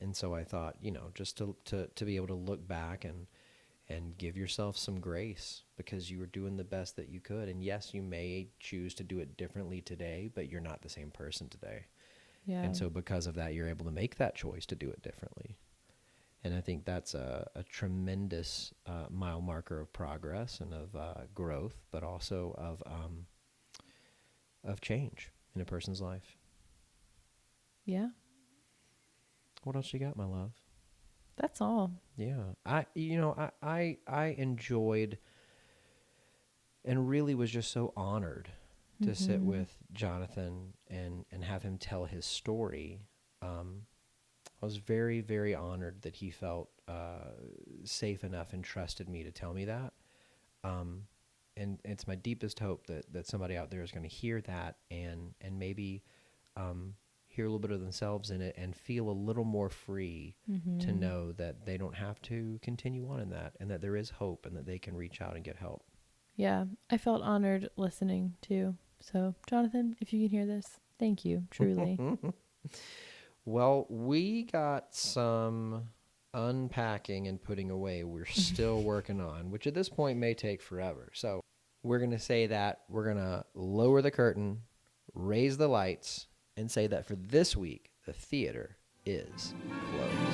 And so I thought, just to be able to look back and give yourself some grace, because you were doing the best that you could. And yes, you may choose to do it differently today, but you're not the same person today. Yeah. And so because of that, you're able to make that choice to do it differently. And I think that's a tremendous mile marker of progress and of growth, but also of change in a person's life. Yeah. What else you got, my love? That's all. Yeah. I enjoyed and really was just so honored to sit with Jonathan and have him tell his story. I was very, very honored that he felt safe enough and trusted me to tell me that. And it's my deepest hope that somebody out there is going to hear that and maybe hear a little bit of themselves in it and feel a little more free to know that they don't have to continue on in that, and that there is hope, and that they can reach out and get help. Yeah. I felt honored listening too. So, Jonathan, if you can hear this, thank you, truly. Well, we got some unpacking and putting away we're still working on, which at this point may take forever. So we're going to say that we're going to lower the curtain, raise the lights, and say that for this week, the theater is closed.